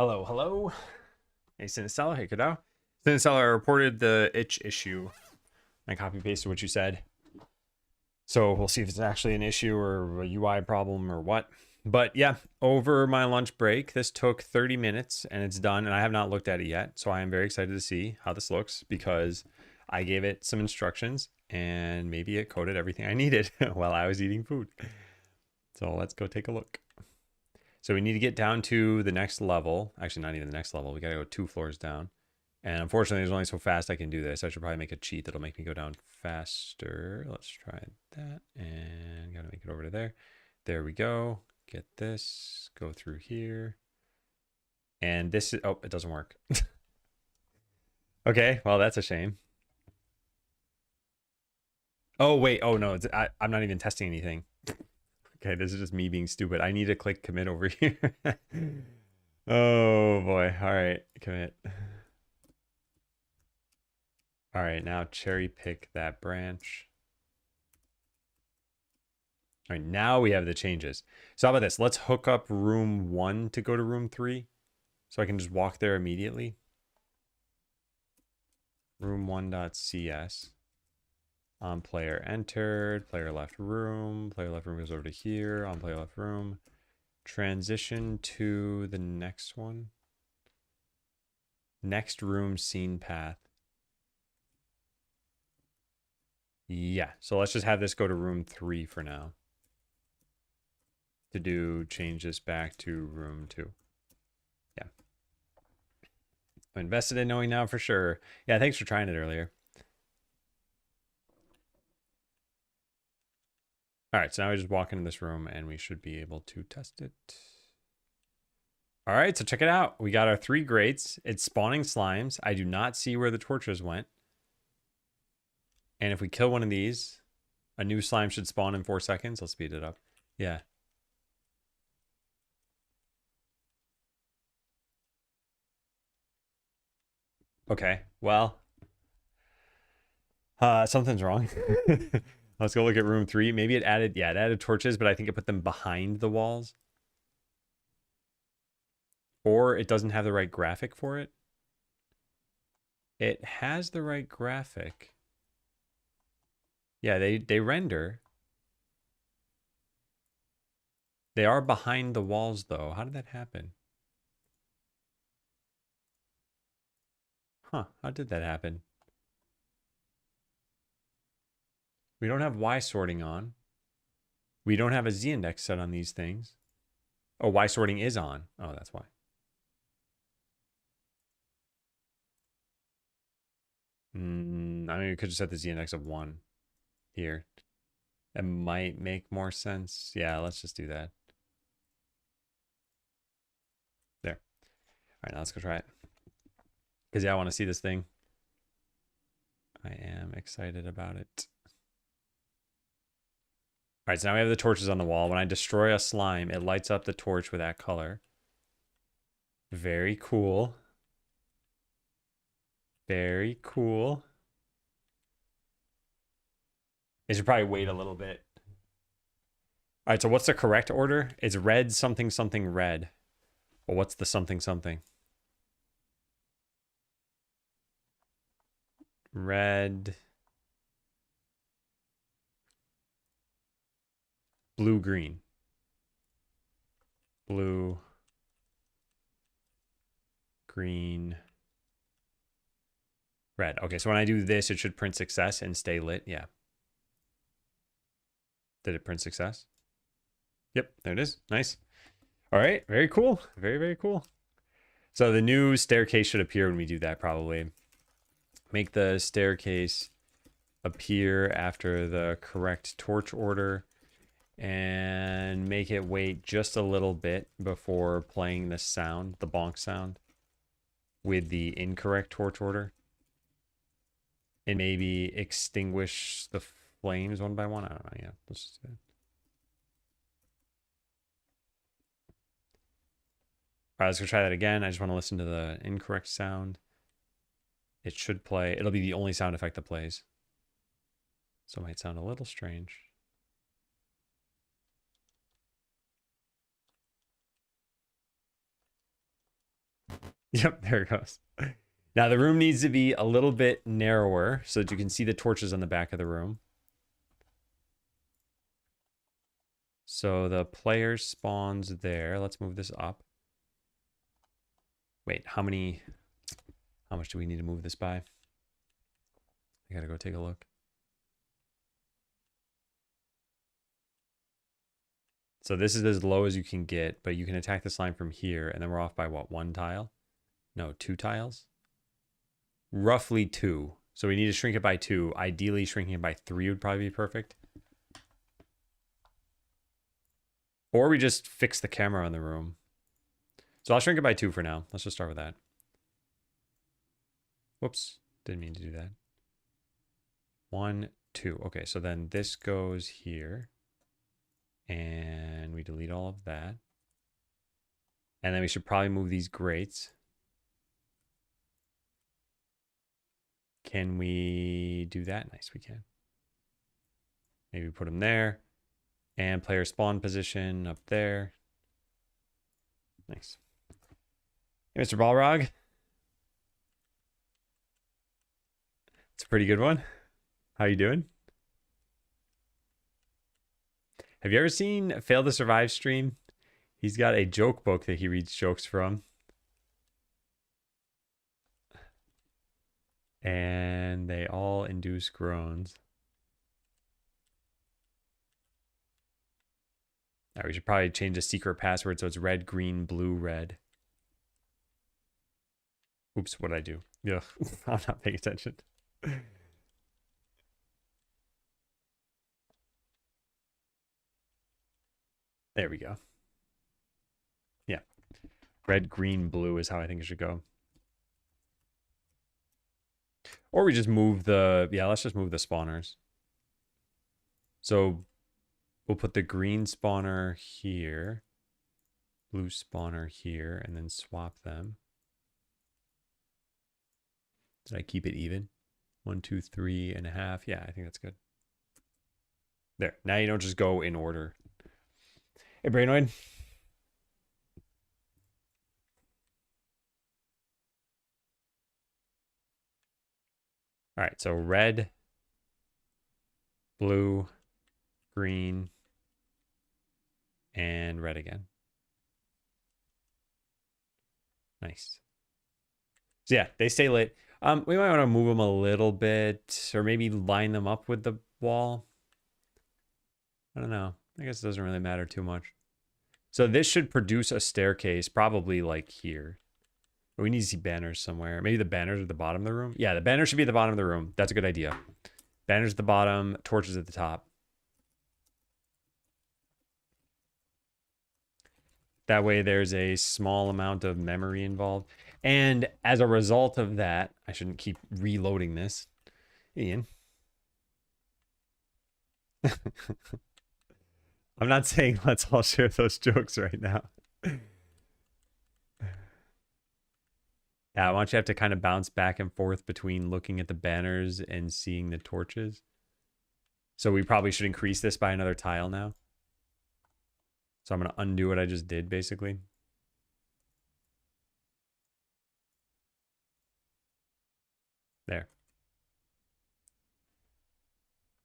Hello, hello. Hey, Cinestella. Hey, Kadao. Cinestella reported the itch issue. I copy pasted what you said. So we'll see if it's actually an issue or a UI problem or what. But yeah, over my lunch break, this took 30 minutes and it's done. And I have not looked at it yet. So I am very excited to see how this looks because I gave it some instructions and maybe it coded everything I needed while I was eating food. So let's go take a look. So we need to get down to the next level. Actually, not even the next level. We got to go 2 floors down. And unfortunately, there's only so fast I can do this. I should probably make a cheat that'll make me go down faster. Let's try that. And got to make it over to there. There we go. Get this. Go through here. And this is... Oh, it doesn't work. Okay, well, that's a shame. Oh, wait. Oh, no. I'm not even testing anything. Okay, this is just me being stupid. I need to click commit over here. Oh boy. All right, commit. All right, now cherry pick that branch. All right, now we have the changes. So how about this? Let's hook up room 1 to go to room 3 so I can just walk there immediately. Room1.cs. On player entered, player left room goes over to here, on player left room. Transition to the next one. Next room scene path. Yeah, so let's just have this go to room 3 for now. Change this back to room 2. Yeah. I'm invested in knowing now for sure. Yeah, thanks for trying it earlier. All right, so now we just walk into this room and we should be able to test it. All right, so check it out. We got our 3 grates. It's spawning slimes. I do not see where the torches went. And if we kill one of these, a new slime should spawn in 4 seconds. Let's speed it up. Yeah. Okay, well, something's wrong. Let's go look at room 3. Maybe it added torches, but I think it put them behind the walls. Or it doesn't have the right graphic for it. It has the right graphic. Yeah, they render. They are behind the walls, though. How did that happen? Huh, how did that happen? We don't have Y sorting on. We don't have a Z index set on these things. Oh, Y sorting is on. Oh, that's why. I mean, we could just set the Z index of 1 here. It might make more sense. Yeah, let's just do that. There. All right, now let's go try it. Because, yeah, I want to see this thing. I am excited about it. All right, so now we have the torches on the wall. When I destroy a slime, it lights up the torch with that color. Very cool. Very cool. I should probably wait a little bit. All right, so what's the correct order? It's red something something red. Well, what's the something something? Red. Blue, green. Blue. Green. Red. Okay, so when I do this, it should print success and stay lit. Yeah. Did it print success? Yep, there it is. Nice. All right, very cool. Very, very cool. So the new staircase should appear when we do that, probably. Make the staircase appear after the correct torch order and make it wait just a little bit before playing the sound, the bonk sound, with the incorrect torch order. And maybe extinguish the flames one by one. I don't know. Yeah, let's just do it. All right, let's go try that again. I just want to listen to the incorrect sound. It should play. It'll be the only sound effect that plays. So it might sound a little strange. Yep, there it goes. Now the room needs to be a little bit narrower so that you can see the torches on the back of the room. So the player spawns there. Let's move this up. Wait, how much do we need to move this by? I gotta go take a look. So this is as low as you can get, but you can attack this line from here, and then we're off by what, 1 tile? No, 2 tiles? Roughly 2. So we need to shrink it by 2. Ideally, shrinking it by 3 would probably be perfect. Or we just fix the camera in the room. So I'll shrink it by 2 for now. Let's just start with that. Whoops, didn't mean to do that. 1, 2. Okay, so then this goes here. And we delete all of that. And then we should probably move these grates. Can we do that? Nice, we can. Maybe put them there. And player spawn position up there. Nice. Hey, Mr. Balrog. It's a pretty good one. How you doing? Have you ever seen Fail to Survive stream? He's got a joke book that he reads jokes from. And they all induce groans. Now we should probably change the secret password so it's red, green, blue, red. Oops, what did I do? Yeah, I'm not paying attention. There we go. Yeah. Red, green, blue is how I think it should go. Or we just move the... Yeah, let's just move the spawners. So we'll put the green spawner here. Blue spawner here. And then swap them. Did I keep it even? 1, 2, 3.5. Yeah, I think that's good. There. Now you don't just go in order. Hey, Brainoid. All right, so red, blue, green, and red again. Nice. So yeah, they stay lit. We might want to move them a little bit, or maybe line them up with the wall. I don't know. I guess it doesn't really matter too much. So this should produce a staircase, probably like here. We need to see banners somewhere. Maybe the banners are at the bottom of the room. Yeah, the banners should be at the bottom of the room. That's a good idea. Banners at the bottom, torches at the top. That way there's a small amount of memory involved. And as a result of that, I shouldn't keep reloading this. Ian. I'm not saying let's all share those jokes right now. Yeah, I want you to have to kind of bounce back and forth between looking at the banners and seeing the torches. So we probably should increase this by another tile now. So I'm going to undo what I just did, basically. There.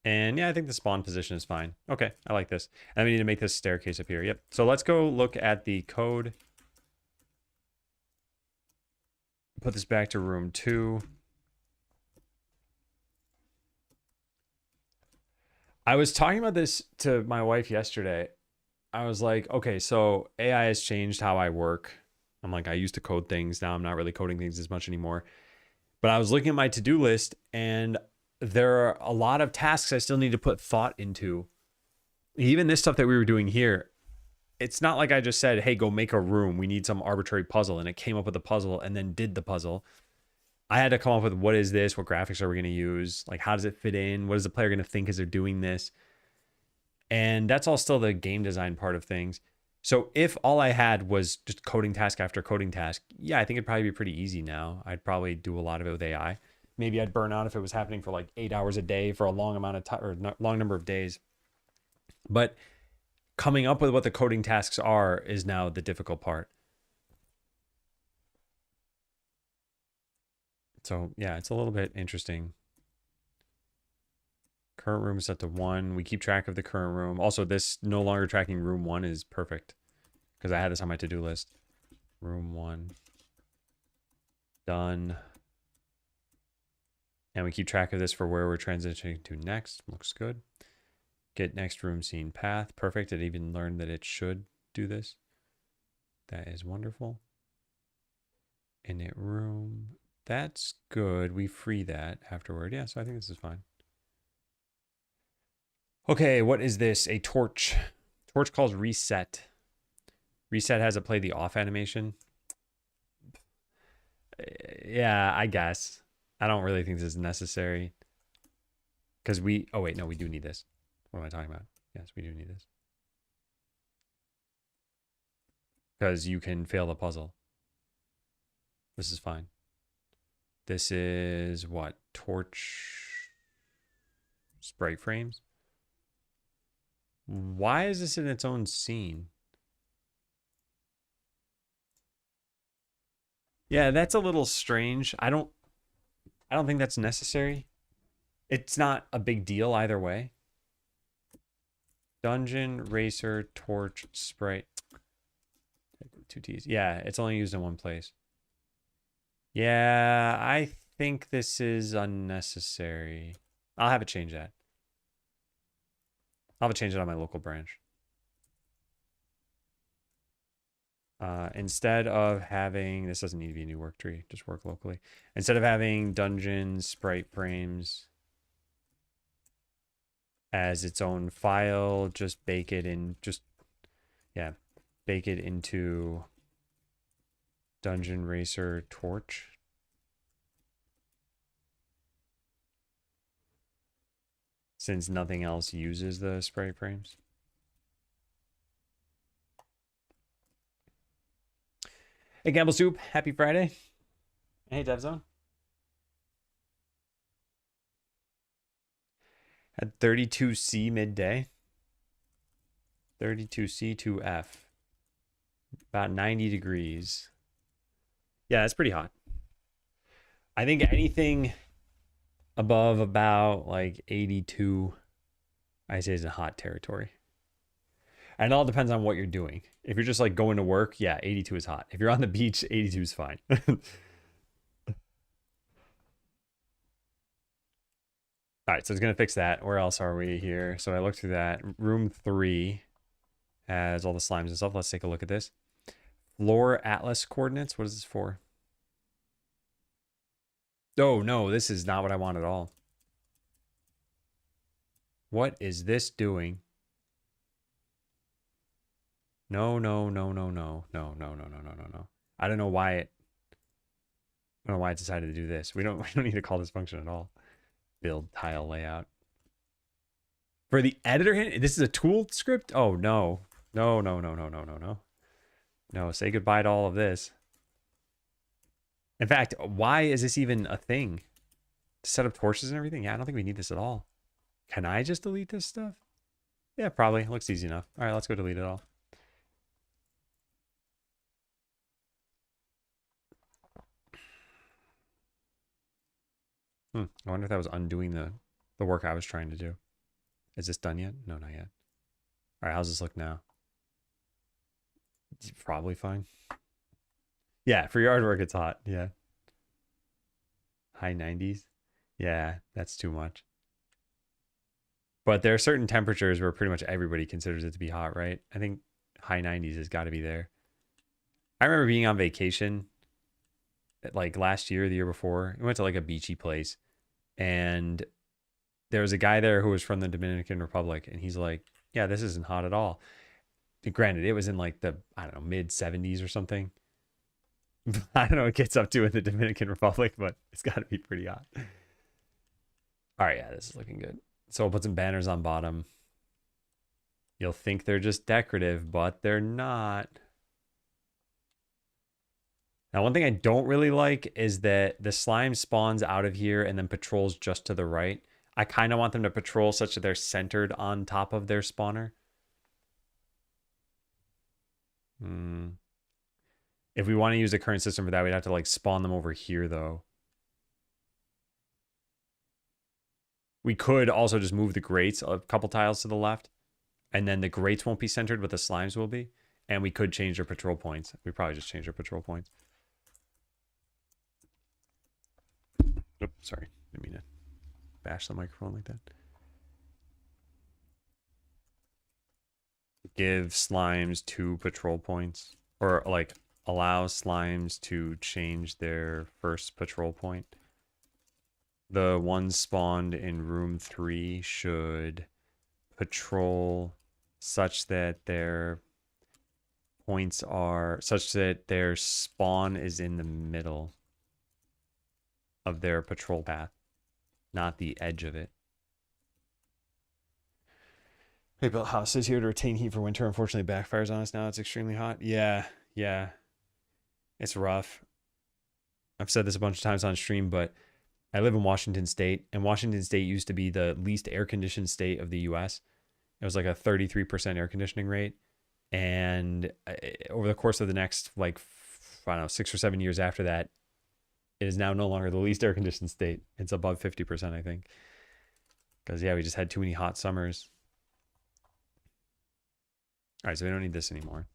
And yeah, I think the spawn position is fine. Okay, I like this. And we need to make this staircase up here. Yep. So let's go look at the code. Put this back to room 2. I was talking about this to my wife yesterday. I was like, okay, so AI has changed how I work. I'm like, I used to code things. Now I'm not really coding things as much anymore. But I was looking at my to-do list, and there are a lot of tasks I still need to put thought into. Even this stuff that we were doing here, it's not like I just said, hey, go make a room. We need some arbitrary puzzle. And it came up with a puzzle and then did the puzzle. I had to come up with, what is this? What graphics are we going to use? Like, how does it fit in? What is the player going to think as they're doing this? And that's all still the game design part of things. So if all I had was just coding task after coding task, yeah, I think it'd probably be pretty easy now. I'd probably do a lot of it with AI. Maybe I'd burn out if it was happening for like 8 hours a day for a long amount of time, or long number of days. But coming up with what the coding tasks are is now the difficult part. So yeah, it's a little bit interesting. Current room is set to 1. We keep track of the current room. Also, this no longer tracking room 1 is perfect because I had this on my to-do list. Room 1. Done. And we keep track of this for where we're transitioning to next. Looks good. Get next room scene path. Perfect. It even learned that it should do this. That is wonderful. Init room. That's good. We free that afterward. Yeah, so I think this is fine. Okay, what is this? A torch. Torch calls reset. Reset has it play the off animation. Yeah, I guess. I don't really think this is necessary. Because we... Oh, wait. No, we do need this. What am I talking about? Yes, we do need this. Because you can fail the puzzle. This is fine. This is what? Torch... Sprite frames? Why is this in its own scene? Yeah, that's a little strange. I don't think that's necessary. It's not a big deal either way. Dungeon, racer, torch, sprite. 2 T's. Yeah, it's only used in one place. Yeah, I think this is unnecessary. I'll have it change that. I'll have it change it on my local branch. Instead of having, this doesn't need to be a new work tree, just work locally. Instead of having dungeon sprite frames as its own file, just bake it in, bake it into dungeon racer torch. Since nothing else uses the sprite frames. Hey, Gamble Soup, happy Friday. Hey, DevZone. At 32C midday. 32C to F. About 90 degrees. Yeah, that's pretty hot. I think anything above about like 82, I say is in hot territory. And it all depends on what you're doing. If you're just like going to work, yeah, 82 is hot. If you're on the beach, 82 is fine. All right, so it's going to fix that. Where else are we here? So I looked through that. Room 3 has all the slimes and stuff. Let's take a look at this. Floor atlas coordinates. What is this for? Oh, no, this is not what I want at all. What is this doing? No, no, no, no, no, no, no, no, no, no, no, no. I don't know why it decided to do this. We don't need to call this function at all. Build tile layout. For the editor hint, this is a tool script? Oh no. No, no, no, no, no, no, no. No, say goodbye to all of this. In fact, why is this even a thing? To set up torches and everything? Yeah, I don't think we need this at all. Can I just delete this stuff? Yeah, probably. Looks easy enough. All right, let's go delete it all. I wonder if that was undoing the work I was trying to do. Is this done yet? No, not yet. All right, how's this look now? It's probably fine. Yeah, for your artwork, it's hot. Yeah. High 90s. Yeah, that's too much. But there are certain temperatures where pretty much everybody considers it to be hot, right? I think high 90s has got to be there. I remember being on vacation like last year, the year before. We went to like a beachy place, and there was a guy there who was from the Dominican Republic, and he's like, yeah, this isn't hot at all. Granted, it was in like the, I don't know, mid 70s or something. I don't know what it gets up to in the Dominican Republic, but it's got to be pretty hot. All right, yeah, this is looking good. So we'll put some banners on bottom. You'll think they're just decorative, but they're not. Now, one thing I don't really like is that the slime spawns out of here and then patrols just to the right. I kind of want them to patrol such that they're centered on top of their spawner. If we want to use the current system for that, we'd have to like spawn them over here though. We could also just move the grates a couple tiles to the left, and then the grates won't be centered, but the slimes will be. And we could change their patrol points. We probably just change their patrol points. Oops, sorry. Didn't mean to bash the microphone like that. Give slimes 2 patrol points. Or, like, allow slimes to change their first patrol point. The ones spawned in room 3 should patrol such that their points are such that their spawn is in the middle of their patrol path, not the edge of it. They built houses here to retain heat for winter. Unfortunately, backfires on us now. It's extremely hot. Yeah. It's rough. I've said this a bunch of times on stream, but I live in Washington State, and Washington State used to be the least air-conditioned state of the U.S. It was like a 33% air conditioning rate. And over the course of the next, like, I don't know, 6 or 7 years after that, it is now no longer the least air-conditioned state. It's above 50%, I think. Because, yeah, we just had too many hot summers. All right, so we don't need this anymore.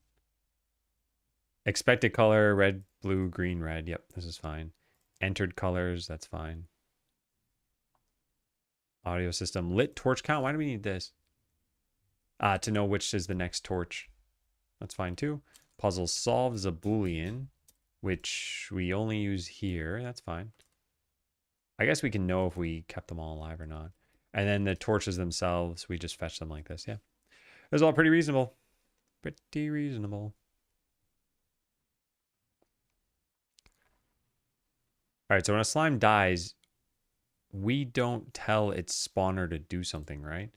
Expected color, red, blue, green, red. Yep, this is fine. Entered colors, that's fine. Audio system. Lit torch count. Why do we need this? To know which is the next torch. That's fine too. Puzzle solved is a Boolean, which we only use here. That's fine. I guess we can know if we kept them all alive or not. And then the torches themselves, we just fetch them like this. Yeah. It's all pretty reasonable. Pretty reasonable. All right, so when a slime dies, we don't tell its spawner to do something, right?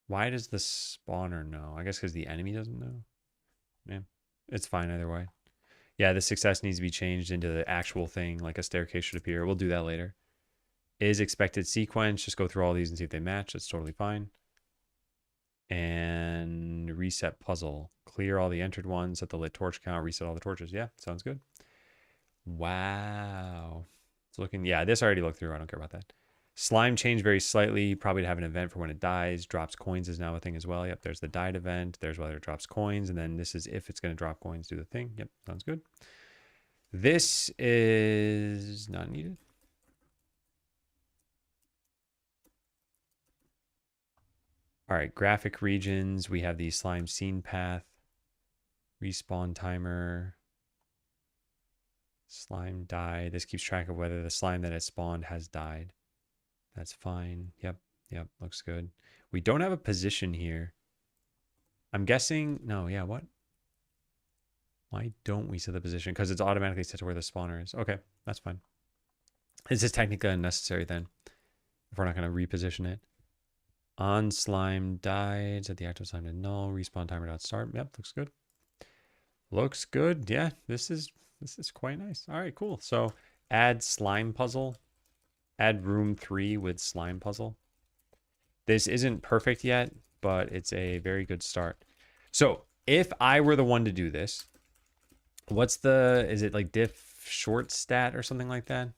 Why does the spawner know? I guess because the enemy doesn't know. Yeah, it's fine either way. Yeah, the success needs to be changed into the actual thing, like a staircase should appear. We'll do that later. Is expected sequence. Just go through all these and see if they match. That's totally fine. And reset puzzle. Clear all the entered ones, set the lit torch count, reset all the torches. Yeah, sounds good. Wow. It's looking, yeah, this I already looked through. I don't care about that. Slime change very slightly. Probably to have an event for when it dies. Drops coins is now a thing as well. Yep, there's the died event. There's whether it drops coins. And then this is if it's going to drop coins, do the thing. Yep, sounds good. This is not needed. All right, graphic regions. We have the slime scene path. Respawn timer. Slime died. This keeps track of whether the slime that has spawned has died. That's fine. Yep, looks good. We don't have a position here. I'm guessing, no, yeah, what? Why don't we set the position? Because it's automatically set to where the spawner is. Okay, that's fine. This is technically unnecessary then, if we're not going to reposition it. On slime died, set the active slime to null, respawn timer dot start. Yep, looks good. Looks good. Yeah, this is quite nice. All right, cool. So add slime puzzle. Add room 3 with slime puzzle. This isn't perfect yet, but it's a very good start. So if I were the one to do this, what's the, is it like diff short stat or something like that?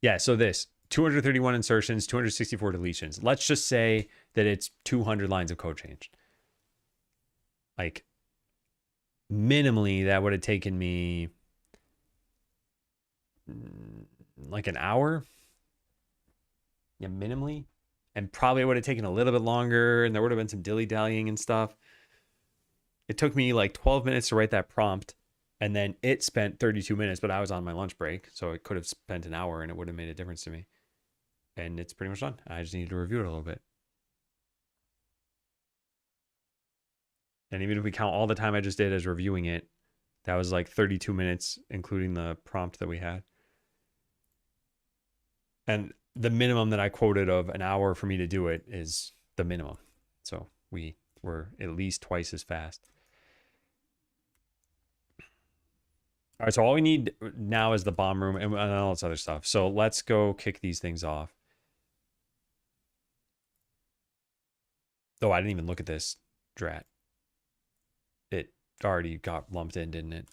Yeah, so this 231 insertions, 264 deletions. Let's just say that it's 200 lines of code changed. Like minimally, that would have taken me like an hour. Yeah, minimally. And probably would have taken a little bit longer, and there would have been some dilly-dallying and stuff. It took me like 12 minutes to write that prompt, and then it spent 32 minutes, but I was on my lunch break, so it could have spent an hour, and it would have made a difference to me. And it's pretty much done. I just need to review it a little bit. And even if we count all the time I just did as reviewing it, that was like 32 minutes, including the prompt that we had. And the minimum that I quoted of an hour for me to do it is the minimum. So we were at least twice as fast. All right, so all we need now is the bomb room and all this other stuff. So let's go kick these things off. Oh, I didn't even look at this drat. It already got lumped in, didn't it?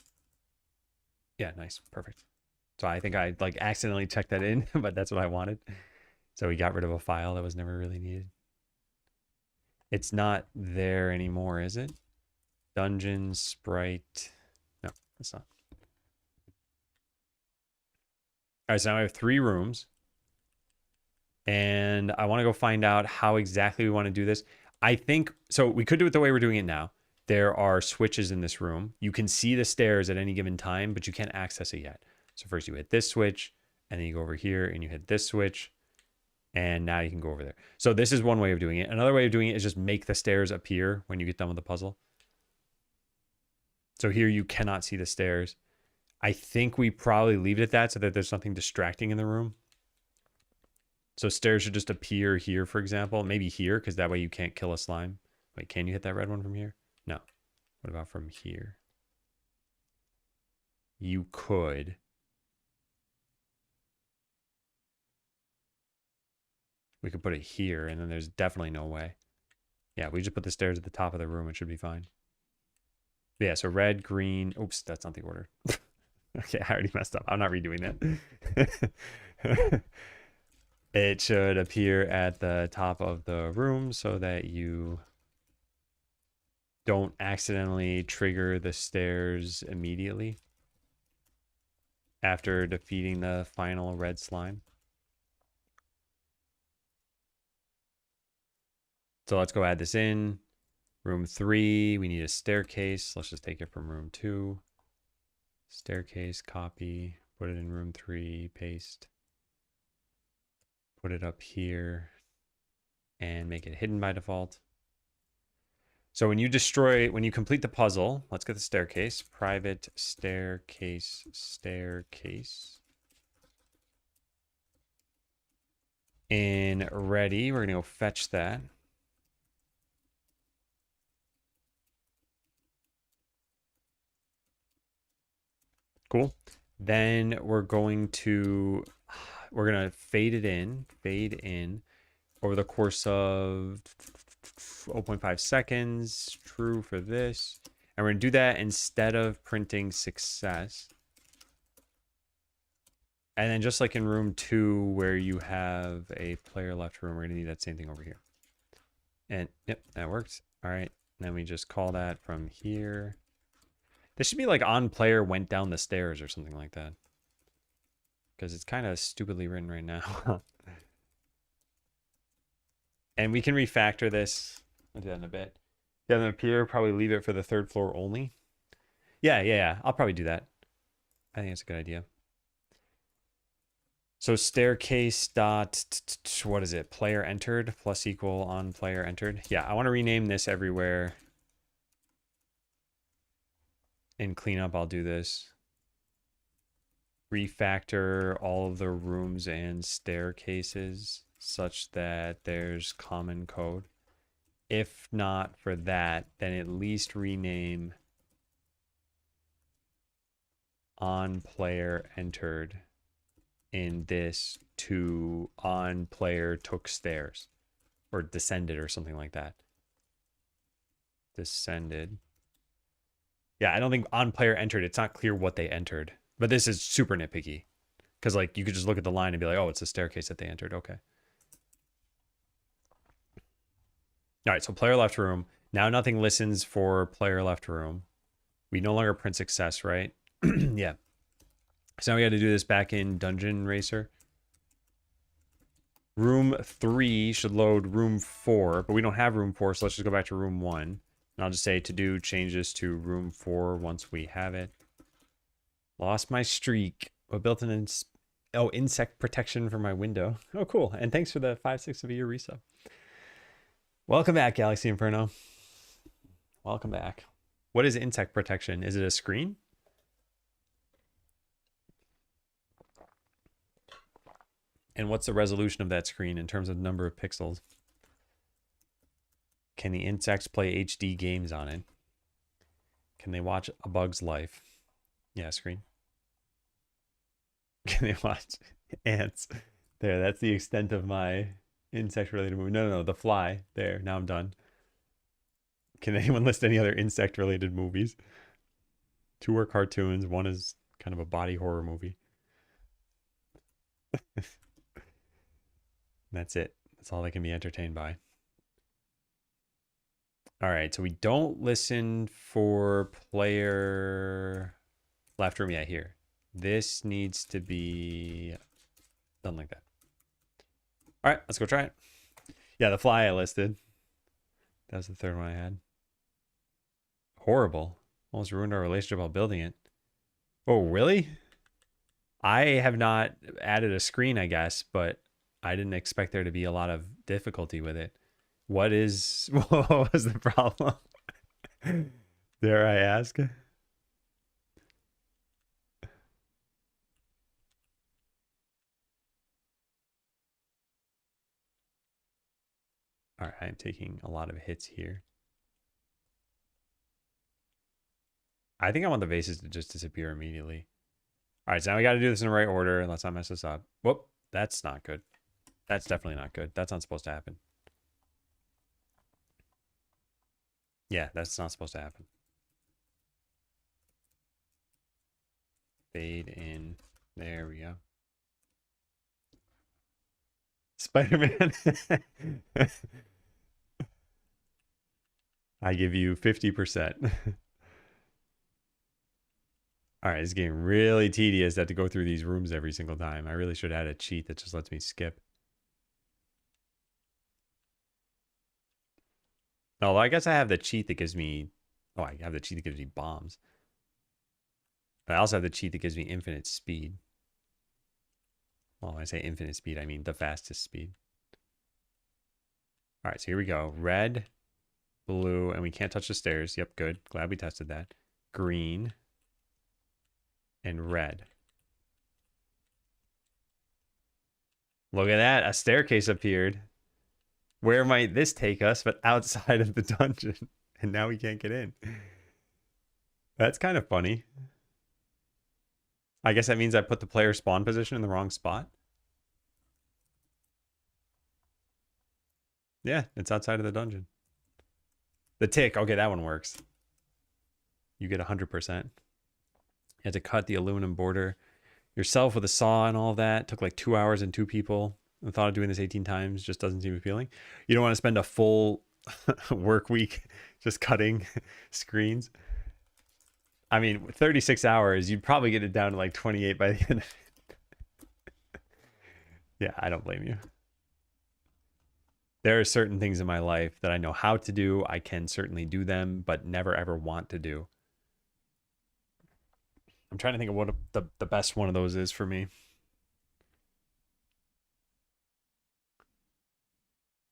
Yeah, nice. Perfect. So I think I like accidentally checked that in, but that's what I wanted. So we got rid of a file that was never really needed. It's not there anymore, is it? Dungeon sprite. No, it's not. All right, so now I have 3 rooms. And I want to go find out how exactly we want to do this. I think, so we could do it the way we're doing it now. There are switches in this room. You can see the stairs at any given time, but you can't access it yet. So first you hit this switch, and then you go over here and you hit this switch, and now you can go over there. So this is one way of doing it. Another way of doing it is just make the stairs appear when you get done with the puzzle. So here you cannot see the stairs. I think we probably leave it at that so that there's something distracting in the room. So stairs should just appear here, for example. Maybe here, because that way you can't kill a slime. Wait, can you hit that red one from here? No. What about from here? You could. We could put it here, and then there's definitely no way. Yeah, we just put the stairs at the top of the room. It should be fine. Yeah, so red, green. Oops, that's not the order. Okay, I already messed up. I'm not redoing that. It should appear at the top of the room so that you don't accidentally trigger the stairs immediately after defeating the final red slime. So let's go add this in. Room 3, we need a staircase. Let's just take it from room 2. Staircase, copy, put it in room 3, paste. Put it up here and make it hidden by default. So when you complete the puzzle, let's get the staircase, private staircase. In ready, we're gonna go fetch that. Cool. Then we're gonna fade in over the course of 0.5 seconds. True for this. And we're gonna do that instead of printing success. And then just like in room 2 where you have a player left room, we're gonna need that same thing over here. And yep, that works. All right, then we just call that from here. This should be like on player went down the stairs or something like that. Because it's kind of stupidly written right now. And we can refactor this. I'll do that in a bit. Yeah, then up here, probably leave it for the 3rd floor only. Yeah. I'll probably do that. I think it's a good idea. So staircase dot, what is it? Player entered plus equal on player entered. Yeah, I want to rename this everywhere. In cleanup, I'll do this. Refactor all of the rooms and staircases such that there's common code. If not for that, then at least rename on player entered in this to on player took stairs or descended or something like that. Descended. Yeah, I don't think on player entered, it's not clear what they entered. But this is super nitpicky. Because like you could just look at the line and be like, oh, it's a staircase that they entered. Okay. All right, so player left room. Now nothing listens for player left room. We no longer print success, right? Yeah. So now we had to do this back in Dungeon Racer. Room 3 should load room 4, but we don't have room 4, so let's just go back to room 1. And I'll just say to do changes to room 4 once we have it. Lost my streak. What built an insect protection for my window. Oh, cool. And thanks for the 5-6 of a year resub. Welcome back, Galaxy Inferno. Welcome back. What is insect protection? Is it a screen? And what's the resolution of that screen in terms of number of pixels? Can the insects play HD games on it? Can they watch A Bug's Life? Yeah, screen. Can they watch ants? There, that's the extent of my insect-related movie. No, The Fly. There, now I'm done. Can anyone list any other insect-related movies? 2 are cartoons. 1 is kind of a body horror movie. That's it. That's all they can be entertained by. All right, so we don't listen for player left room yet here. This needs to be done like that. All right, let's go try it. Yeah, the fly I listed. That was the third one I had. Horrible. Almost ruined our relationship while building it. Oh, really? I have not added a screen, I guess, but I didn't expect there to be a lot of difficulty with it. What was the problem? Dare I ask? All right, I'm taking a lot of hits here. I think I want the vases to just disappear immediately. All right, so now we got to do this in the right order. Let's not mess this up. Whoop, that's not good. That's definitely not good. That's not supposed to happen. Yeah, that's not supposed to happen. Fade in. There we go. Spider-Man. I give you 50%. All right, it's getting really tedious to have to go through these rooms every single time. I really should add a cheat that just lets me skip. No, I guess I have the cheat that gives me... Oh, I have the cheat that gives me bombs. But I also have the cheat that gives me infinite speed. Well, when I say infinite speed, I mean the fastest speed. All right, so here we go. Red, blue, and we can't touch the stairs. Yep, good. Glad we tested that. Green, and red. Look at that. A staircase appeared. Where might this take us but outside of the dungeon? And now we can't get in. That's kind of funny. I guess that means I put the player spawn position in the wrong spot. Yeah, it's outside of the dungeon. The tick. Okay, that one works. You get 100%. You had to cut the aluminum border yourself with a saw and all that. It took like 2 hours and 2 people. The thought of doing this 18 times just doesn't seem appealing. You don't want to spend a full work week just cutting screens. I mean, 36 hours, you'd probably get it down to like 28 by the end of it. Yeah, I don't blame you. There are certain things in my life that I know how to do. I can certainly do them, but never ever want to do. I'm trying to think of what the best one of those is for me.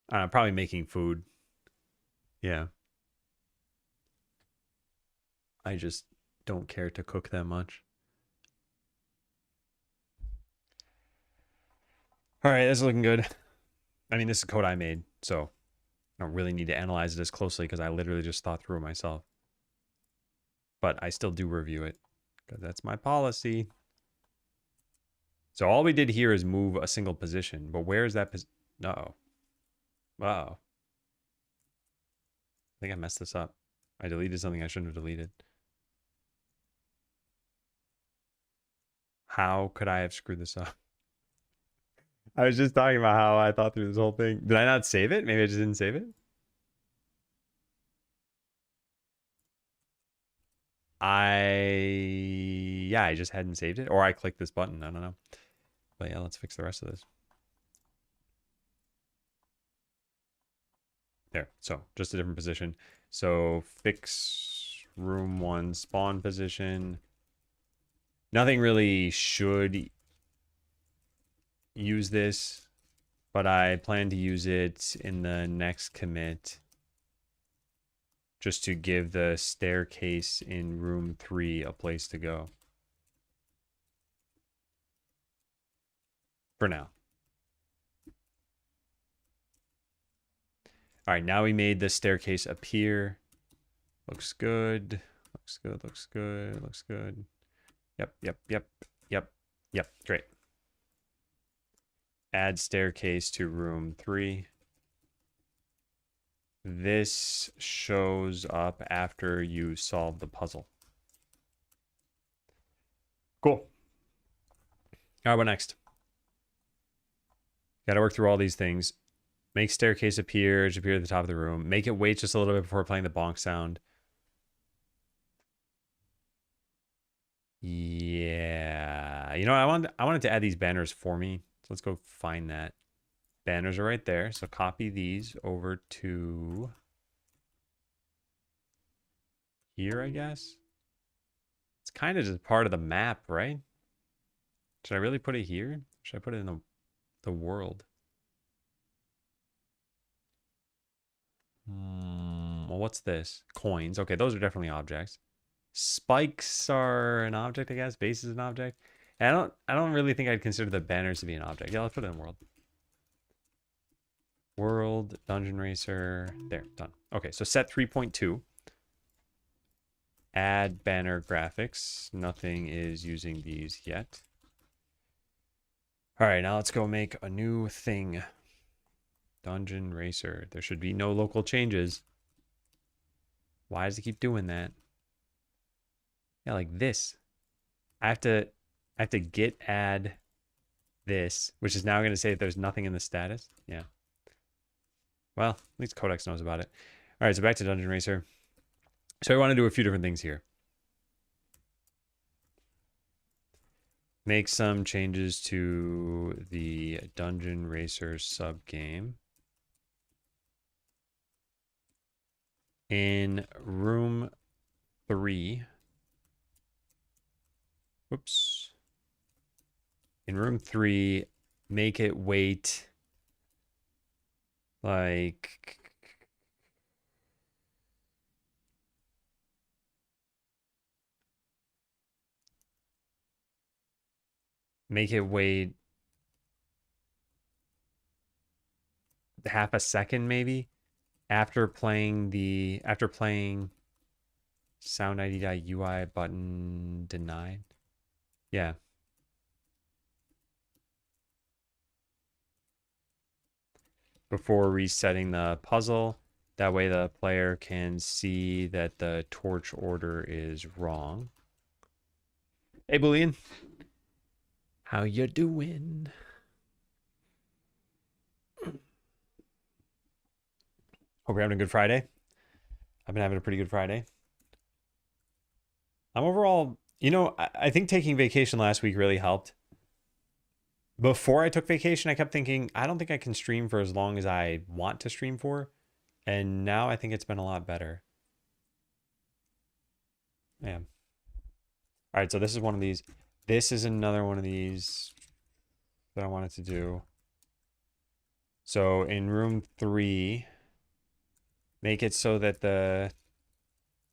Probably making food. Yeah. I just don't care to cook that much. All right, this is looking good. I mean, this is code I made, so I don't really need to analyze it as closely because I literally just thought through it myself. But I still do review it because that's my policy. So all we did here is move a single position, but where is that position? Uh-oh. Wow. I think I messed this up. I deleted something I shouldn't have deleted. How could I have screwed this up? I was just talking about how I thought through this whole thing. Did I not save it? Maybe I just didn't save it. Yeah, I just hadn't saved it. Or I clicked this button. I don't know. But yeah, let's fix the rest of this. There. So just a different position. So fix room 1 spawn position. Nothing really should use this, but I plan to use it in the next commit just to give the staircase in room 3 a place to go. For now. All right, now we made the staircase appear. Looks good. Looks good, looks good, looks good. Yep, yep, yep, yep, yep, great. Add staircase to room 3. This shows up after you solve the puzzle. Cool. All right, what next? Got to work through all these things. Make staircase appear at the top of the room. Make it wait just a little bit before playing the bonk sound. Yeah. You know, I wanted to add these banners for me. So let's go find that. Banners are right there. So copy these over to here, I guess. It's kind of just part of the map, right? Should I really put it here? Should I put it in the world? Well, what's this? Coins. Okay, those are definitely objects. Spikes are an object, I guess. Base is an object. And I don't really think I'd consider the banners to be an object. Yeah, let's put it in world. World, Dungeon Racer. There, done. Okay, so set 3.2. Add banner graphics. Nothing is using these yet. All right, now let's go make a new thing. Dungeon Racer. There should be no local changes. Why does it keep doing that? Yeah, like this. I have to git add this, which is now going to say that there's nothing in the status. Yeah. Well, at least Codex knows about it. All right, so back to Dungeon Racer. So I want to do a few different things here. Make some changes to the Dungeon Racer subgame. In room 3. Whoops. In room 3, make it wait like half a second maybe after playing sound ID.UI button denied. Yeah. Before resetting the puzzle. That way the player can see that the torch order is wrong. Hey, Boolean. How you doing? Hope you're having a good Friday. I've been having a pretty good Friday. I'm overall, you know, I think taking vacation last week really helped. Before I took vacation, I kept thinking, I don't think I can stream for as long as I want to stream for. And now I think it's been a lot better. Yeah. All right, so this is one of these. This is another one of these that I wanted to do. So in room 3, make it so that the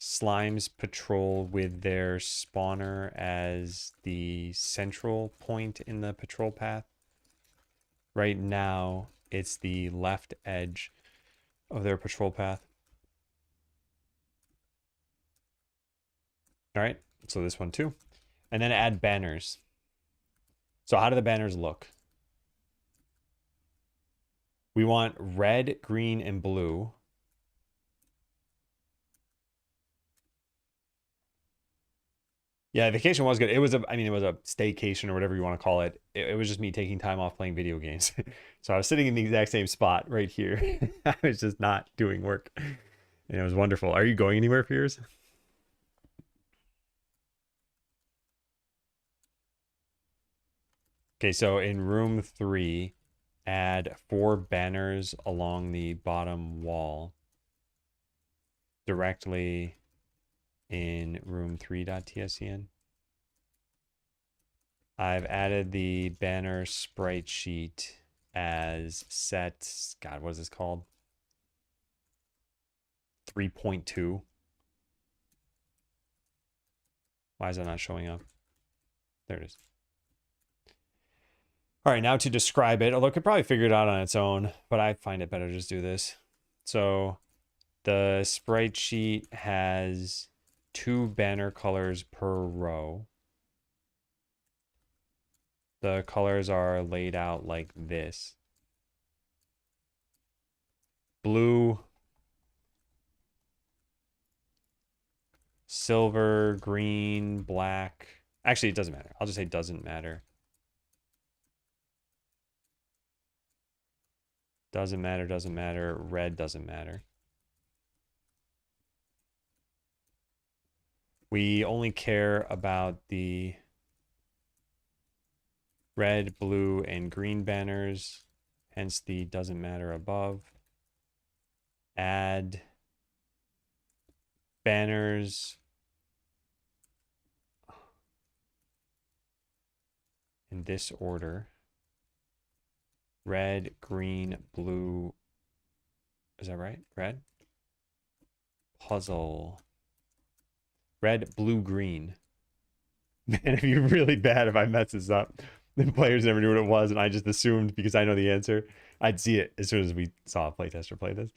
slimes patrol with their spawner as the central point in the patrol path. Right now, it's the left edge of their patrol path. All right, so this one too. And then add banners. So how do the banners look? We want red, green, and blue. Yeah, vacation was good. It was a staycation or whatever you want to call it. It was just me taking time off playing video games. So I was sitting in the exact same spot right here. I was just not doing work. And it was wonderful. Are you going anywhere for yours? Okay, so in room 3, add 4 banners along the bottom wall directly in room 3.tscn. I've added the banner sprite sheet as set, God, what is this called? 3.2. Why is that not showing up? There it is. All right, now to describe it, although it could probably figure it out on its own, but I find it better to just do this. So the sprite sheet has 2 banner colors per row. The colors are laid out like this. Blue, silver, green, black. Actually, it doesn't matter. I'll just say doesn't matter. Doesn't matter, doesn't matter. Red doesn't matter. We only care about the red, blue, and green banners, hence the doesn't matter above. Add banners in this order. Red, green, blue. Is that right? Red? Puzzle. Red, blue, green. Man, it'd be really bad if I mess this up. The players never knew what it was, and I just assumed because I know the answer. I'd see it as soon as we saw a playtester play this.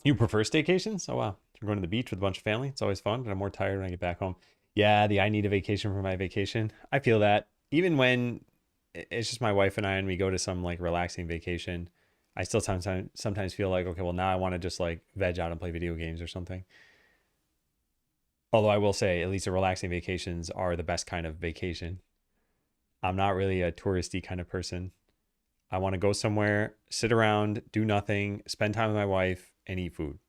You prefer staycations? Oh, wow. You're going to the beach with a bunch of family. It's always fun, but I'm more tired when I get back home. Yeah, I need a vacation for my vacation. I feel that. Even when it's just my wife and I and we go to some like relaxing vacation, I still sometimes feel like, okay, well, now I want to just like veg out and play video games or something. Although I will say, at least the relaxing vacations are the best kind of vacation. I'm not really a touristy kind of person. I want to go somewhere, sit around, do nothing, spend time with my wife, and eat food.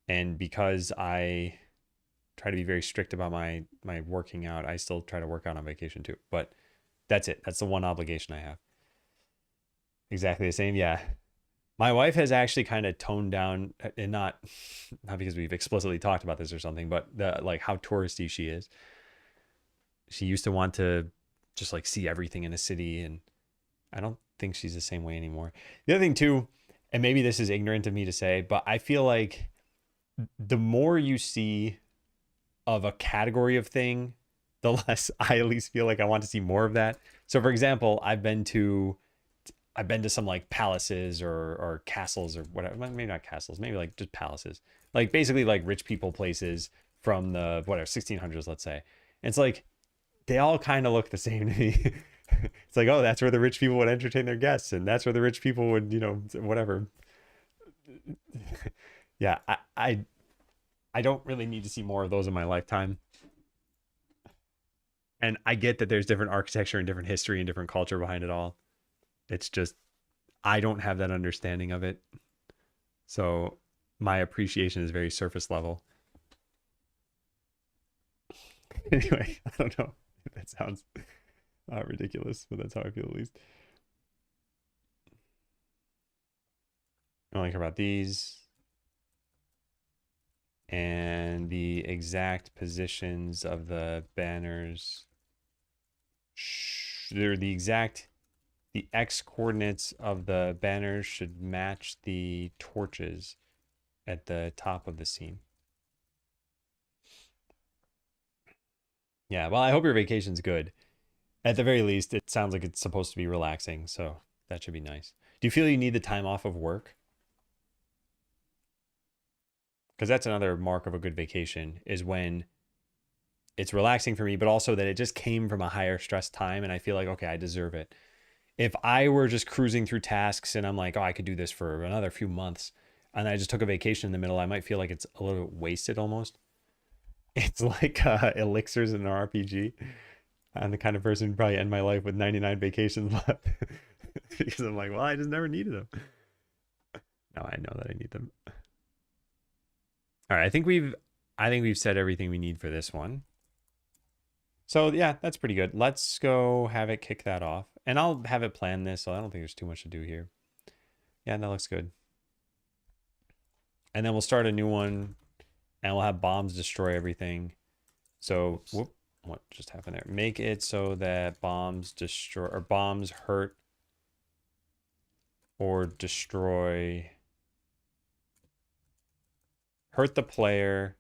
And because I try to be very strict about my working out, I still try to work out on vacation too. But that's it. That's the one obligation I have. Exactly the same. Yeah. My wife has actually kind of toned down, and not because we've explicitly talked about this or something, but the like how touristy she is. She used to want to just like see everything in a city, and I don't think she's the same way anymore. The other thing too, and maybe this is ignorant of me to say, but I feel like the more you see of a category of thing, the less I at least feel like I want to see more of that. So for example, I've been to some like palaces or castles or whatever. Maybe not castles, maybe like just palaces. Like basically like rich people places from the whatever 1600s, let's say. And it's like they all kind of look the same to me. It's like, oh, that's where the rich people would entertain their guests, and that's where the rich people would, whatever. Yeah, I don't really need to see more of those in my lifetime. And I get that there's different architecture and different history and different culture behind it all. It's just I don't have that understanding of it. So my appreciation is very surface level. Anyway, I don't know if that sounds ridiculous, but that's how I feel at least. I don't care about these. And the exact positions of the banners. They're the X coordinates of the banners should match the torches at the top of the scene. Yeah, well, I hope your vacation's good. At the very least, it sounds like it's supposed to be relaxing, so that should be nice. Do you feel you need the time off of work? Because that's another mark of a good vacation is when it's relaxing for me, but also that it just came from a higher stress time and I feel like, okay, I deserve it. If I were just cruising through tasks and I'm like, oh, I could do this for another few months, and I just took a vacation in the middle, I might feel like it's a little bit wasted almost. It's like elixirs in an RPG. I'm the kind of person who'd probably end my life with 99 vacations left because I'm like, well, I just never needed them. Now I know that I need them. All right, I think we've said everything we need for this one. So yeah, that's pretty good. Let's go have it kick that off. And I'll have it plan this, so I don't think there's too much to do here. Yeah, that looks good. And then we'll start a new one and we'll have bombs destroy everything. So, whoop, what just happened there? Make it so that bombs destroy or bombs hurt or destroy, hurt the player,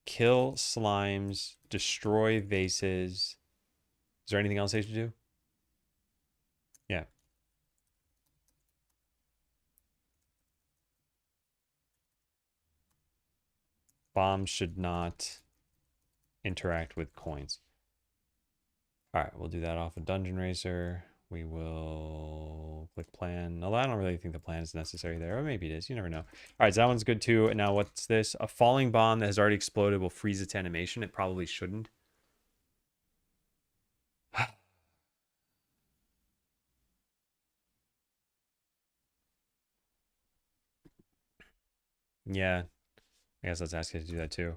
kill slimes, destroy vases. Is there anything else they should do? Yeah. Bombs should not interact with coins. All right, we'll do that off of Dungeon Racer. We will click plan. Although I don't really think the plan is necessary there. Or maybe it is. You never know. All right, so that one's good too. And now what's this? A falling bomb that has already exploded will freeze its animation. It probably shouldn't. Yeah, I guess let's ask it to do that too.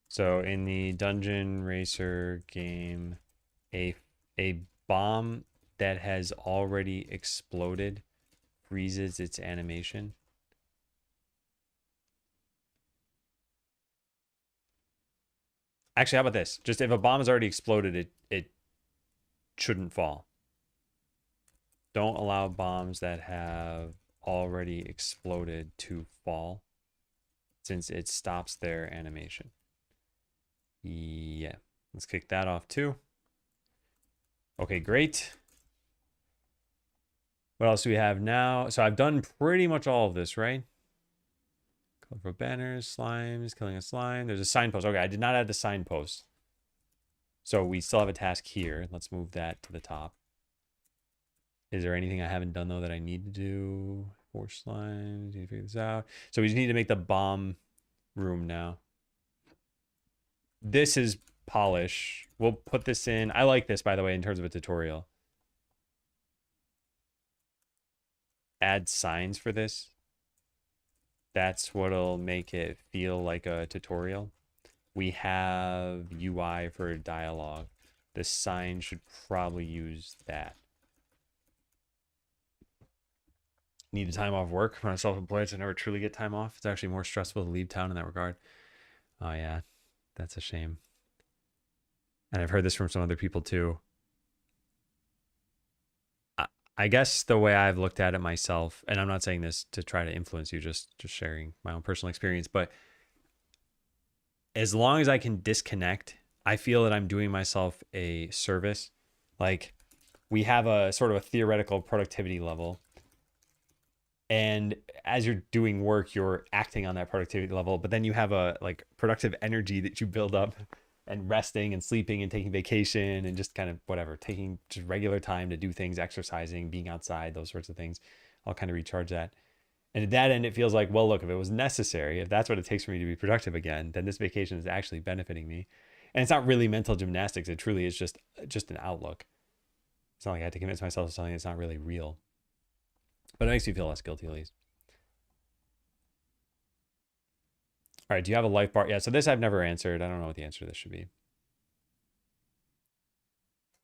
So in the Dungeon Racer game, a a bomb that has already exploded freezes its animation. Actually, how about this? Just if a bomb has already exploded, it shouldn't fall. Don't allow bombs that have already exploded to fall, since it stops their animation. Yeah, let's kick that off too. Okay, great. What else do we have now? So I've done pretty much all of this, right? Colorful banners, slimes, killing a slime. There's a signpost. Okay, I did not add the signpost. So we still have a task here. Let's move that to the top. Is there anything I haven't done, though, that I need to do? 4 slimes. Need to figure this out. So we just need to make the bomb room now. This is polish. We'll put this in. I like this, by the way, in terms of a tutorial. Add signs for this. That's what'll make it feel like a tutorial. We have UI for dialogue. The sign should probably use that. Need a time off work. When I'm self-employed, so I never truly get time off. It's actually more stressful to leave town in that regard. Oh yeah, that's a shame. And I've heard this from some other people too. I guess the way I've looked at it myself, and I'm not saying this to try to influence you, just sharing my own personal experience, but as long as I can disconnect, I feel that I'm doing myself a service. Like, we have a sort of a theoretical productivity level. And as you're doing work, you're acting on that productivity level, but then you have a like productive energy that you build up, and resting and sleeping and taking vacation and just kind of whatever, taking just regular time to do things, exercising, being outside, those sorts of things. I'll kind of recharge that. And at that end, it feels like, well, look, if it was necessary, if that's what it takes for me to be productive again, then this vacation is actually benefiting me. And it's not really mental gymnastics. It truly is just an outlook. It's not like I had to convince myself of something that's not really real. But it makes me feel less guilty, at least. All right, do you have a life bar? Yeah, so this I've never answered. I don't know what the answer to this should be.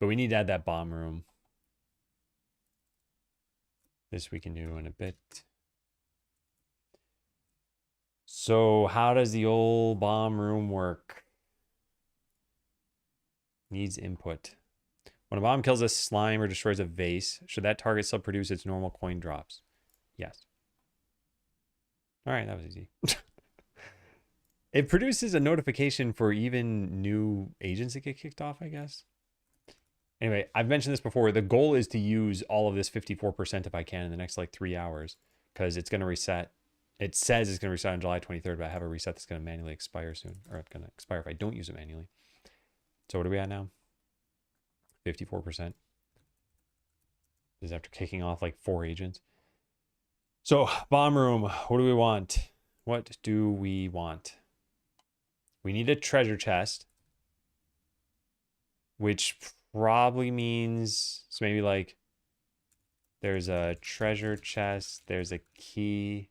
But we need to add that bomb room. This we can do in a bit. So how does the old bomb room work? Needs input. When a bomb kills a slime or destroys a vase, should that target still produce its normal coin drops? Yes. All right, that was easy. It produces a notification for even new agents that get kicked off, I guess. Anyway, I've mentioned this before. The goal is to use all of this 54% if I can in the next like 3 hours, because it's going to reset. It says it's going to reset on July 23rd, but I have a reset that's going to manually expire soon, or it's going to expire if I don't use it manually. So what are we at now? 54%. This is after kicking off like 4 agents. So bomb room, what do we want? What do we want? We need a treasure chest, which probably means, so maybe like there's a treasure chest, there's a key.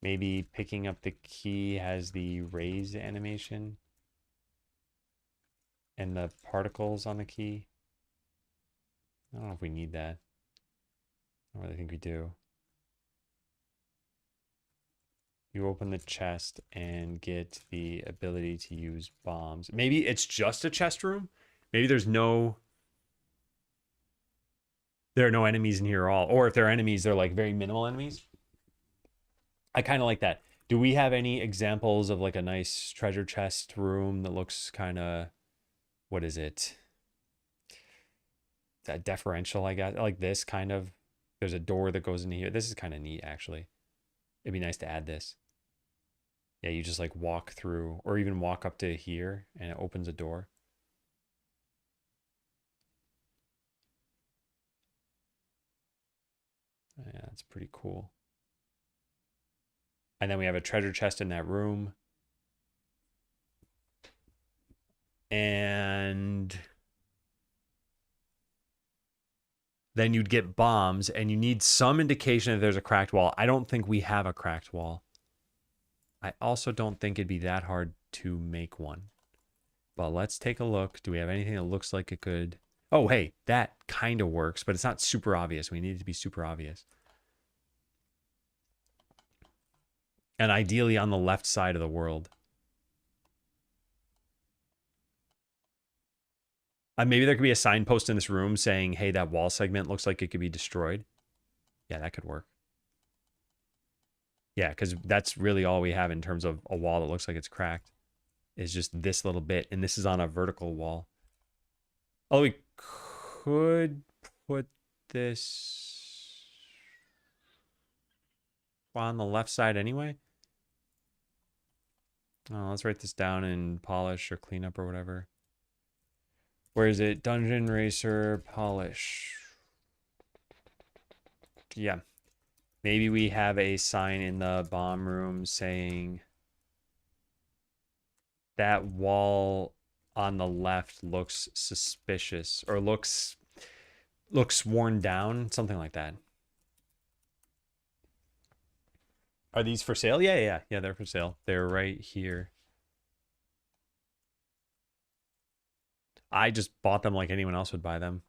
Maybe picking up the key has the raise animation and the particles on the key. I don't know if we need that. I don't really think we do. You open the chest and get the ability to use bombs. Maybe it's just a chest room. Maybe there are no enemies in here at all. Or if there are enemies, they're like very minimal enemies. I kind of like that. Do we have any examples of like a nice treasure chest room that looks kind of, what is it? That deferential, I guess. Like this kind of. There's a door that goes into here. This is kind of neat, actually. It'd be nice to add this. Yeah, you just like walk through or even walk up to here and it opens a door. Yeah, that's pretty cool. And then we have a treasure chest in that room. And then you'd get bombs and you need some indication that there's a cracked wall. I don't think we have a cracked wall. I also don't think it'd be that hard to make one. But let's take a look. Do we have anything that looks like it could... Oh, hey, that kind of works, but it's not super obvious. We need it to be super obvious. And ideally on the left side of the world. Maybe there could be a signpost in this room saying, hey, that wall segment looks like it could be destroyed. Yeah, that could work. Yeah, because that's really all we have in terms of a wall that looks like it's cracked. Is just this little bit. And this is on a vertical wall. Oh, we could put this on the left side anyway. Oh, let's write this down in polish or cleanup or whatever. Where is it? Dungeon Racer polish. Yeah. Maybe we have a sign in the bomb room saying that wall on the left looks suspicious or looks worn down, something like that. Are these for sale? Yeah, they're for sale. They're right here. I just bought them like anyone else would buy them.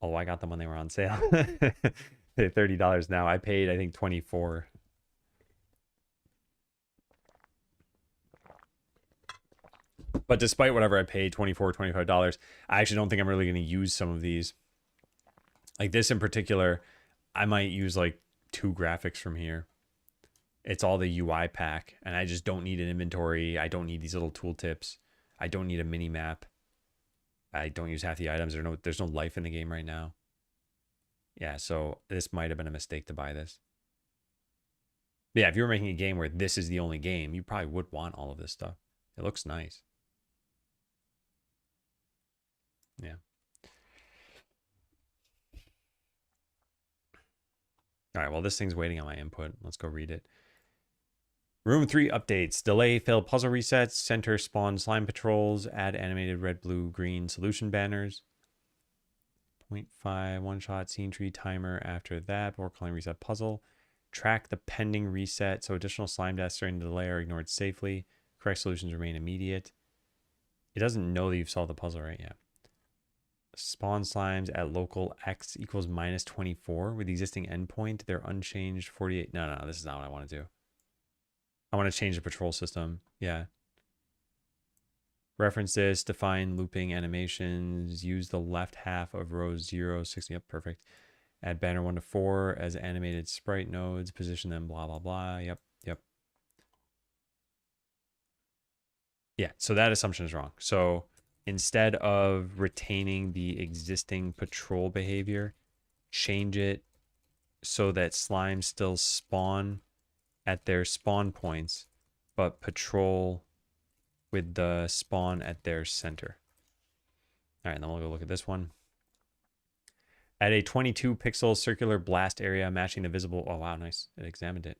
Oh, I got them when they were on sale. They're $30 now. I paid, I think, $24. But despite whatever I paid, $24, $25, I actually don't think I'm really going to use some of these. Like this in particular, I might use like 2 graphics from here. It's all the UI pack, and I just don't need an inventory. I don't need these little tooltips. I don't need a mini map. I don't use half the items. There's no life in the game right now. Yeah, so this might have been a mistake to buy this. But yeah, if you were making a game where this is the only game, you probably would want all of this stuff. It looks nice. Yeah. All right, well, this thing's waiting on my input. Let's go read it. Room 3 updates. Delay failed puzzle resets. Center spawn slime patrols. Add animated red, blue, green solution banners. 0.5 one-shot scene tree timer after that. Before calling reset puzzle. Track the pending reset so additional slime deaths during the delay are ignored safely. Correct solutions remain immediate. It doesn't know that you've solved the puzzle right yet. Spawn slimes at local x equals minus 24 with the existing endpoint. They're unchanged 48. No, this is not what I want to do. I want to change the patrol system. Yeah. Reference this, define looping animations, use the left half of row 0, 60. Yep, perfect. Add banner 1 to 4 as animated sprite nodes, position them, blah, blah, blah. Yep. Yeah, so that assumption is wrong. So instead of retaining the existing patrol behavior, change it so that slimes still spawn at their spawn points, but patrol with the spawn at their center. All right, then we'll go look at this one. At a 22 pixel circular blast area matching the visible... Oh, wow, nice. It examined it.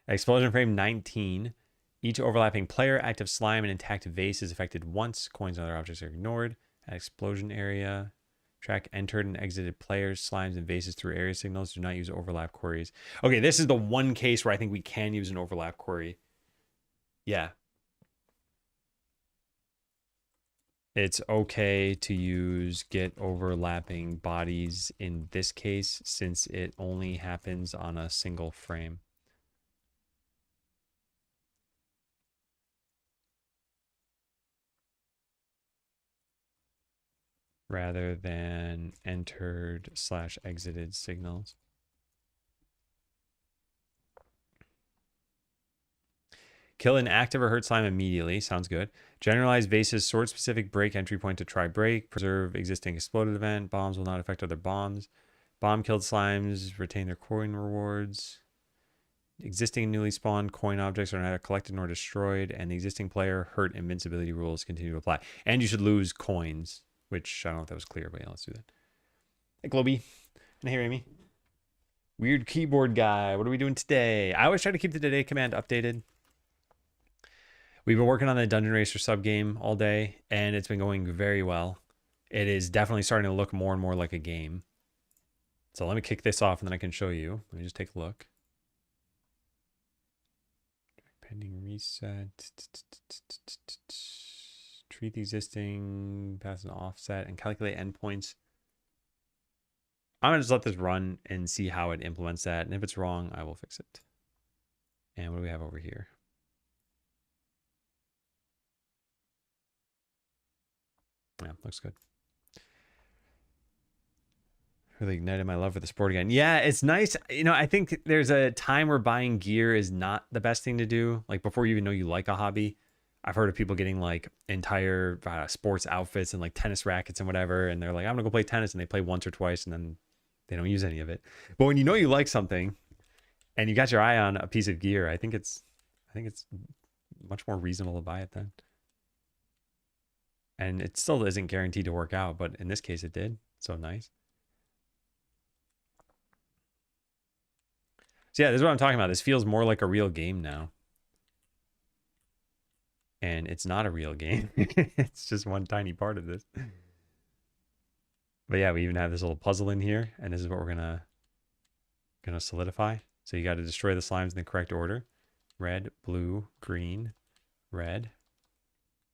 Explosion frame 19. Each overlapping player, active slime, and intact vase is affected once. Coins and other objects are ignored. At explosion area, track entered and exited players, slimes, and vases through area signals. Do not use overlap queries. Okay, this is the one case where I think we can use an overlap query. Yeah. It's okay to use get overlapping bodies in this case since it only happens on a single frame. Rather than entered / exited signals. Kill an active or hurt slime immediately. Sounds good. Generalize vases, sort specific break entry point to try break. Preserve existing exploded event. Bombs will not affect other bombs. Bomb killed slimes retain their coin rewards. Existing newly spawned coin objects are neither collected nor destroyed. And the existing player hurt invincibility rules continue to apply. And you should lose coins, which I don't know if that was clear, but yeah, let's do that. Hey, Globy. And hey, Amy. Weird keyboard guy. What are we doing today? I always try to keep the today command updated. We've been working on the Dungeon Racer subgame all day, and it's been going very well. It is definitely starting to look more and more like a game. So let me kick this off, and then I can show you. Let me just take a look. Reset. Treat the existing, pass an offset, and calculate endpoints. I'm going to just let this run and see how it implements that. And if it's wrong, I will fix it. And what do we have over here? Yeah, looks good. Really ignited my love for the sport again. Yeah, it's nice. You know, I think there's a time where buying gear is not the best thing to do. Like before you even know you like a hobby. I've heard of people getting like entire sports outfits and like tennis rackets and whatever. And they're like, I'm going to go play tennis. And they play once or twice and then they don't use any of it. But when you know you like something and you got your eye on a piece of gear, I think it's much more reasonable to buy it then. And it still isn't guaranteed to work out. But in this case, it did. So nice. So yeah, this is what I'm talking about. This feels more like a real game now. And it's not a real game. It's just one tiny part of this. But yeah, we even have this little puzzle in here. And this is what we're gonna solidify. So you got to destroy the slimes in the correct order. Red, blue, green, red.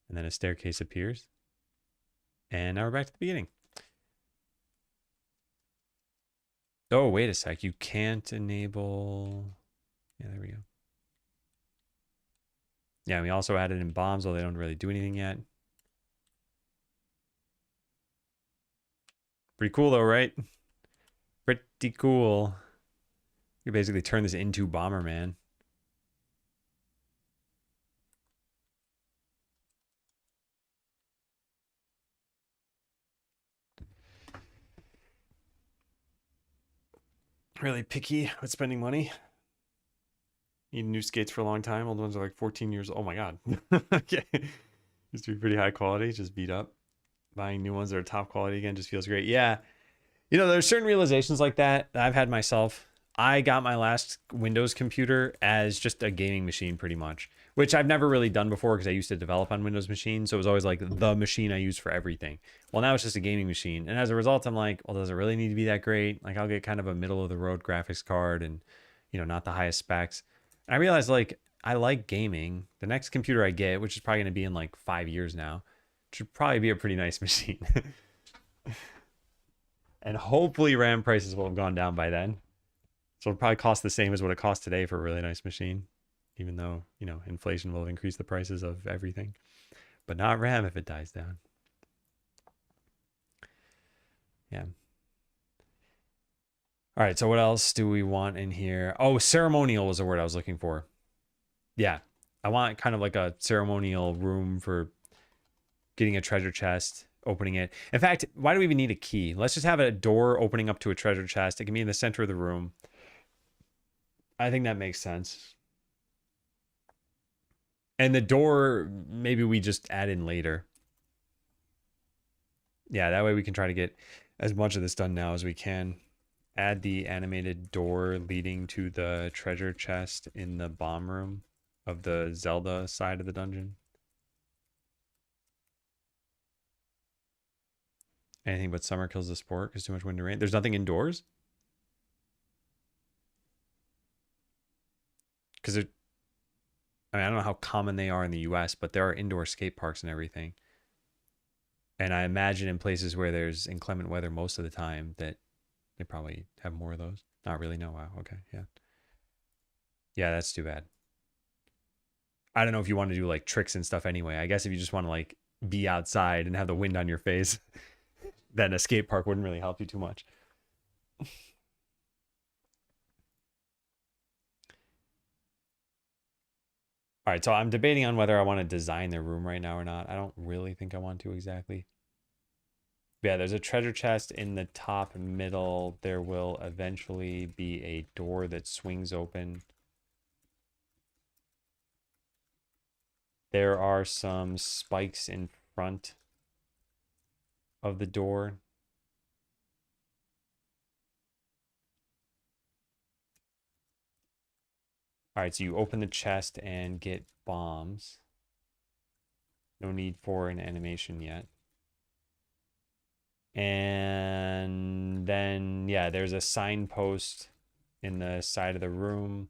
And then a staircase appears. And now we're back to the beginning. Oh, wait a sec. You can't enable... Yeah, there we go. Yeah, we also added in bombs, although they don't really do anything yet. Pretty cool, though, right? Pretty cool. You basically turn this into Bomberman. Really picky with spending money. Need new skates for a long time. Old ones are like 14 years old. Oh my god. Okay. Used to be pretty high quality, just beat up. Buying new ones that are top quality again just feels great. Yeah. You know, there's certain realizations like that I've had myself. I got my last Windows computer as just a gaming machine pretty much, which I've never really done before because I used to develop on Windows machines. So it was always like the machine I use for everything. Well, now it's just a gaming machine. And as a result, I'm like, well, does it really need to be that great? Like I'll get kind of a middle of the road graphics card and, you know, not the highest specs. And I realized like I like gaming. The next computer I get, which is probably going to be in like 5 years now, should probably be a pretty nice machine. And hopefully RAM prices will have gone down by then. So it'll probably cost the same as what it costs today for a really nice machine, even though, you know, inflation will have increased the prices of everything, but not RAM if it dies down. Yeah. All right. So what else do we want in here? Oh, ceremonial was the word I was looking for. Yeah. I want kind of like a ceremonial room for getting a treasure chest, opening it. In fact, why do we even need a key? Let's just have a door opening up to a treasure chest. It can be in the center of the room. I think that makes sense. And the door, maybe we just add in later. Yeah, that way we can try to get as much of this done now as we can. Add the animated door leading to the treasure chest in the bomb room of the Zelda side of the dungeon. Anything but summer kills the sport because too much wind and rain. There's nothing indoors? Because I mean, I don't know how common they are in the US, but there are indoor skate parks and everything. And I imagine in places where there's inclement weather most of the time that they probably have more of those. Not really. No. Wow. Okay. Yeah. Yeah, that's too bad. I don't know if you want to do like tricks and stuff anyway. I guess if you just want to like be outside and have the wind on your face, then a skate park wouldn't really help you too much. All right, so I'm debating on whether I want to design their room right now or not. I don't really think I want to exactly. Yeah, there's a treasure chest in the top middle. There will eventually be a door that swings open. There are some spikes in front of the door. All right, so you open the chest and get bombs. No need for an animation yet. And then, yeah, there's a signpost in the side of the room.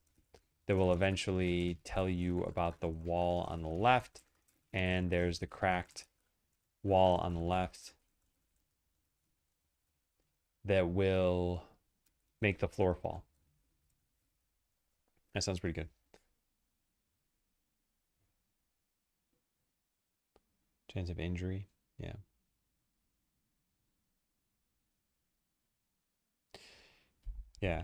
that will eventually tell you about the wall on the left. And there's the cracked wall on the left that will make the floor fall. That sounds pretty good. Chance of injury. Yeah. Yeah.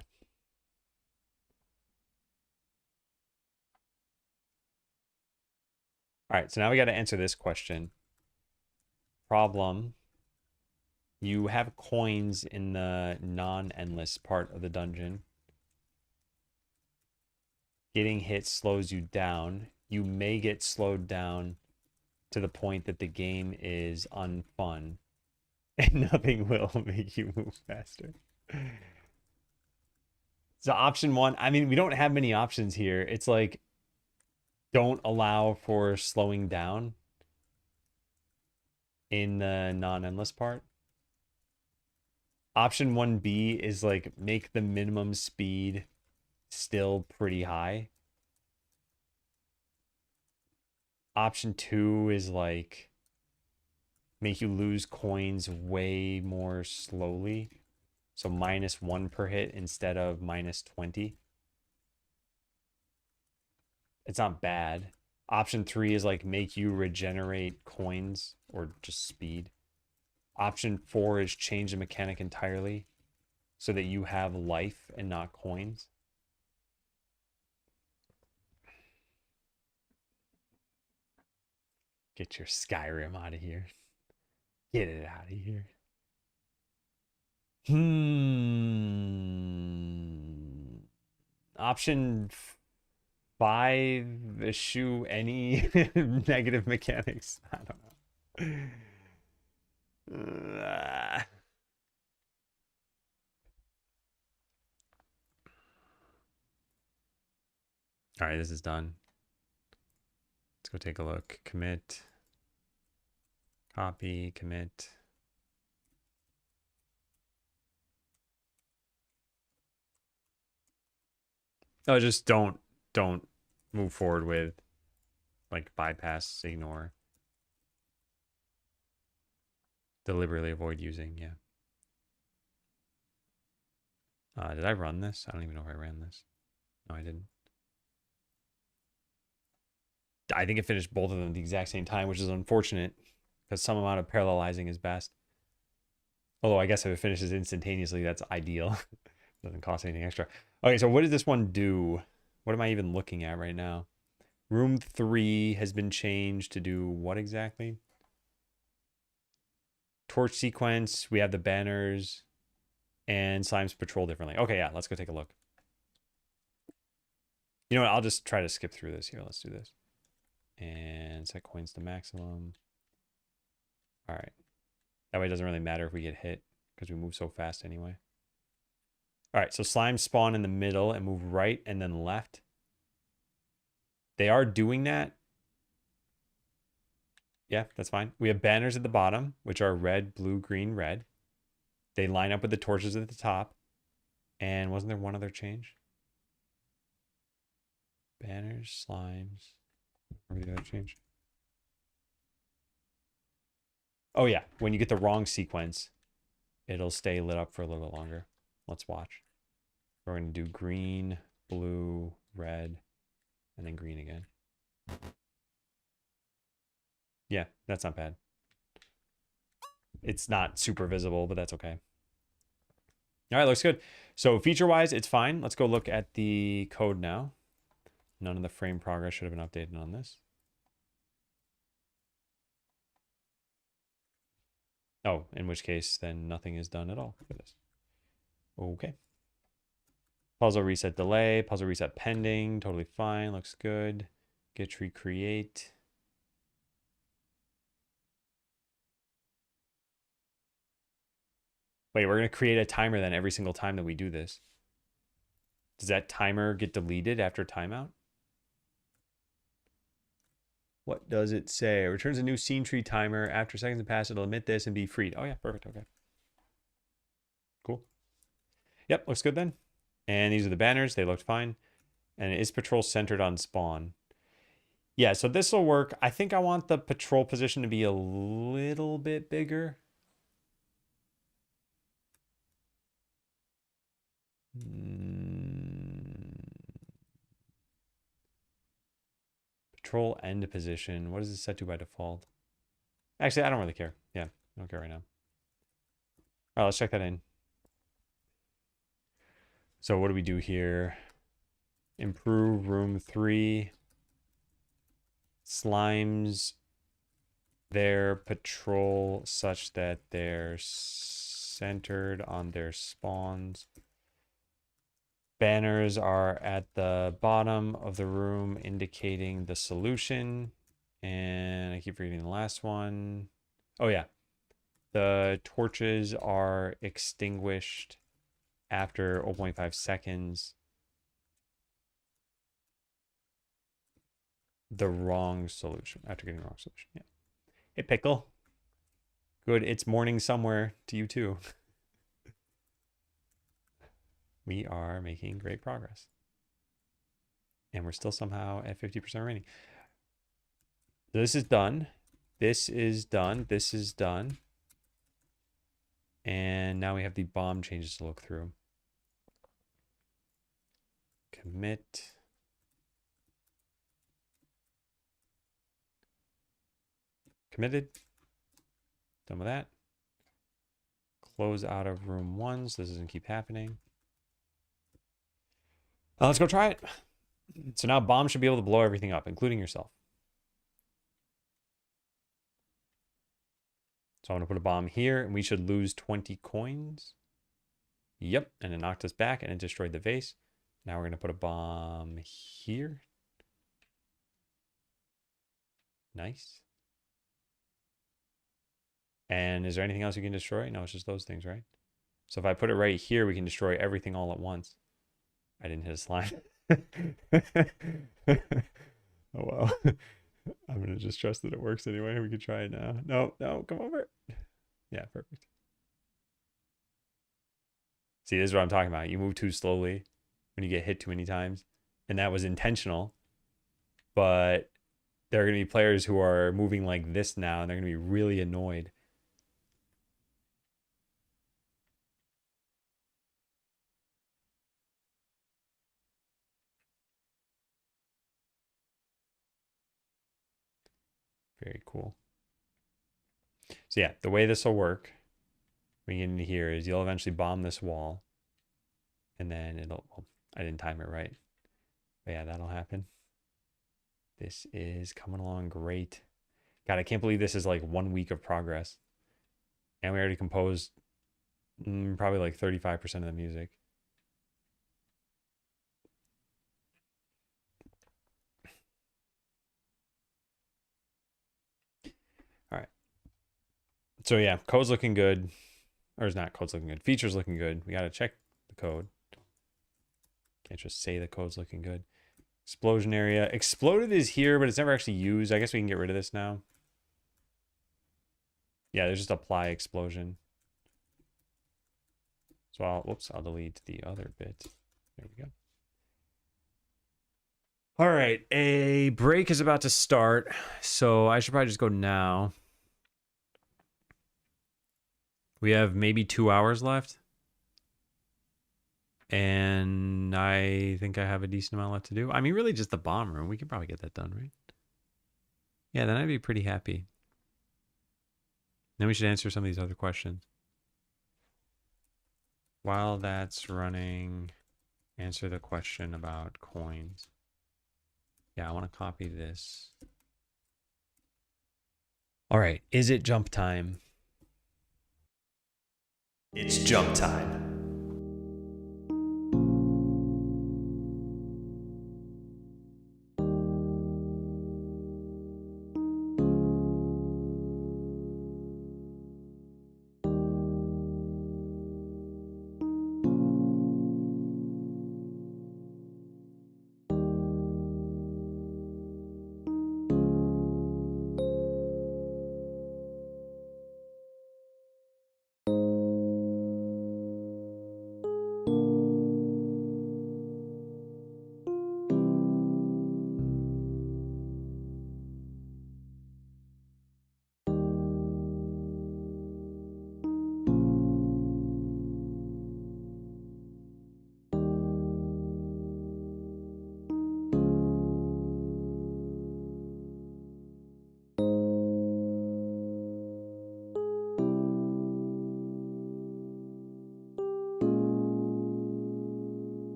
All right, so now we got to answer this question. Problem. You have coins in the non-endless part of the dungeon. Getting hit slows you down. You may get slowed down to the point that the game is unfun. And nothing will make you move faster. So option one, I mean, we don't have many options here. It's like, don't allow for slowing down in the non-endless part. Option 1B is like, make the minimum speed still pretty high. Option 2 is like, make you lose coins way more slowly. So -1 per hit instead of -20. It's not bad. Option 3 is like, make you regenerate coins or just speed. Option 4 is change the mechanic entirely so that you have life and not coins. Get your Skyrim out of here. Get it out of here. Option 5, eschew any negative mechanics. I don't know. All right, this is done. Let's go take a look. Commit. Copy, commit. Oh, just don't move forward with, like, bypass, ignore. Deliberately avoid using, yeah. Did I run this? I don't even know if I ran this. No, I didn't. I think it finished both of them at the exact same time, which is unfortunate because some amount of parallelizing is best. Although I guess if it finishes instantaneously, that's ideal. Doesn't cost anything extra. Okay, so what does this one do? What am I even looking at right now? Room 3 has been changed to do what exactly? Torch sequence. We have the banners. And slimes patrol differently. Okay, yeah, let's go take a look. You know what? I'll just try to skip through this here. Let's do this. And set coins to maximum. All right. That way it doesn't really matter if we get hit because we move so fast anyway. All right, so slimes spawn in the middle and move right and then left. They are doing that. Yeah, that's fine. We have banners at the bottom, which are red, blue, green, red. They line up with the torches at the top. And wasn't there one other change? Banners, slimes. Remember the other change? Oh, yeah. When you get the wrong sequence, it'll stay lit up for a little bit longer. Let's watch. We're going to do green, blue, red, and then green again. Yeah, that's not bad. It's not super visible, but that's okay. All right, looks good. So feature-wise, it's fine. Let's go look at the code now. None of the frame progress should have been updated on this. Oh, in which case, then nothing is done at all for this. Okay. Puzzle reset delay, puzzle reset pending, totally fine, looks good. Get recreate. Wait, we're going to create a timer then every single time that we do this. Does that timer get deleted after timeout? What does it say? It returns a new scene tree timer. After seconds have passed, it'll emit this and be freed. Oh, yeah, perfect. Okay. Cool. Yep, looks good then. And these are the banners. They looked fine. And is patrol centered on spawn? Yeah, so this will work. I think I want the patrol position to be a little bit bigger. Patrol end position. What is it set to by default? Actually, I don't really care. Yeah, I don't care right now. All right, let's check that in. So what do we do here? Improve room 3. Slimes their patrol such that they're centered on their spawns. Banners are at the bottom of the room indicating the solution. And I keep reading the last one. Oh, yeah. The torches are extinguished after 0.5 seconds. The wrong solution. After getting the wrong solution. Yeah. Hey, Pickle. Good. It's morning somewhere to you, too. We are making great progress. And we're still somehow at 50% remaining. This is done. This is done. This is done. And now we have the bomb changes to look through. Commit. Committed. Done with that. Close out of room 1 so this doesn't keep happening. Let's go try it. So now bomb should be able to blow everything up, including yourself. So I'm going to put a bomb here, and we should lose 20 coins. Yep, and it knocked us back, and it destroyed the vase. Now we're going to put a bomb here. Nice. And is there anything else you can destroy? No, it's just those things, right? So if I put it right here, we can destroy everything all at once. I didn't hit a slime. Oh, well. I'm going to just trust that it works anyway. We can try it now. No, no, come over. Yeah, perfect. See, this is what I'm talking about. You move too slowly when you get hit too many times. And that was intentional. But there are going to be players who are moving like this now, and they're going to be really annoyed. Very cool. So yeah, the way this will work, when you get into here, is you'll eventually bomb this wall. And then it'll, well, I didn't time it right. But yeah, that'll happen. This is coming along great. God, I can't believe this is like 1 week of progress. And we already composed probably like 35% of the music. All right. So yeah, code's looking good. Or it's not code's looking good. Feature's looking good. We got to check the code. Can't just say the code's looking good. Explosion area. Exploded is here, but it's never actually used. I guess we can get rid of this now. Yeah, there's just apply explosion. So I'll delete the other bit. There we go. All right, a break is about to start, so I should probably just go now. We have maybe 2 hours left. And I think I have a decent amount left to do. I mean, really just the bomb room. We could probably get that done, right? Yeah, then I'd be pretty happy. Then we should answer some of these other questions. While that's running, answer the question about coins. Yeah, I want to copy this. All right, is it jump time? It's jump time.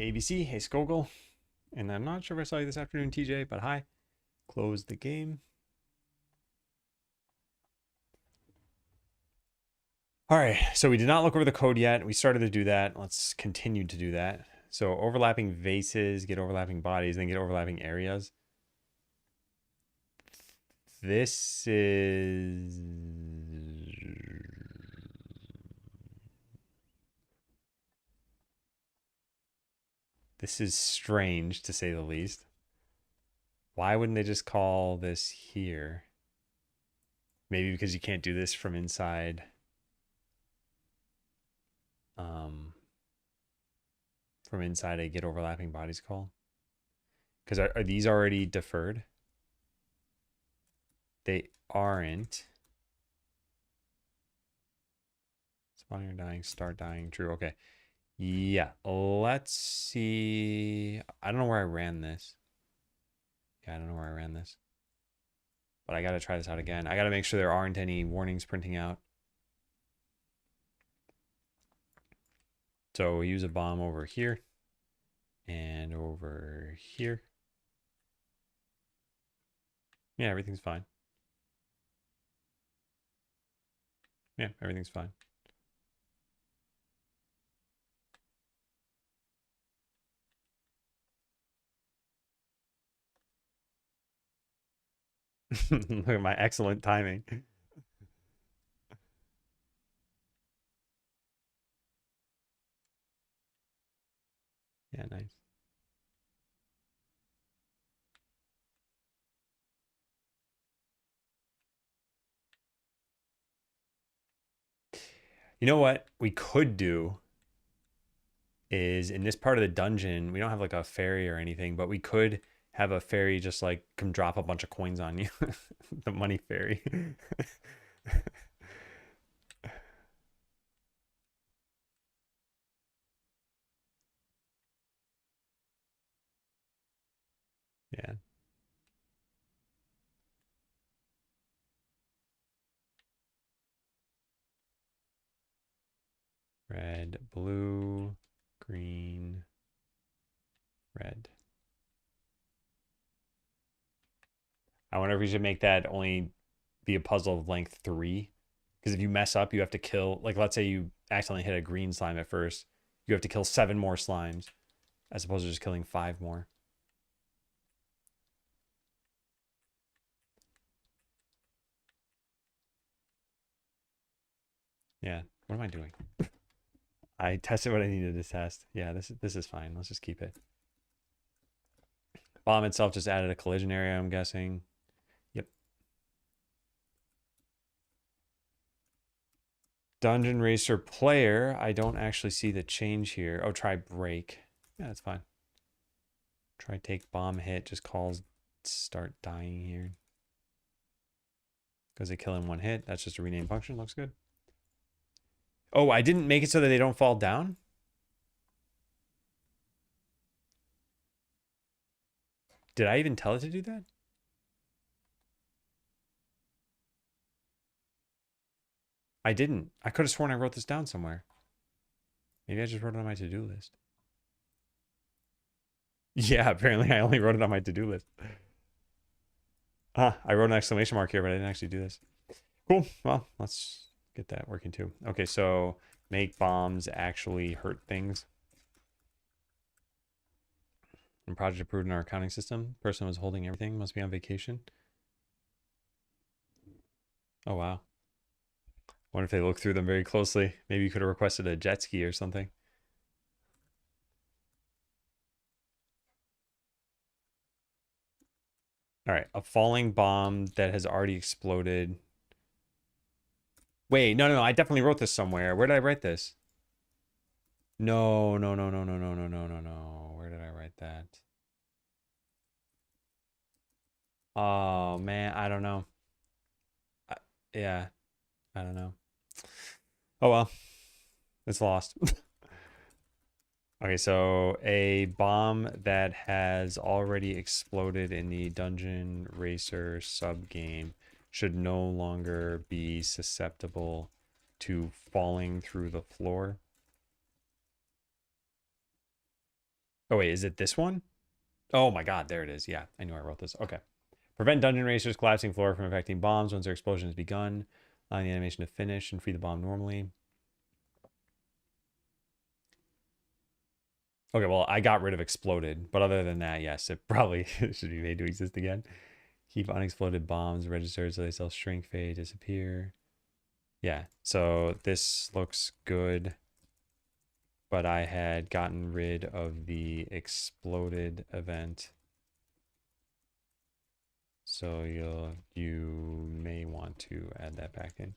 Hey, ABC. Hey, Skogel. And I'm not sure if I saw you this afternoon, TJ, but hi. Close the game. All right, so we did not look over the code yet. We started to do that. Let's continue to do that. So overlapping vases, get overlapping bodies, then get overlapping areas. This is... This is strange, to say the least. Why wouldn't they just call this here? Maybe because you can't do this from inside. From inside a get overlapping bodies call. Because are these already deferred? They aren't. Spawning or dying, start dying, true. Okay. Yeah, let's see. I don't know where I ran this. Yeah, I don't know where I ran this. But I got to try this out again. I got to make sure there aren't any warnings printing out. So we use a bomb over here and over here. Yeah, everything's fine. Yeah, everything's fine. Look at my excellent timing. Yeah, nice. You know what we could do is in this part of the dungeon, we don't have like a fairy or anything, but we could have a fairy just like come drop a bunch of coins on you. The money fairy. Yeah. Red, blue, green, red. I wonder if we should make that only be a puzzle of length 3. Because if you mess up, you have to kill, like, let's say you accidentally hit a green slime at first. You have to kill 7 more slimes, as opposed to just killing 5 more. Yeah. What am I doing? I tested what I needed to test. Yeah, this is fine. Let's just keep it. Bomb itself just added a collision area, I'm guessing. Yep. Dungeon Racer player. I don't actually see the change here. Oh, try break. Yeah, that's fine. Try take bomb hit. Just calls start dying here. Because they kill in 1 hit. That's just a rename function. Looks good. Oh, I didn't make it so that they don't fall down? Did I even tell it to do that? I didn't. I could have sworn I wrote this down somewhere. Maybe I just wrote it on my to-do list. Yeah, apparently I only wrote it on my to-do list. I wrote an exclamation mark here, but I didn't actually do this. Cool. Well, let's get that working too. Okay, so make bombs actually hurt things. And project approved in our accounting system. Person was holding everything. Must be on vacation. Oh, wow. Wonder if they look through them very closely. Maybe you could have requested a jet ski or something. All right, a falling bomb that has already exploded. Wait, no, I definitely wrote this somewhere. Where did I write this? No. Where did I write that? Oh, man, I don't know. Yeah, I don't know. Oh, well, it's lost. Okay, so a bomb that has already exploded in the Dungeon Racer subgame should no longer be susceptible to falling through the floor. Oh, wait, is it this one? Oh my God, there it is. Yeah, I knew I wrote this. Okay. Prevent dungeon racers collapsing floor from affecting bombs once their explosion has begun. Allowing the animation to finish and free the bomb normally. Okay, well, I got rid of exploded, but other than that, yes, it probably should be made to exist again. Keep unexploded bombs registered so they still shrink, fade, disappear. Yeah, so this looks good, but I had gotten rid of the exploded event. So you may want to add that back in.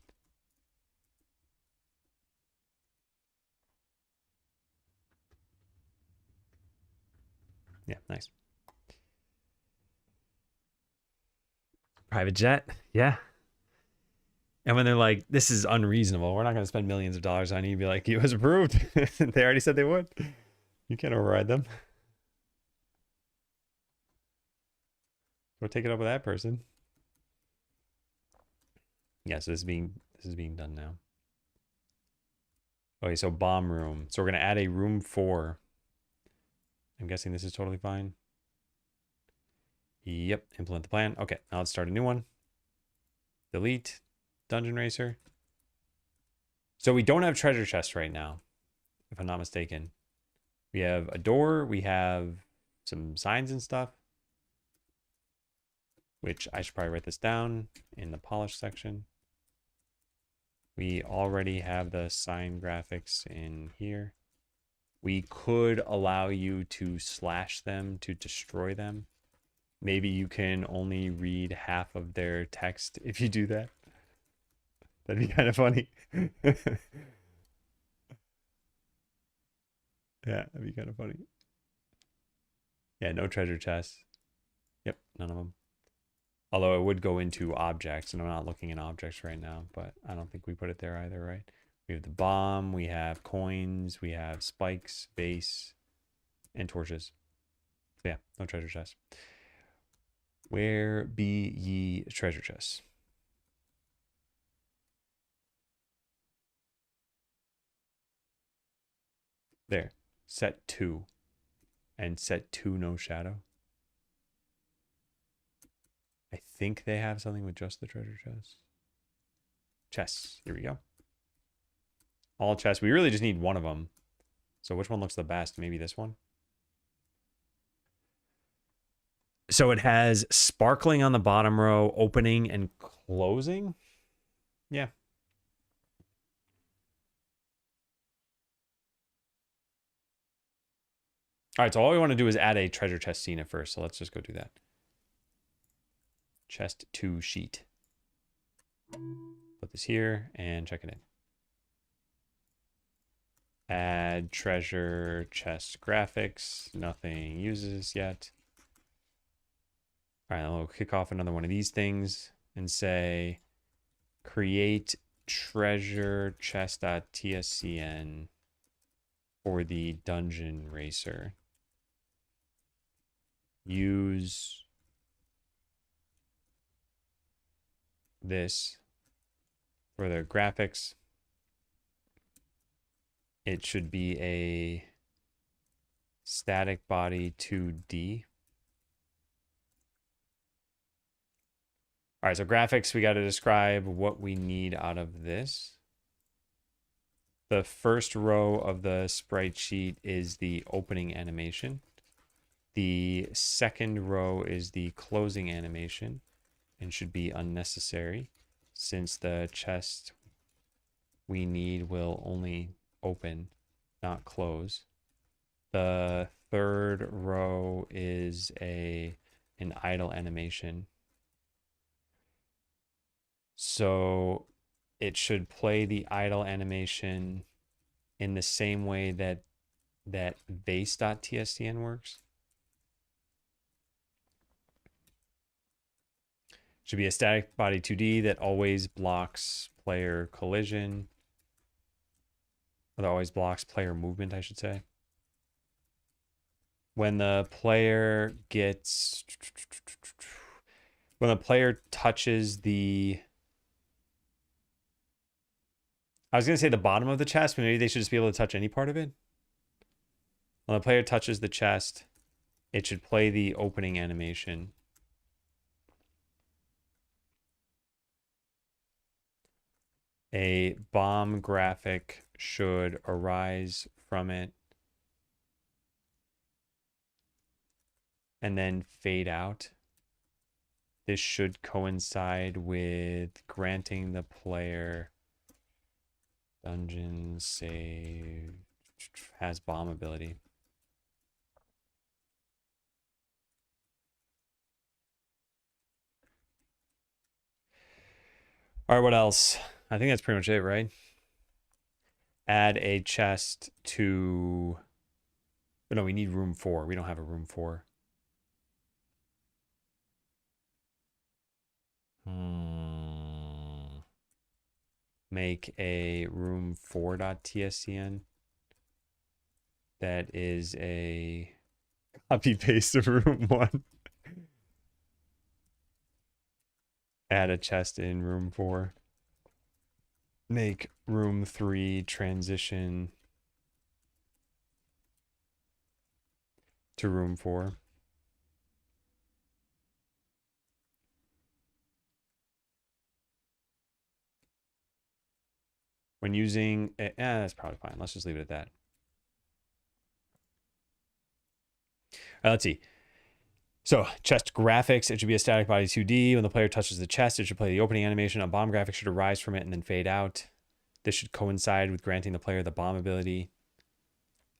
Yeah, nice. Private jet. Yeah. And when they're like, this is unreasonable, we're not going to spend millions of dollars on you, you'd be like, it was approved. They already said they would. You can't override them. Go take it up with that person. Yeah, so this is being done now. Okay, so bomb room. So we're gonna add a room 4. I'm guessing this is totally fine. Yep, implement the plan. Okay, now let's start a new one. Delete dungeon racer. So we don't have treasure chests right now, if I'm not mistaken. We have a door, we have some signs and stuff, which I should probably write this down in the polish section. We already have the sign graphics in here. We could allow you to slash them to destroy them. Maybe you can only read half of their text if you do that. That'd be kind of funny. Yeah, that'd be kind of funny. Yeah, no treasure chests. Yep, none of them. Although it would go into objects, and I'm not looking at objects right now, but I don't think we put it there either, right? We have the bomb, we have coins, we have spikes, base, and torches. So yeah, no treasure chests. Where be ye treasure chests? There. Set 2. And set 2 no shadow. I think they have something with just the treasure chests. Chests. Here we go. All chests. We really just need one of them. So which one looks the best? Maybe this one? So it has sparkling on the bottom row, opening and closing. Yeah. All right, so all we want to do is add a treasure chest scene at first. So let's just go do that. Chest 2 sheet. Put this here and check it in. Add treasure chest graphics. Nothing uses yet. All right, I'll kick off another one of these things and say create treasure chest.tscn for the dungeon racer. Use this for the graphics. It should be a static body 2D. All right, so graphics, we got to describe what we need out of this. The first row of the sprite sheet is the opening animation. The second row is the closing animation and should be unnecessary since the chest we need will only open, not close. The third row is an idle animation. So it should play the idle animation in the same way that base.tscn works. Should be a static body 2D that always blocks player collision. Or that always blocks player movement, I should say. When the player touches the... I was going to say the bottom of the chest, but maybe they should just be able to touch any part of it. When the player touches the chest, it should play the opening animation. A bomb graphic should arise from it and then fade out. This should coincide with granting the player dungeon save has bomb ability. All right, what else? I think that's pretty much it, right? Add a chest to... Oh, no, we need room 4. We don't have a room 4. Make a room 4.tscn that is a copy paste of room 1. Add a chest in room 4. Make room 3 transition to room 4. When using, that's probably fine. Let's just leave it at that. All right, let's see. So chest graphics, it should be a static body 2D. When the player touches the chest, it should play the opening animation. A bomb graphic should arise from it and then fade out. This should coincide with granting the player the bomb ability.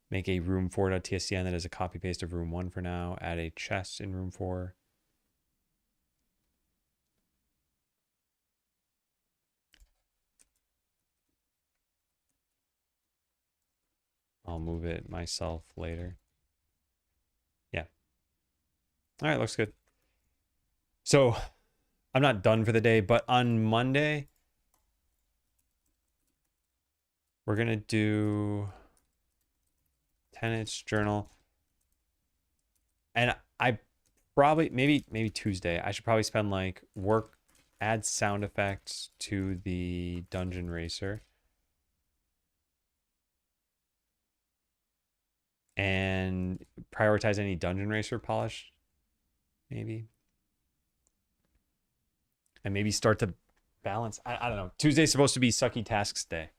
Make a room 4.tscn that is a copy paste of room 1 for now. Add a chest in room 4. I'll move it myself later. Yeah. All right, looks good. So I'm not done for the day, but on Monday, we're going to do tenants journal. And I probably, maybe Tuesday, I should probably spend like add sound effects to the dungeon racer. And prioritize any dungeon racer polish, maybe. And maybe start to balance. I don't know. Tuesday's supposed to be sucky tasks day.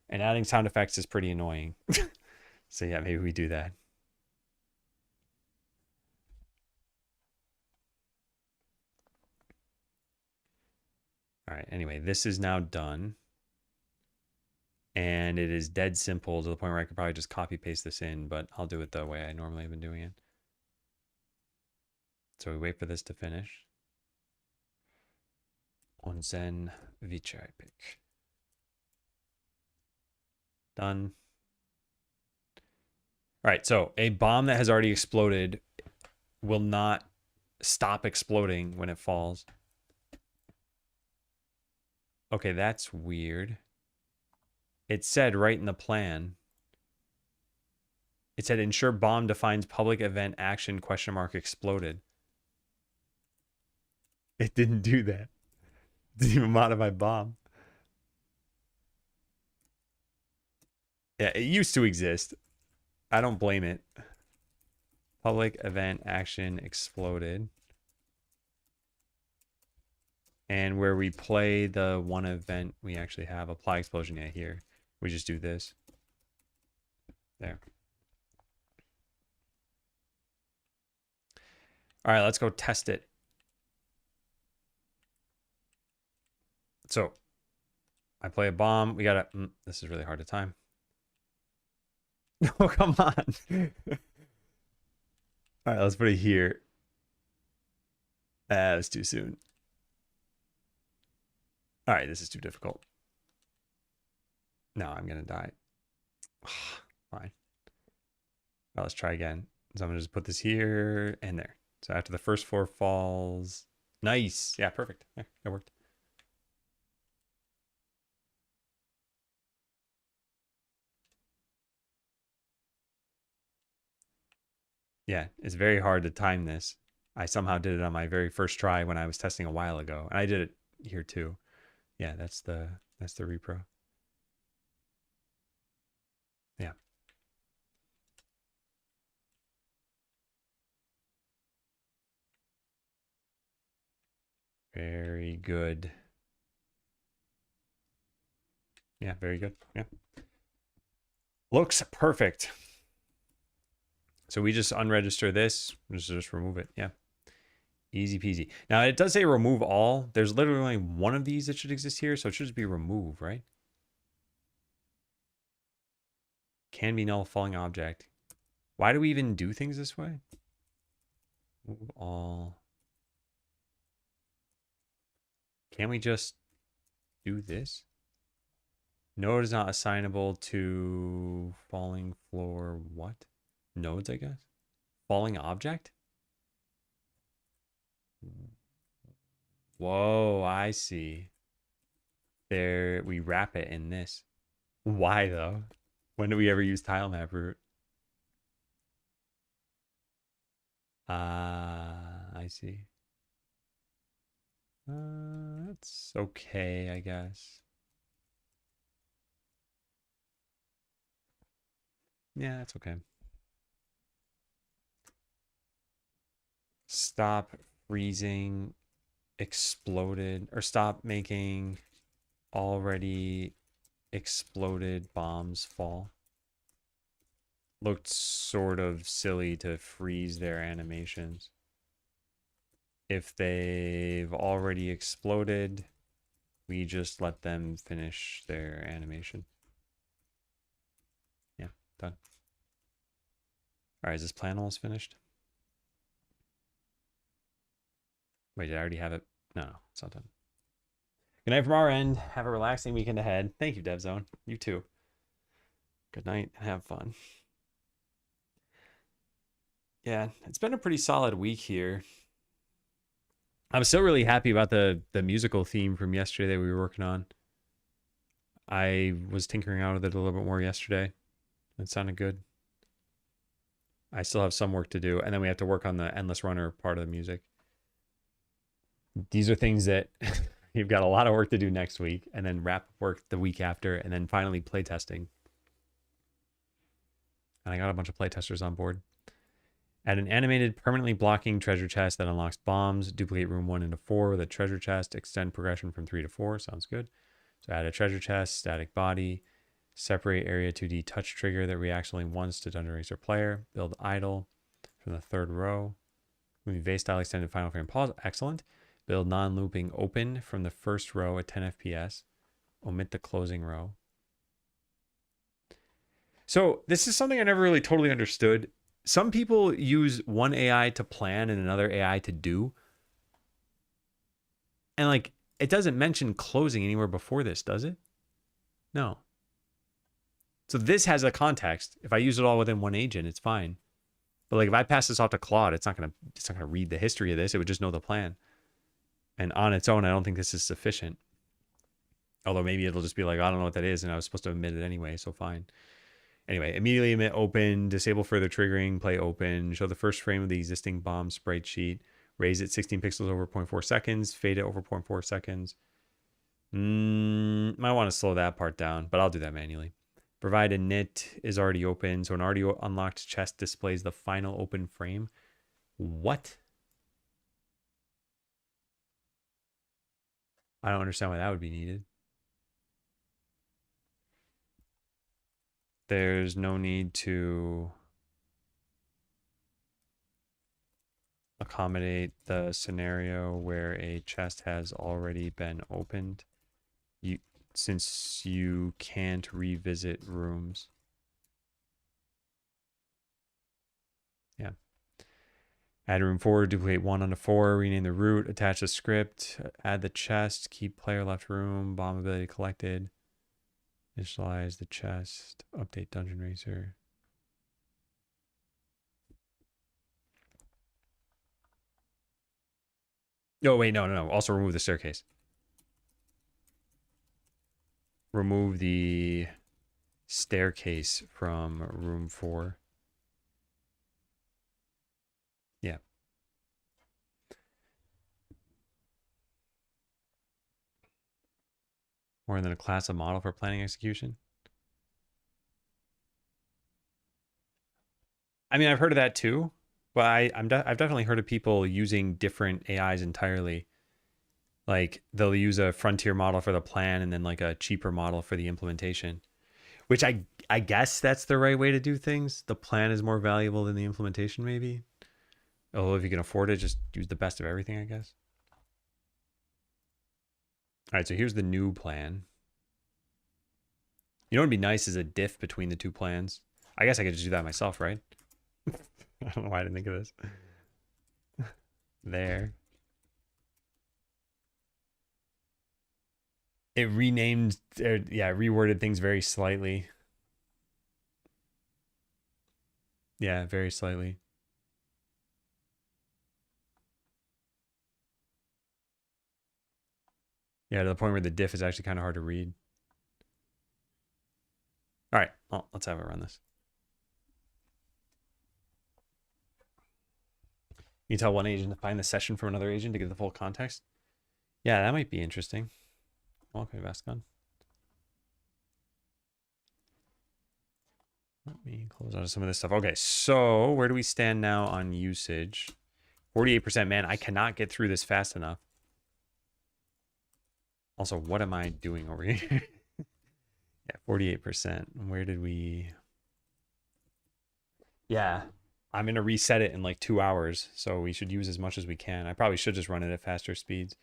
And adding sound effects is pretty annoying. So yeah, maybe we do that. All right, anyway, this is now done. And it is dead simple to the point where I could probably just copy paste this in, but I'll do it the way I normally have been doing it. So we wait for this to finish. Onsen Vichai pick. Done. All right, so a bomb that has already exploded will not stop exploding when it falls. Okay, that's weird. It said right in the plan. It said ensure bomb defines public event action ? Exploded. It didn't do that. It didn't even modify bomb. Yeah, it used to exist. I don't blame it. Public event action exploded. And where we play the one event, we actually have apply explosion. Yeah, here. We just do this. There. All right, let's go test it. So I play a bomb. We got to, this is really hard to time. Oh, come on. All right, let's put it here. That's too soon. All right, this is too difficult. No, I'm going to die. Fine. Well, let's try again. So I'm going to just put this here and there. So after the first 4 falls. Nice. Yeah, perfect. Yeah, that worked. Yeah, it's very hard to time this. I somehow did it on my very first try when I was testing a while ago. And I did it here too. Yeah, that's the repro. Yeah. Very good. Yeah, very good. Yeah. Looks perfect. So we just unregister this. Just remove it. Yeah. Easy peasy. Now it does say remove all. There's literally only one of these that should exist here. So it should just be remove, right? Can be null falling object. Why do we even do things this way? Move all. Can we just do this? Node is not assignable to falling floor. What? Nodes, I guess. Falling object? Whoa, I see. There, we wrap it in this. Why though? When do we ever use tile map root? Ah, I see. That's okay, I guess. Yeah, that's okay. Stop freezing exploded, or stop making already exploded bombs fall. Looked sort of silly to freeze their animations. If they've already exploded, we just let them finish their animation. Yeah, done. All right, is this plan almost finished? Wait, did I already have it? No, it's not done. Good night from our end. Have a relaxing weekend ahead. Thank you, DevZone. You too. Good night and have fun. Yeah, it's been a pretty solid week here. I'm still really happy about the musical theme from yesterday that we were working on. I was tinkering out with it a little bit more yesterday. It sounded good. I still have some work to do, and then we have to work on the Endless Runner part of the music. These are things that you've got a lot of work to do next week, and then wrap work the week after, and then finally playtesting. And I got a bunch of playtesters on board. Add an animated permanently blocking treasure chest that unlocks bombs. Duplicate room 1 into 4 with a treasure chest. Extend progression from 3 to 4. Sounds good. So add a treasure chest, static body. Separate area 2D touch trigger that reacts only once to Dungeon Racer player. Build idle from the third row. Movie vase style extended final frame pause. Excellent. Build non-looping open from the first row at 10 FPS. Omit the closing row. So this is something I never really totally understood. Some people use one AI to plan and another AI to do. And like, it doesn't mention closing anywhere before this, does it? No. So this has a context. If I use it all within one agent, it's fine. But like if I pass this off to Claude, it's not gonna read the history of this. It would just know the plan. And on its own, I don't think this is sufficient. Although maybe it'll just be like, I don't know what that is, and I was supposed to omit it anyway, so fine. Anyway, immediately emit open, disable further triggering, play open, show the first frame of the existing bomb sprite sheet, raise it 16 pixels over 0.4 seconds, fade it over 0.4 seconds. Might want to slow that part down, but I'll do that manually. Provide a knit is already open, so an already unlocked chest displays the final open frame. What? I don't understand why that would be needed. There's no need to accommodate the scenario where a chest has already been opened. Since you can't revisit rooms. Yeah. Add room 4, duplicate 1 onto 4, rename the root, attach the script, add the chest, keep player left room, bomb ability collected, initialize the chest, update Dungeon Racer. Oh, wait, no. Also remove the staircase. Remove the staircase from room 4. Yeah. More than a class of model for planning execution. I mean, I've heard of that too, but I've definitely heard of people using different AIs entirely. Like they'll use a frontier model for the plan and then like a cheaper model for the implementation. Which I guess that's the right way to do things. The plan is more valuable than the implementation, maybe. Although if you can afford it, just use the best of everything, I guess. All right, so here's the new plan. You know what would be nice is a diff between the two plans. I guess I could just do that myself, right? I don't know why I didn't think of this. There. It renamed, yeah, reworded things very slightly. Yeah, very slightly. Yeah, to the point where the diff is actually kind of hard to read. All right, well, let's have it run this. You tell one agent to find the session from another agent to get the full context. Yeah, that might be interesting. Welcome, Vascon. Let me close out of some of this stuff. Okay, so where do we stand now on usage? 48%. Man, I cannot get through this fast enough. Also, what am I doing over here? Yeah, 48%. Where did we... Yeah, I'm going to reset it in like 2 hours, so we should use as much as we can. I probably should just run it at faster speeds.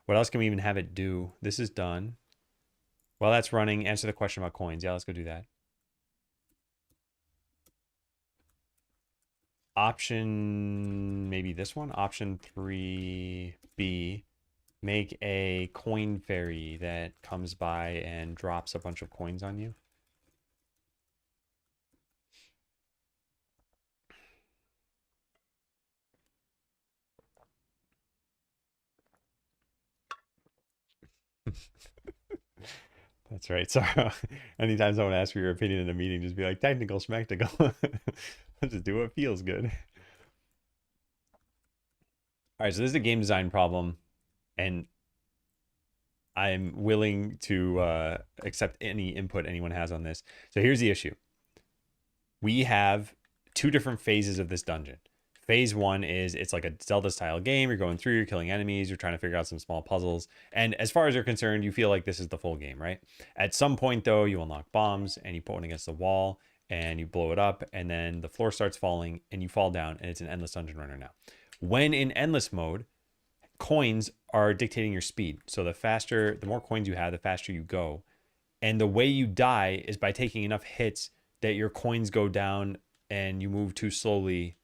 What else can we even have it do? This is done. While that's running, answer the question about coins. Yeah, let's go do that. Option, maybe this one? Option 3B. Make a coin fairy that comes by and drops a bunch of coins on you. That's right. So anytime someone asks for your opinion in a meeting, just be like, technical schmectical. Just do what feels good. All right, so this is a game design problem, and I'm willing to accept any input anyone has on this. So here's the issue. We have 2 different phases of this dungeon. Phase 1 is it's like a Zelda style game. You're going through, you're killing enemies, you're trying to figure out some small puzzles. And as far as you're concerned, you feel like this is the full game, right? At some point though, you unlock bombs and you put one against the wall and you blow it up and then the floor starts falling and you fall down and it's an endless dungeon runner now. When in endless mode, coins are dictating your speed. So the more coins you have, the faster you go. And the way you die is by taking enough hits that your coins go down and you move too slowly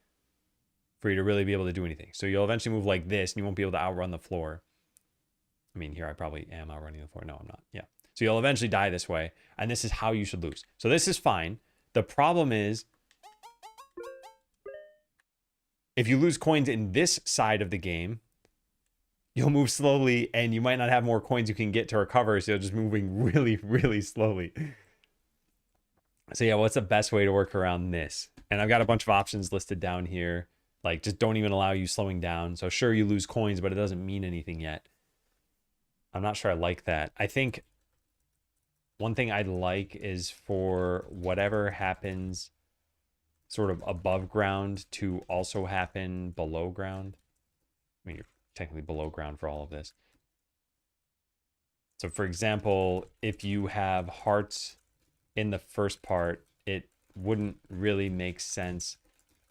for you to really be able to do anything. So you'll eventually move like this and you won't be able to outrun the floor. I mean, here I probably am outrunning the floor. No, I'm not. Yeah. So you'll eventually die this way. And this is how you should lose. So this is fine. The problem is if you lose coins in this side of the game, you'll move slowly and you might not have more coins you can get to recover. So you're just moving really, really slowly. So yeah, what's the best way to work around this? And I've got a bunch of options listed down here. Like, just don't even allow you slowing down. So sure, you lose coins, but it doesn't mean anything yet. I'm not sure I like that. I think one thing I'd like is for whatever happens sort of above ground to also happen below ground. I mean, you're technically below ground for all of this. So for example, if you have hearts in the first part, it wouldn't really make sense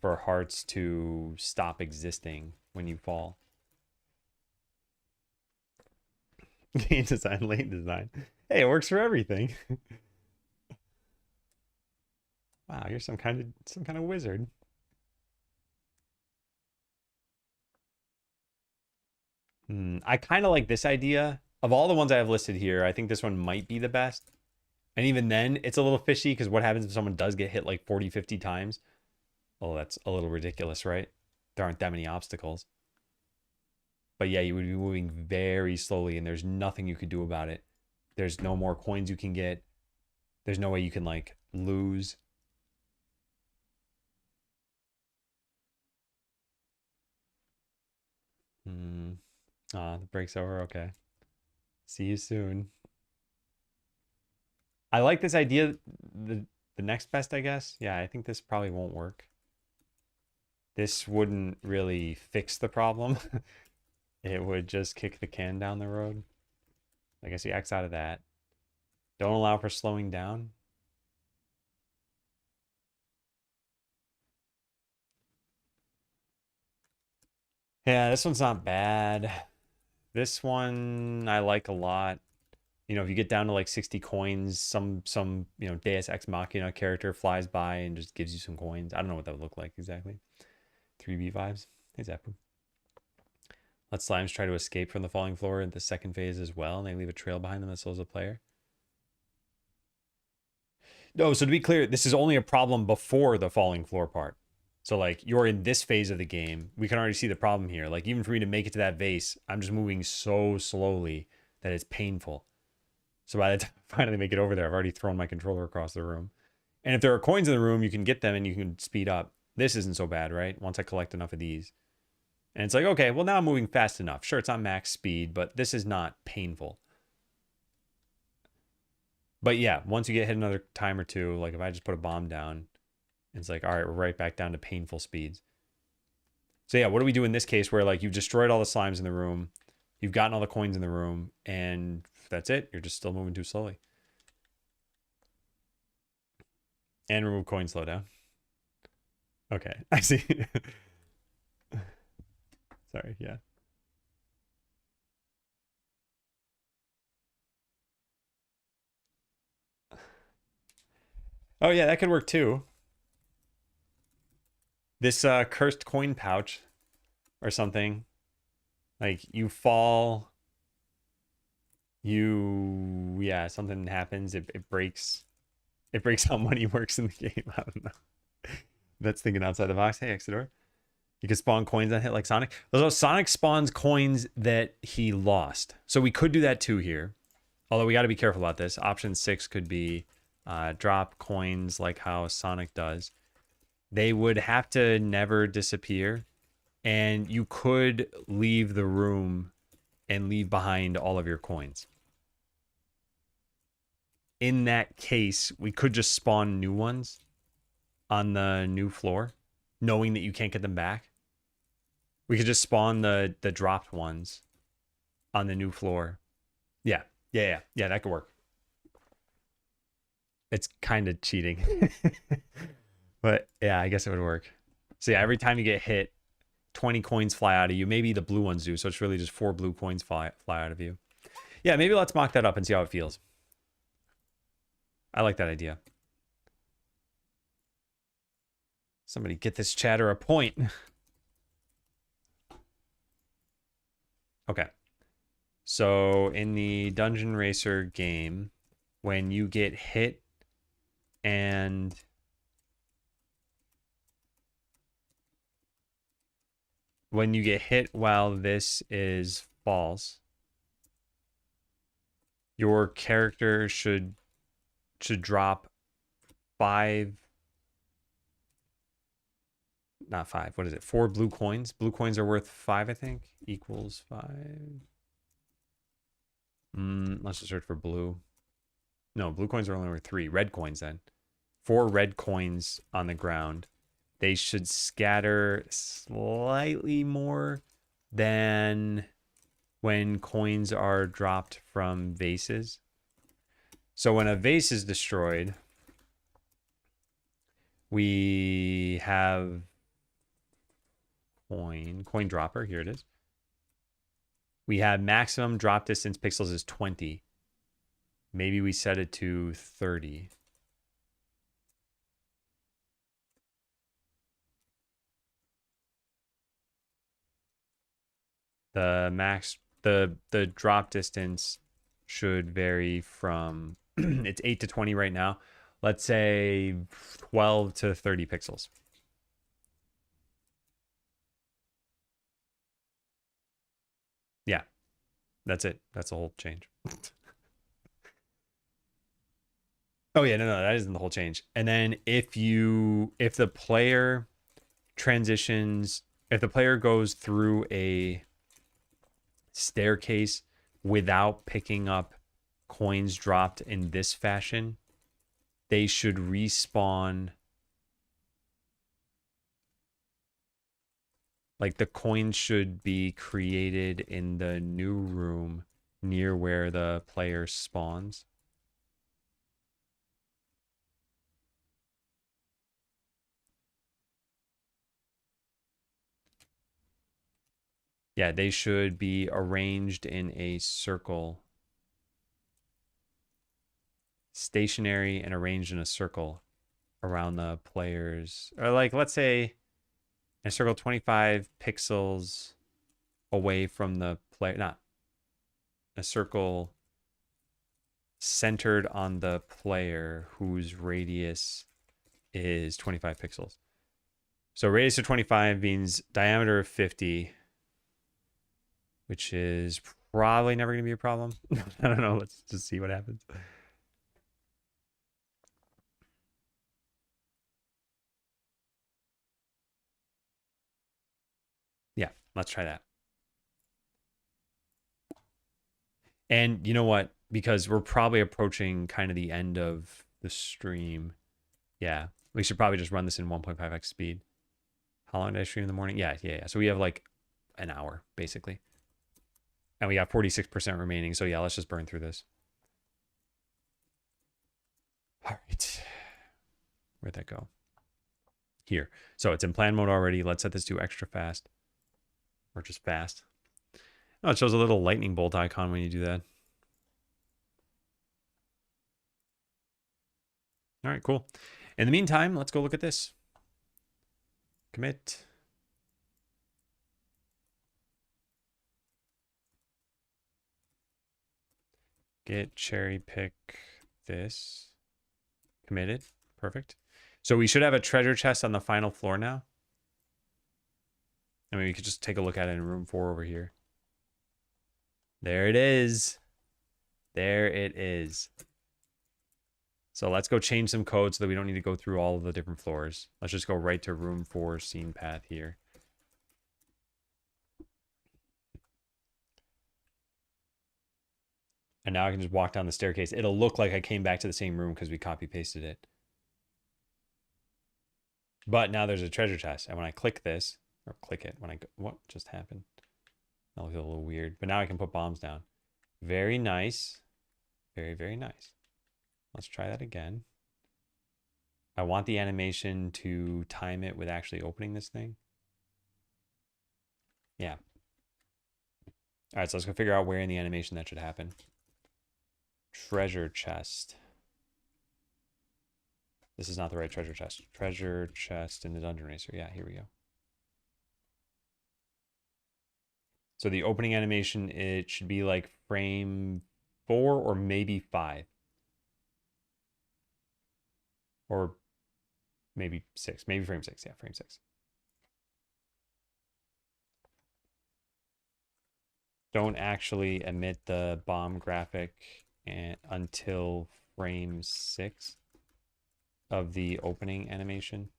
for hearts to stop existing when you fall. Game design, late design. Hey, it works for everything. Wow, you're some kind of wizard. I kind of like this idea. Of all the ones I have listed here, I think this one might be the best. And even then, it's a little fishy because what happens if someone does get hit like 40, 50 times? Oh, that's a little ridiculous, right? There aren't that many obstacles. But yeah, you would be moving very slowly and there's nothing you could do about it. There's no more coins you can get. There's no way you can like lose. The break's over. Okay. See you soon. I like this idea. The next best, I guess. Yeah, I think this probably won't work. This wouldn't really fix the problem. it would just kick the can down the road. I guess you X out of that. Don't allow for slowing down. Yeah, this one's not bad. This one I like a lot. You know, if you get down to like 60 coins, some Deus Ex Machina character flies by and just gives you some coins. I don't know what that would look like exactly. 3B vibes. Hey, Zapper. Let slimes try to escape from the falling floor in the second phase as well, and they leave a trail behind them that slows the player. No, so to be clear, this is only a problem before the falling floor part. So like you're in this phase of the game. We can already see the problem here. Like even for me to make it to that vase, I'm just moving so slowly that it's painful. So by the time I finally make it over there, I've already thrown my controller across the room. And if there are coins in the room, you can get them and you can speed up. This isn't so bad, right? Once I collect enough of these. And it's like, okay, well now I'm moving fast enough. Sure, it's not max speed, but this is not painful. But yeah, once you get hit another time or two, like if I just put a bomb down, it's like, all right, we're right back down to painful speeds. So yeah, what do we do in this case where like you've destroyed all the slimes in the room, you've gotten all the coins in the room, and that's it. You're just still moving too slowly. And remove coin slowdown. Okay, I see. Sorry, yeah. Oh yeah, that could work too. This cursed coin pouch or something. Like you fall, yeah, something happens, it breaks. It breaks how money works in the game. I don't know. That's thinking outside the box. Hey, Exodor. You can spawn coins on hit like Sonic. Although Sonic spawns coins that he lost. So we could do that too here. Although we got to be careful about this. Option 6 could be drop coins like how Sonic does. They would have to never disappear. And you could leave the room and leave behind all of your coins. In that case, we could just spawn new ones on the new floor, knowing that you can't get them back. We could just spawn the dropped ones on the new floor. Yeah, that could work. It's kind of cheating. But yeah, I guess it would work. So yeah, every time you get hit, 20 coins fly out of you. Maybe the blue ones do. So it's really just 4 blue coins fly out of you. Yeah, maybe let's mock that up and see how it feels. I like that idea. Somebody get this chatter a point. Okay. So in the Dungeon Racer game, when you get hit and when you get hit while this is false, your character should drop 5, not 5, what is it, 4 blue coins. Blue coins are worth 5, I think. Equals 5. Let's just search for blue. No, blue coins are only worth 3. Red coins then. 4 red coins on the ground. They should scatter slightly more than when coins are dropped from vases. So when a vase is destroyed, we have coin dropper. Here it is. We have maximum drop distance pixels is 20. Maybe we set it to 30. The max, the drop distance should vary from it's 8 to 20 right now. Let's say 12 to 30 pixels. Yeah, that's it. That's the whole change. Oh yeah, no, that isn't the whole change. And then if the player transitions, if the player goes through a staircase without picking up coins dropped in this fashion, they should respawn Like the coins should be created in the new room near where the player spawns. Yeah, they should be arranged in a circle. Stationary and arranged in a circle around the players. Or like, let's say a circle 25 pixels away from the player. Not a circle centered on the player whose radius is 25 pixels. So radius of 25 means diameter of 50, which is probably never going to be a problem. I don't know. Let's just see what happens. Yeah, let's try that. And you know what? Because we're probably approaching kind of the end of the stream. Yeah, we should probably just run this in 1.5x speed. How long did I stream in the morning? Yeah. So we have like an hour, basically. And we got 46% remaining. So yeah, let's just burn through this. All right. Where'd that go? Here. So it's in plan mode already. Let's set this to extra fast. Or just fast. Oh, it shows a little lightning bolt icon when you do that. All right, cool. In the meantime, let's go look at this. Commit. Git cherry pick this. Committed. Perfect. So we should have a treasure chest on the final floor now. I mean, we could just take a look at it in room 4 over here. There it is. There it is. So let's go change some code so that we don't need to go through all of the different floors. Let's just go right to room 4 scene path here. And now I can just walk down the staircase. It'll look like I came back to the same room because we copy pasted it. But now there's a treasure chest. And when I click this, or click it, when I go, what just happened? That looks a little weird. But now I can put bombs down. Very nice. Very, very nice. Let's try that again. I want the animation to time it with actually opening this thing. Yeah. All right, so let's go figure out where in the animation that should happen. Treasure chest. This is not the right treasure chest. Treasure chest in the Dungeon Racer. Yeah, here we go. So the opening animation, it should be like frame 4 or maybe 5. Or maybe 6. Maybe frame 6. Yeah, frame 6. Don't actually emit the bomb graphic until frame 6 of the opening animation.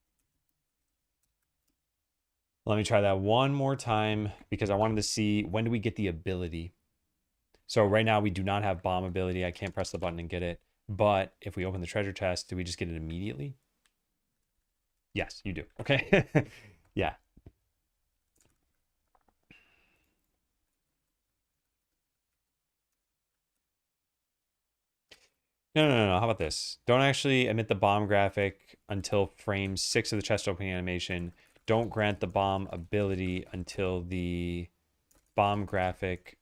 Let me try that one more time because I wanted to see when do we get the ability. So right now we do not have bomb ability. I can't press the button and get it. But if we open the treasure chest, do we just get it immediately? Yes, you do. Okay. Yeah. No. How about this? Don't actually emit the bomb graphic until frame 6 of the chest opening animation. Don't grant the bomb ability until the bomb graphic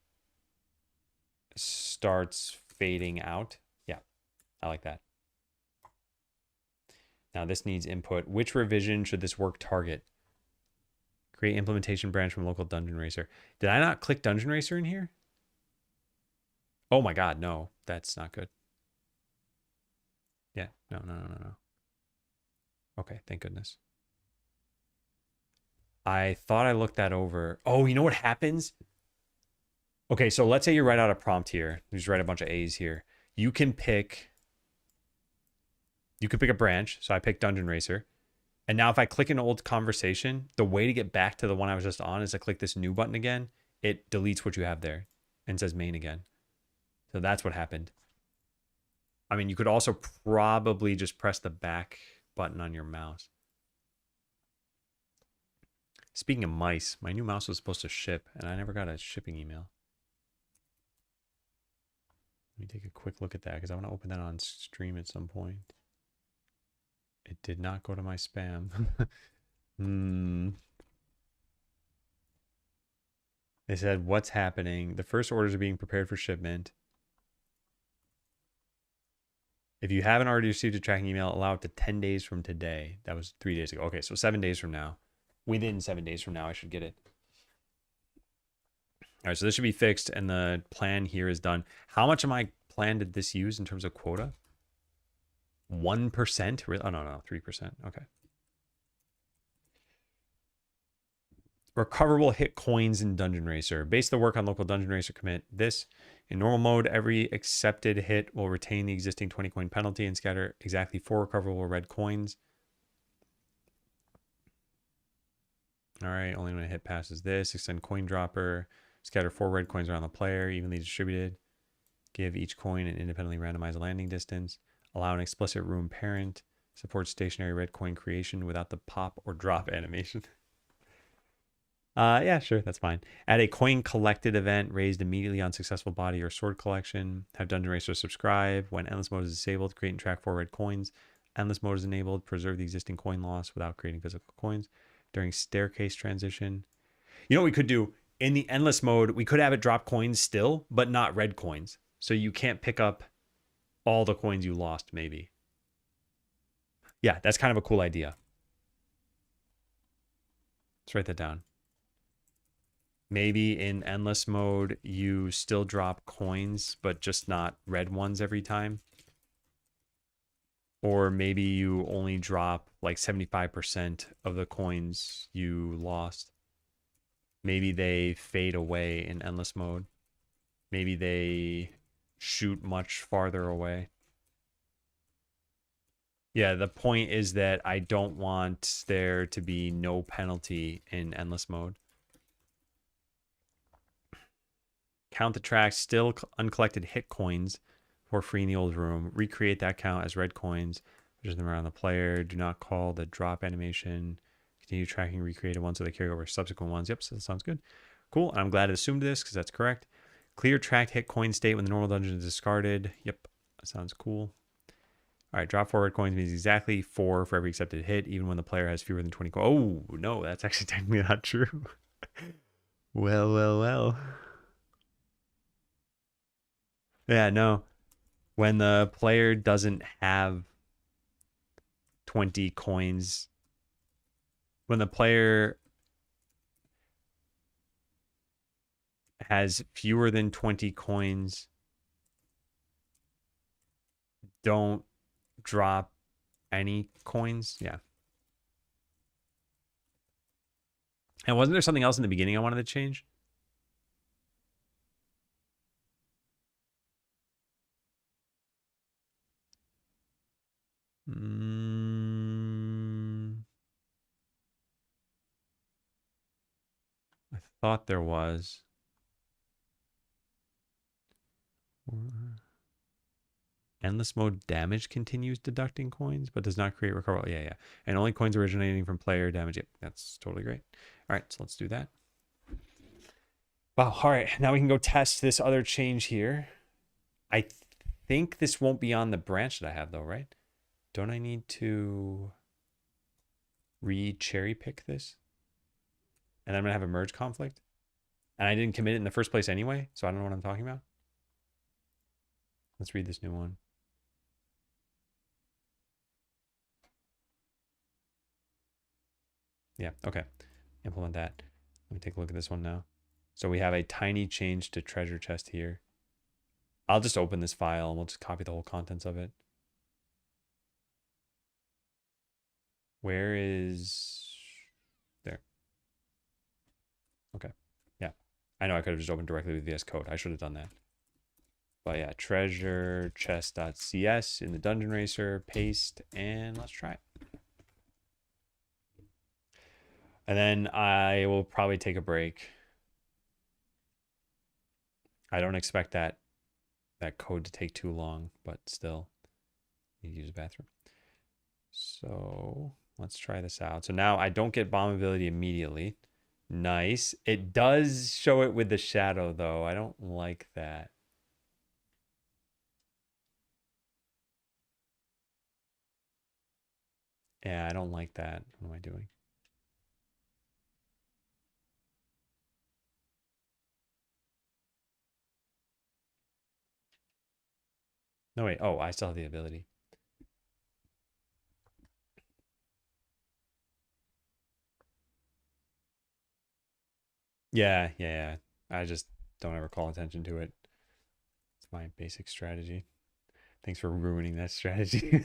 starts fading out. Yeah, I like that. Now this needs input. Which revision should this work target? Create implementation branch from local Dungeon Racer. Did I not click Dungeon Racer in here? Oh my God, no, that's not good. Yeah, no. Okay, thank goodness. I thought I looked that over. Oh, you know what happens? Okay, so let's say you write out a prompt here. You just write a bunch of A's here. You can pick a branch. So I picked Dungeon Racer. And now if I click an old conversation, the way to get back to the one I was just on is I click this new button again. It deletes what you have there and says main again. So that's what happened. I mean, you could also probably just press the back button on your mouse. Speaking of mice, my new mouse was supposed to ship, and I never got a shipping email. Let me take a quick look at that, because I want to open that on stream at some point. It did not go to my spam. They said, what's happening? The first orders are being prepared for shipment. If you haven't already received a tracking email, allow it to 10 days from today. That was 3 days ago. Okay, so 7 days from now. Within 7 days from now, I should get it. All right, so this should be fixed, and the plan here is done. How much of my plan did this use in terms of quota? 1%? Oh, no, 3%. Okay. Recoverable hit coins in Dungeon Racer. Base the work on local Dungeon Racer commit this. In normal mode, every accepted hit will retain the existing 20 coin penalty and scatter exactly 4 recoverable red coins. All right, only when a hit passes this. Extend coin dropper. Scatter 4 red coins around the player, evenly distributed. Give each coin an independently randomized landing distance. Allow an explicit room parent. Support stationary red coin creation without the pop or drop animation. Yeah, sure, that's fine. Add a coin collected event raised immediately on successful body or sword collection. Have Dungeon Racer subscribe. When endless mode is disabled, create and track 4 red coins. Endless mode is enabled. Preserve the existing coin loss without creating physical coins. During staircase transition. You know what we could do? In the endless mode, we could have it drop coins still, but not red coins. So you can't pick up all the coins you lost, maybe. Yeah, that's kind of a cool idea. Let's write that down. Maybe in endless mode, you still drop coins, but just not red ones every time. Or maybe you only drop like 75% of the coins you lost. Maybe they fade away in endless mode. Maybe they shoot much farther away. Yeah, the point is that I don't want there to be no penalty in endless mode. Count the tracks, still uncollected hit coins for free in the old room. Recreate that count as red coins. Position them around the player. Do not call the drop animation. Continue tracking recreated ones so they carry over subsequent ones. Yep, so that sounds good. Cool, and I'm glad it assumed this because that's correct. Clear tracked hit coin state when the normal dungeon is discarded. Yep, that sounds cool. All right, drop 4 red coins means exactly 4 for every accepted hit, even when the player has fewer than 20 coins. Oh, no, that's actually technically not true. Well. Yeah, no. When the player doesn't have 20 coins, when the player has fewer than 20 coins, don't drop any coins. Yeah. And wasn't there something else in the beginning I wanted to change? I thought there was. Endless mode damage continues deducting coins, but does not create recoverable. Yeah. And only coins originating from player damage. Yep, that's totally great. All right, so let's do that. Wow, all right, now we can go test this other change here. I think this won't be on the branch that I have though, right? Don't I need to re-cherry pick this? And I'm gonna have a merge conflict? And I didn't commit it in the first place anyway, so I don't know what I'm talking about. Let's read this new one. Yeah, okay. Implement that. Let me take a look at this one now. So we have a tiny change to treasure chest here. I'll just open this file and we'll just copy the whole contents of it. Where is... There. Okay. Yeah. I know I could have just opened directly with VS Code. I should have done that. But yeah, treasure chest.cs in the Dungeon Racer, paste, and let's try it. And then I will probably take a break. I don't expect that code to take too long, but still, need to use the bathroom. So Let's try this out. So now I don't get bomb ability immediately. Nice. It does show it with the shadow, though. I don't like that. Yeah, I don't like that. What am I doing? No, wait. Oh, I still have the ability. Yeah, yeah, yeah. I just don't ever call attention to it. It's my basic strategy. Thanks for ruining that strategy.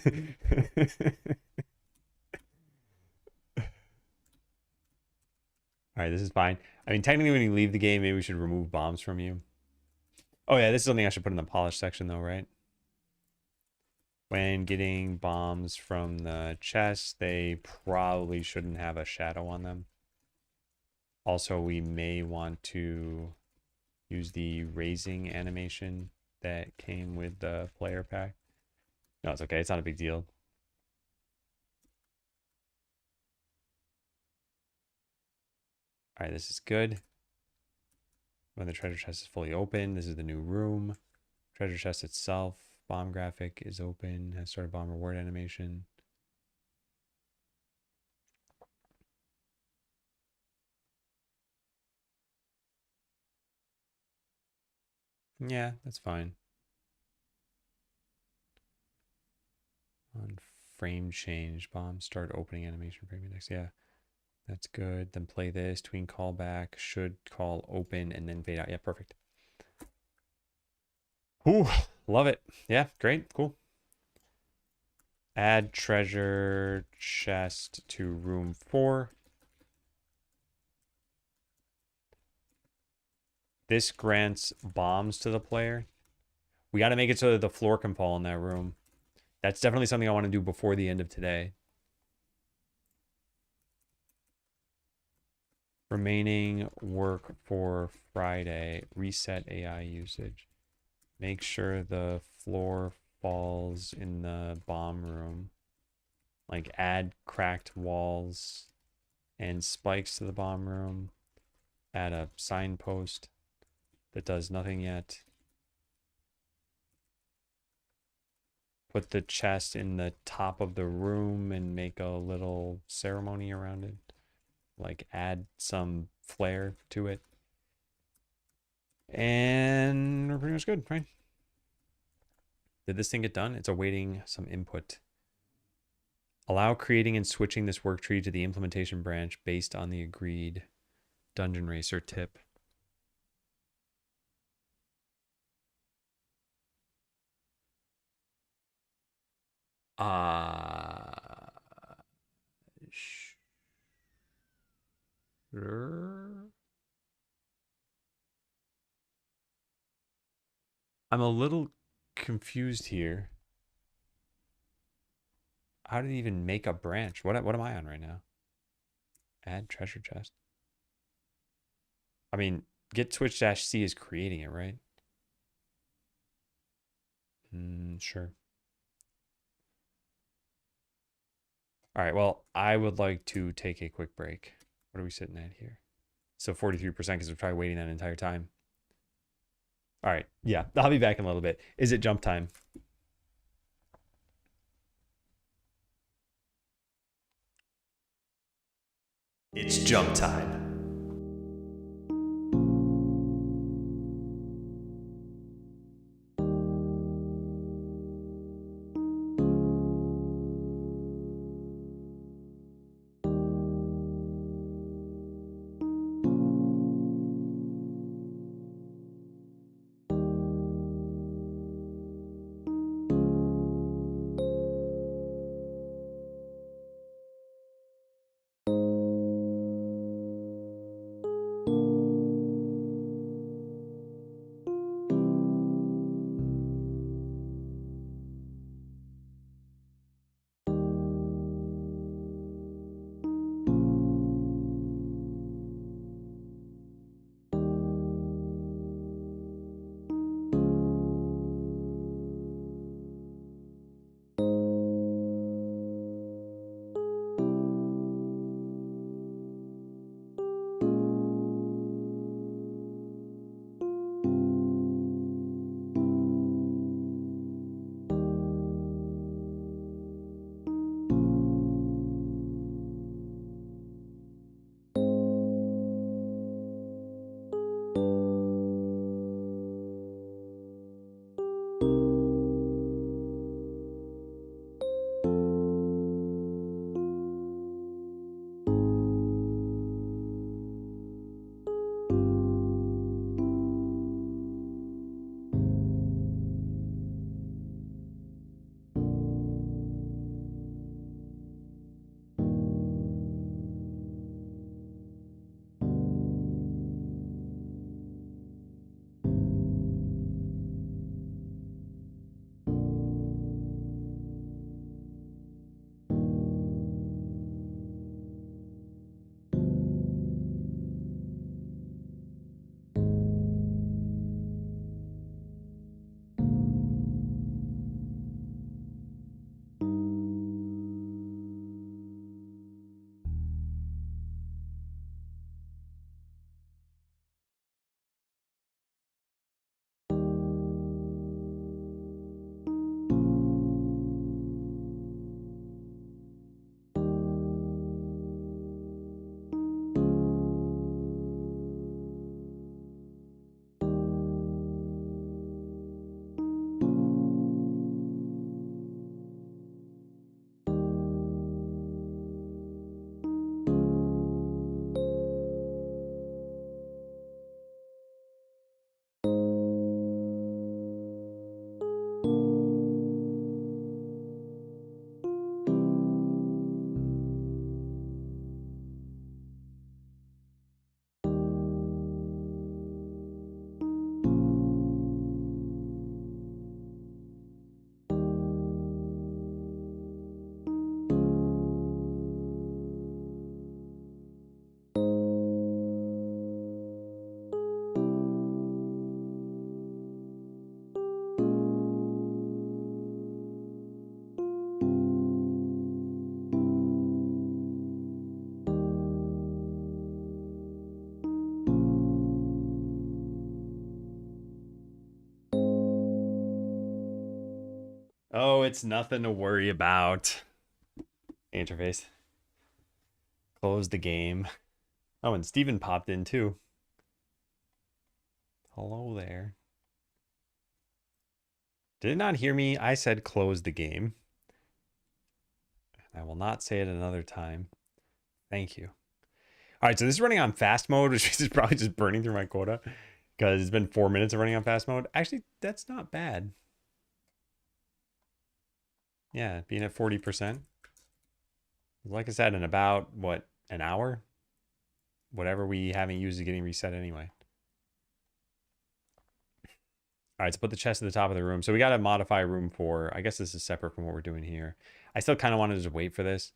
All right, this is fine. I mean, technically, when you leave the game, maybe we should remove bombs from you. Oh, yeah, this is something I should put in the polish section, though, right? When getting bombs from the chest, they probably shouldn't have a shadow on them. Also, we may want to use the raising animation that came with the player pack. No, it's okay. It's not a big deal. All right, this is good. When the treasure chest is fully open, this is the new room. Treasure chest itself, bomb graphic is open, has started bomb reward animation. Yeah, that's fine. On frame change, bomb start opening animation frame index. Yeah, that's good. Then play this, tween callback, should call open and then fade out. Yeah, perfect. Ooh, love it. Yeah, great, cool. Add treasure chest to room 4. This grants bombs to the player. We got to make it so that the floor can fall in that room. That's definitely something I want to do before the end of today. Remaining work for Friday. Reset AI usage. Make sure the floor falls in the bomb room. Like add cracked walls and spikes to the bomb room. Add a signpost that does nothing yet. Put the chest in the top of the room and make a little ceremony around it. Like add some flair to it. And we're pretty much good, right? Did this thing get done? It's awaiting some input. Allow creating and switching this work tree to the implementation branch based on the agreed dungeon racer tip. Sure. I'm a little confused here. How did it even make a branch? What am I on right now? Add treasure chest. I mean, get switch dash C is creating it, right? Sure. All right, well, I would like to take a quick break. What are we sitting at here? So 43% because we're probably waiting that entire time. All right, yeah, I'll be back in a little bit. Is it jump time? It's jump time. Oh, it's nothing to worry about. Interface. Close the game. Oh, and Steven popped in too. Hello there. Did not hear me. I said close the game. I will not say it another time. Thank you. All right, so this is running on fast mode, which is probably just burning through my quota because it's been 4 minutes of running on fast mode. Actually, that's not bad. Yeah, being at 40%. Like I said, in about, what, an hour? Whatever we haven't used is getting reset anyway. All right, so put the chest at the top of the room. So we got to modify room 4. I guess this is separate from what we're doing here. I still kind of wanted to just wait for this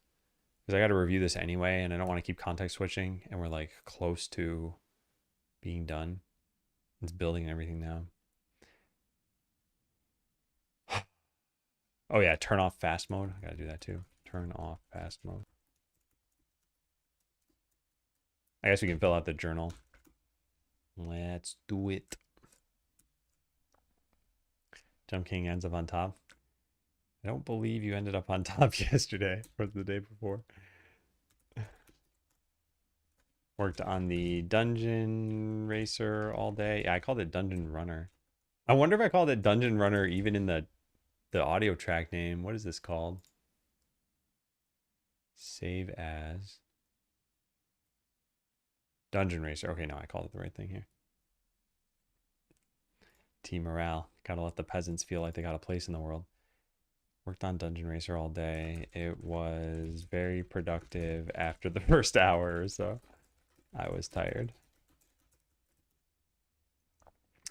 because I got to review this anyway, and I don't want to keep context switching, and we're like close to being done. It's building and everything now. Oh yeah, turn off fast mode. I gotta do that too. Turn off fast mode. I guess we can fill out the journal. Let's do it. Jump King ends up on top. I don't believe you ended up on top yesterday or the day before. Worked on the dungeon racer all day. Yeah, I called it dungeon runner. I wonder if I called it dungeon runner even in the audio track name. What is this called? Save as dungeon racer. Okay, no, I called it the right thing here. Team morale. Gotta let the peasants feel like they got a place in the world. Worked on dungeon racer all day. It was very productive after the first hour or so. I was tired.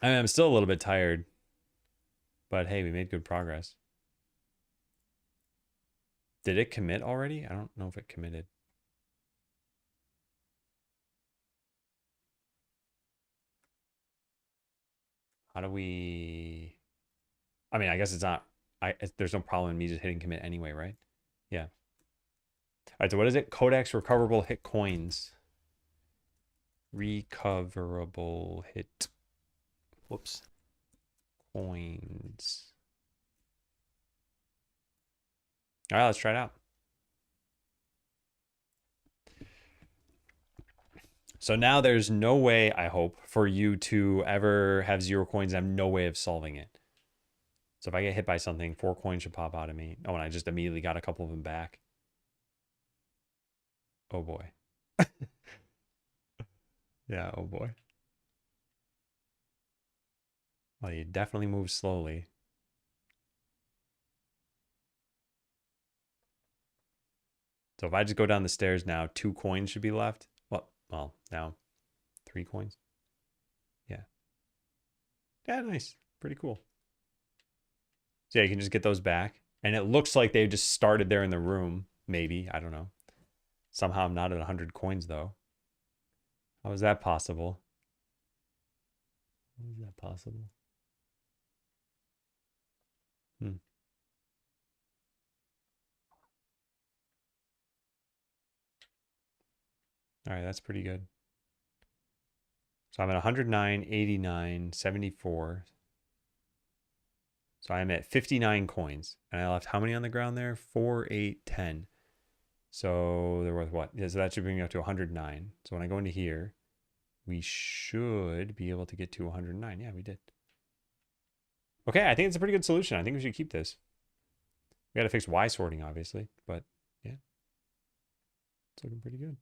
I mean, I'm still a little bit tired, but hey, we made good progress. Did it commit already? I don't know if it committed. How do we... I mean, I guess it's not... There's no problem in me just hitting commit anyway, right? Yeah. All right, so what is it? Codex recoverable hit coins. Recoverable hit. Whoops. Coins. All right, let's try it out. So now there's no way, I hope, for you to ever have 0 coins and have no way of solving it. So if I get hit by something, 4 coins should pop out of me. Oh, and I just immediately got a couple of them back. Oh boy. Yeah, oh boy. Well, you definitely move slowly. So if I just go down the stairs now, 2 coins should be left. Well, now 3 coins. Yeah. Yeah, nice. Pretty cool. So yeah, you can just get those back. And it looks like they just started there in the room. Maybe. I don't know. Somehow I'm not at 100 coins, though. How is that possible? How is that possible? Hmm. All right, that's pretty good. So I'm at 109, 89, 74. So I'm at 59 coins. And I left how many on the ground there? 4, 8, 10. So there was what? Yeah, so that should bring me up to 109. So when I go into here, we should be able to get to 109. Yeah, we did. Okay, I think it's a pretty good solution. I think we should keep this. We got to fix Y sorting, obviously. But yeah, it's looking pretty good.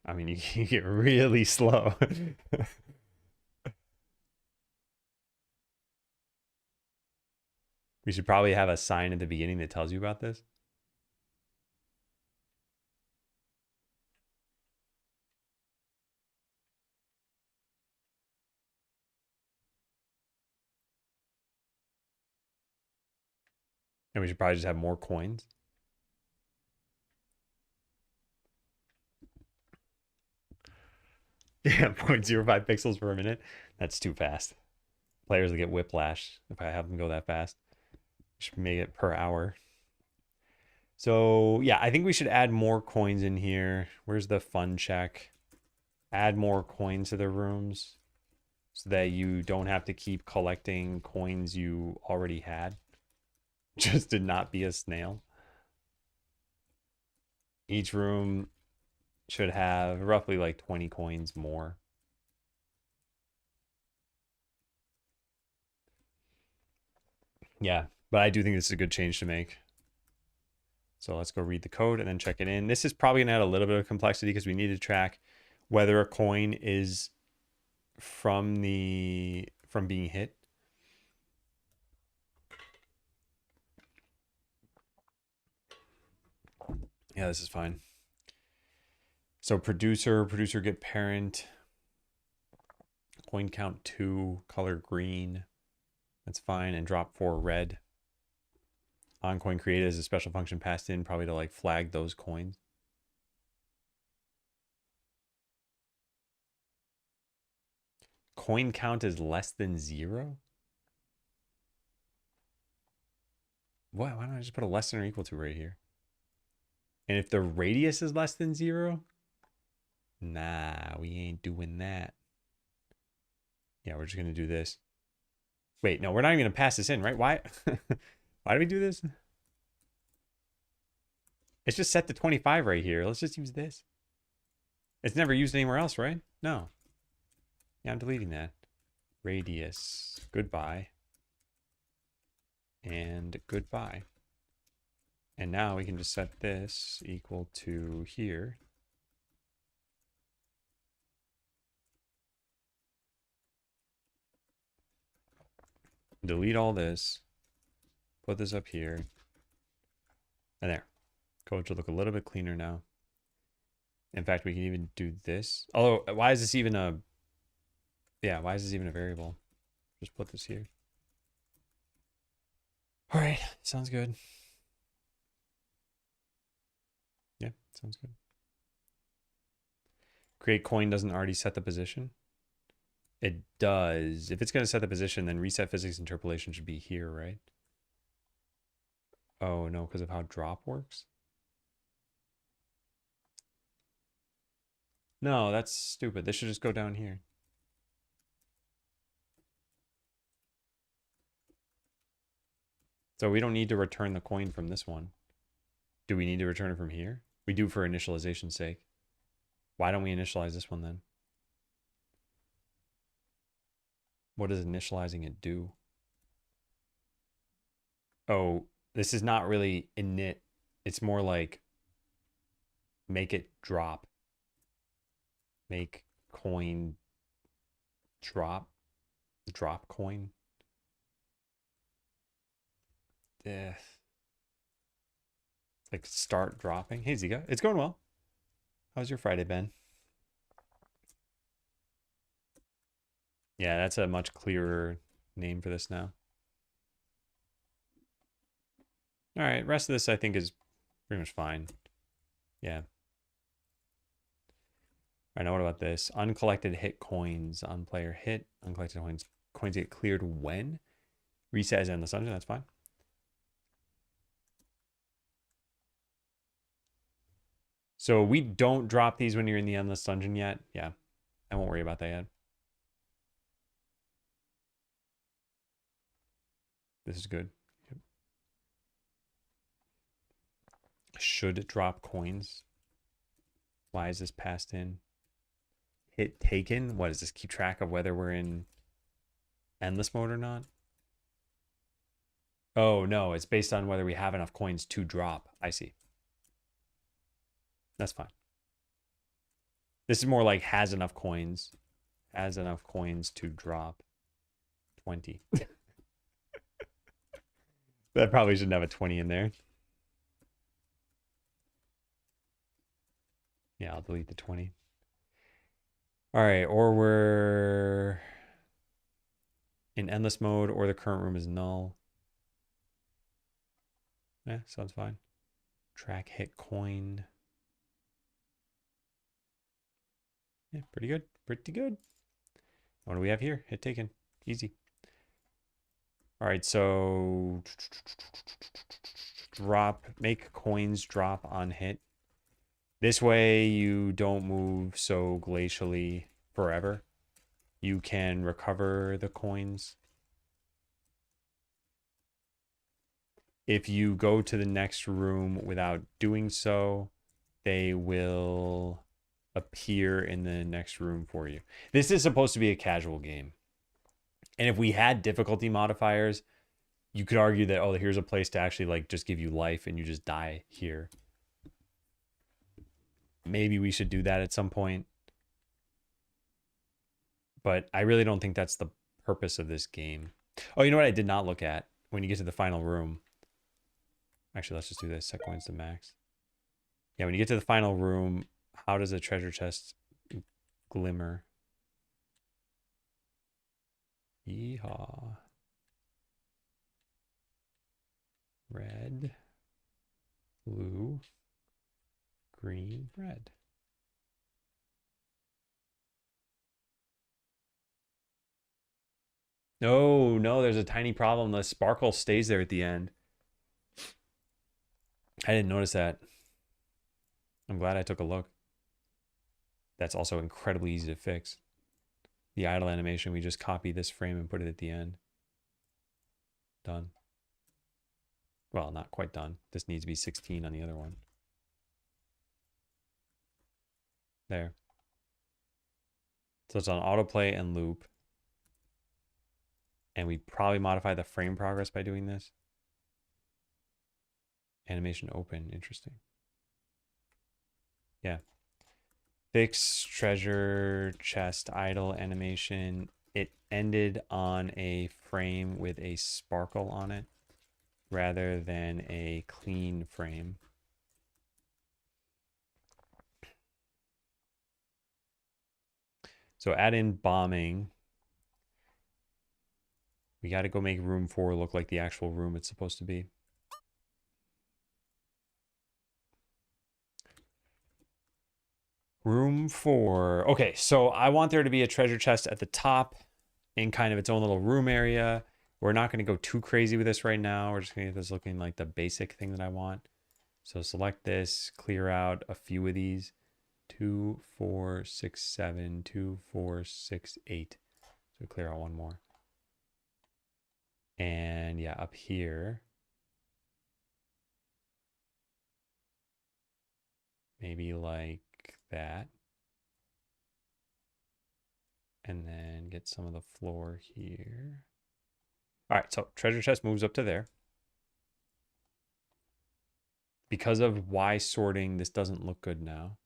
I mean, you get really slow. We should probably have a sign at the beginning that tells you about this. And we should probably just have more coins. Yeah, 0.05 pixels per minute. That's too fast. Players will get whiplash if I have them go that fast. Should make it per hour. So yeah, I think we should add more coins in here. Where's the fun check? add more coins to the rooms so that you don't have to keep collecting coins you already had. Just to not be a snail. Each room should have roughly like 20 coins more. Yeah, but I do think this is a good change to make. So let's go read the code and then check it in. This is probably gonna add a little bit of complexity because we need to track whether a coin is from being hit. Yeah, this is fine. So producer get parent, coin count 2, color green. That's fine, and drop 4 red. On coin created is a special function passed in, probably to like flag those coins. Coin count is less than 0? What? Why don't I just put a less than or equal to right here? And if the radius is less than 0? Nah, we ain't doing that. Yeah, we're just going to do this. Wait, no, we're not even going to pass this in, right? Why? Why do we do this? It's just set to 25 right here. Let's just use this. It's never used anywhere else, right? No. Yeah, I'm deleting that. Radius. Goodbye. And goodbye. And now we can just set this equal to here. Delete all this. Put this up here. And there. Code should look a little bit cleaner now. In fact, we can even do this. Although, why is this even a... Yeah, why is this even a variable? Just put this here. All right, sounds good. Yeah, sounds good. Create coin doesn't already set the position. It does. If it's going to set the position, then reset physics interpolation should be here, right? Oh, no, because of how drop works? No, that's stupid. This should just go down here. So we don't need to return the coin from this one. Do we need to return it from here? We do for initialization's sake. Why don't we initialize this one then? What does initializing it do? Oh, this is not really init. It's more like make it drop. Make coin drop. Drop coin. It's like start dropping. Hey, Zika. It's going well. How's your Friday been? Yeah, that's a much clearer name for this now. All right, rest of this I think is pretty much fine. Yeah. All right, now what about this? Uncollected hit coins on player hit. Uncollected coins. Coins get cleared when? Reset is in the dungeon, that's fine. So we don't drop these when you're in the endless dungeon yet. Yeah, I won't worry about that yet. This is good. Yep. Should drop coins. Why is this passed in? Hit taken? What does this keep track of whether we're in endless mode or not? Oh, no, it's based on whether we have enough coins to drop. I see. That's fine. This is more like has enough coins. Has enough coins to drop 20. That probably shouldn't have a 20 in there. Yeah, I'll delete the 20. All right, or we're in endless mode or the current room is null. Yeah, sounds fine. Track hit coin. Yeah, pretty good. Pretty good. What do we have here? Hit taken. Easy. All right, so drop, make coins drop on hit. This way you don't move so glacially forever. You can recover the coins. If you go to the next room without doing so, they will appear in the next room for you. This is supposed to be a casual game. And if we had difficulty modifiers, you could argue that, oh, here's a place to actually like just give you life and you just die here. Maybe we should do that at some point. But I really don't think that's the purpose of this game. Oh, you know what I did not look at when you get to the final room? Actually, let's just do this. Set coins to max. Yeah, when you get to the final room, how does a treasure chest glimmer? Yeehaw. Red, blue, green, red. No, no, there's a tiny problem. The sparkle stays there at the end. I didn't notice that. I'm glad I took a look. That's also incredibly easy to fix. The idle animation, we just copy this frame and put it at the end. Done. Well, not quite done. This needs to be 16 on the other one. There. So it's on autoplay and loop. And we probably modify the frame progress by doing this. Animation open. Interesting. Yeah. Fix treasure chest idle animation. It ended on a frame with a sparkle on it rather than a clean frame. So add in bombing. We got to go make room 4 look like the actual room it's supposed to be. Room 4. Okay, so I want there to be a treasure chest at the top in kind of its own little room area. We're not going to go too crazy with this right now. We're just going to get this looking like the basic thing that I want. So select this, clear out a few of these. 2, 4, 6, 7, 2, 4, 6, 8. So clear out one more. And yeah, up here, maybe like that. And then get some of the floor here. All right, so treasure chest moves up to there. Because of Y sorting, this doesn't look good now.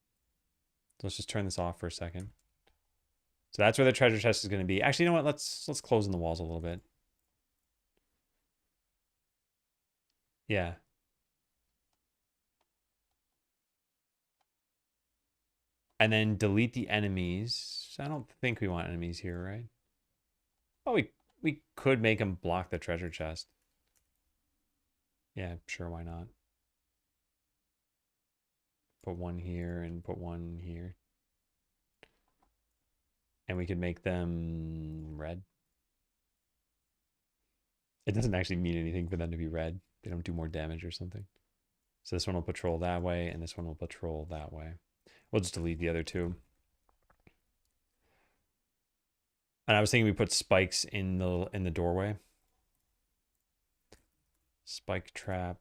So let's just turn this off for a second. So that's where the treasure chest is going to be. Actually, you know what? Let's close in the walls a little bit. Yeah. And then delete the enemies. I don't think we want enemies here, right? Oh, we could make them block the treasure chest. Yeah, sure, why not? Put one here and put one here. And we could make them red. It doesn't actually mean anything for them to be red. They don't do more damage or something. So this one will patrol that way, and this one will patrol that way. We'll just delete the other two. And I was thinking we put spikes in the doorway. Spike trap.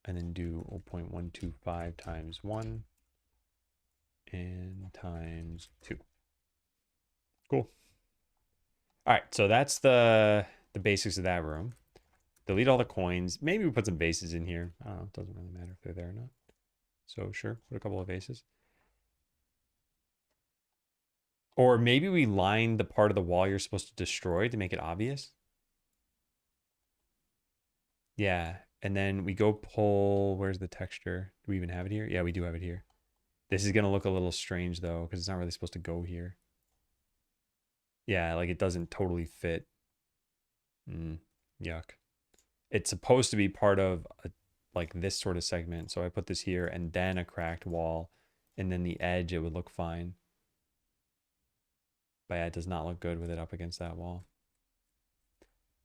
And then do 0.125 times 1 and times 2. Cool. All right, so that's the basics of that room. Delete all the coins. Maybe we put some bases in here. I don't know. It doesn't really matter if they're there or not. So sure, put a couple of bases. Or maybe we line the part of the wall you're supposed to destroy to make it obvious. Yeah, and then we go pull, where's the texture? Do we even have it here? Yeah, we do have it here. This is going to look a little strange though, because it's not really supposed to go here. Yeah, like it doesn't totally fit. Yuck. It's supposed to be part of like this sort of segment. So I put this here and then a cracked wall, and then the edge, it would look fine. But yeah, it does not look good with it up against that wall.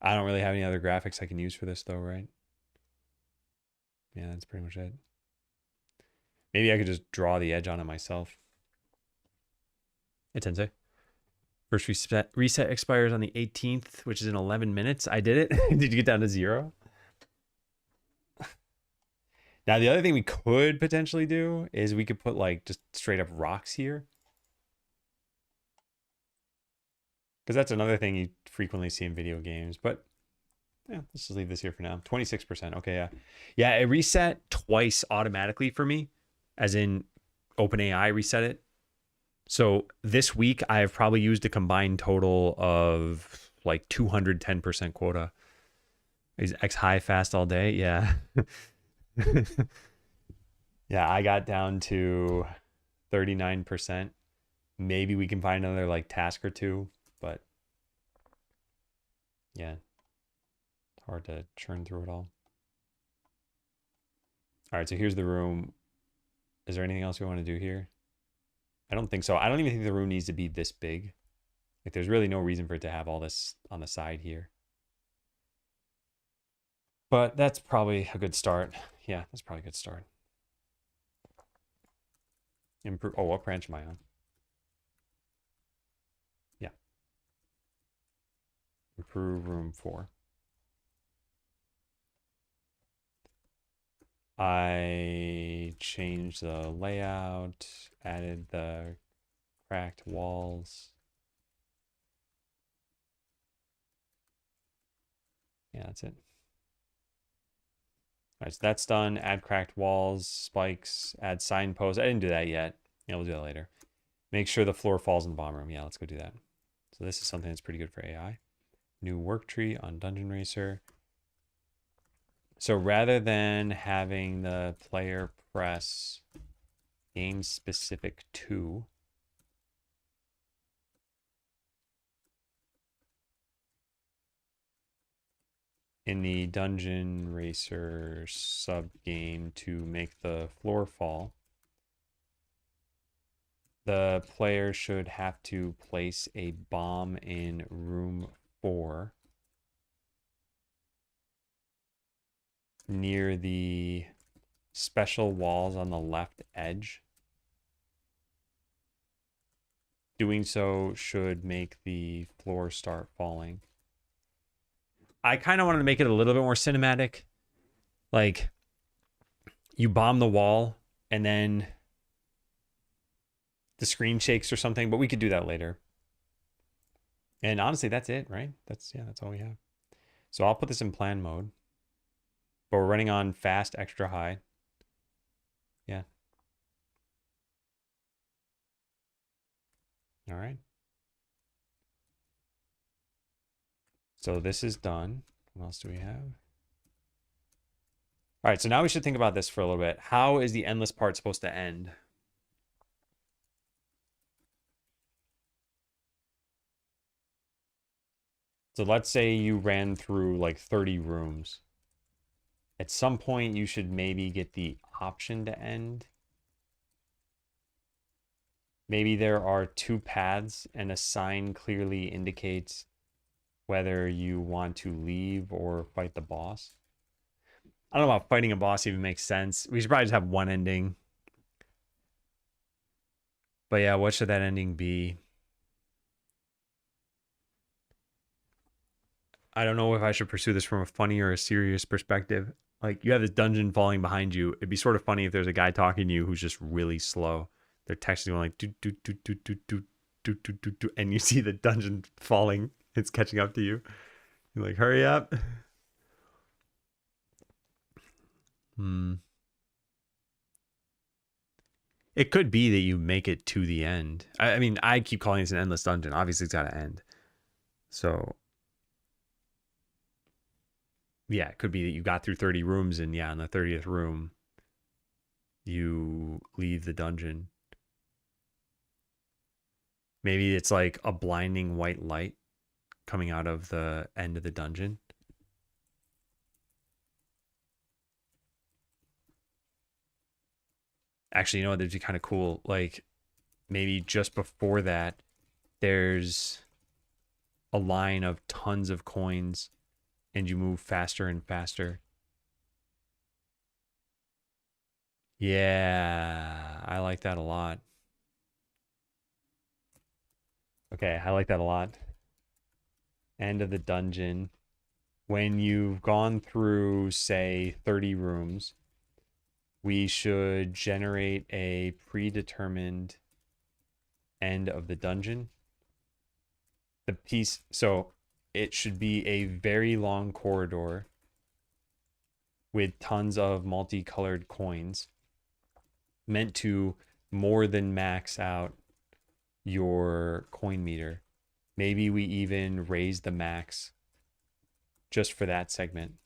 I don't really have any other graphics I can use for this though, right? Yeah, that's pretty much it. Maybe I could just draw the edge on it myself. Hey, Tensei. First reset expires on the 18th, which is in 11 minutes. I did it. Did you get down to 0? Now, the other thing we could potentially do is we could put like just straight up rocks here. Because that's another thing you frequently see in video games. But yeah, let's just leave this here for now. 26%. Okay, yeah. Yeah, it reset twice automatically for me, as in OpenAI reset it. So this week, I've probably used a combined total of like 210% quota. Is X high fast all day? Yeah. Yeah, I got down to 39%. Maybe we can find another like task or two, but yeah, it's hard to churn through it all. All right, so here's the room. Is there anything else we want to do here? I don't think so. I don't even think the room needs to be this big. Like, there's really no reason for it to have all this on the side here. But that's probably a good start. Yeah, that's probably a good start. Improve. Oh, what branch am I on? Yeah. Improve room 4. I changed the layout, added the cracked walls. Yeah, that's it. All right, so that's done. Add cracked walls, spikes, add signposts. I didn't do that yet. Yeah, we'll do that later. Make sure the floor falls in the bomb room. Yeah, let's go do that. So this is something that's pretty good for AI. New work tree on Dungeon Racer. So rather than having the player press game specific to, in the Dungeon Racer sub game to make the floor fall, the player should have to place a bomb in room 4 near the special walls on the left edge. Doing so should make the floor start falling. I kind of wanted to make it a little bit more cinematic. Like, you bomb the wall and then the screen shakes or something, but we could do that later. And honestly, that's it, right? That's all we have. So I'll put this in plan mode. But we're running on fast extra high. Yeah. All right. So this is done. What else do we have? All right, so now we should think about this for a little bit. How is the endless part supposed to end? So let's say you ran through like 30 rooms. At some point, you should maybe get the option to end. Maybe there are 2 paths and a sign clearly indicates whether you want to leave or fight the boss. I don't know about fighting a boss even makes sense. We should probably just have one ending. But yeah, what should that ending be? I don't know if I should pursue this from a funny or a serious perspective. Like, you have this dungeon falling behind you. It'd be sort of funny if there's a guy talking to you who's just really slow. They're texting going like do do do do do do do do do do, and you see the dungeon falling. It's catching up to you. You're like, hurry up. It could be that you make it to the end. I mean, I keep calling this an endless dungeon. Obviously, it's got to end. So, yeah, it could be that you got through 30 rooms, and yeah, in the 30th room, you leave the dungeon. Maybe it's like a blinding white light coming out of the end of the dungeon. Actually, you know what? That'd be kind of cool. Like, maybe just before that, there's a line of tons of coins and you move faster and faster. Yeah, I like that a lot. Okay, I like that a lot. End of the dungeon. When you've gone through, say, 30 rooms, we should generate a predetermined end of the dungeon. The piece, so it should be a very long corridor with tons of multicolored coins meant to more than max out your coin meter. Maybe we even raise the max just for that segment.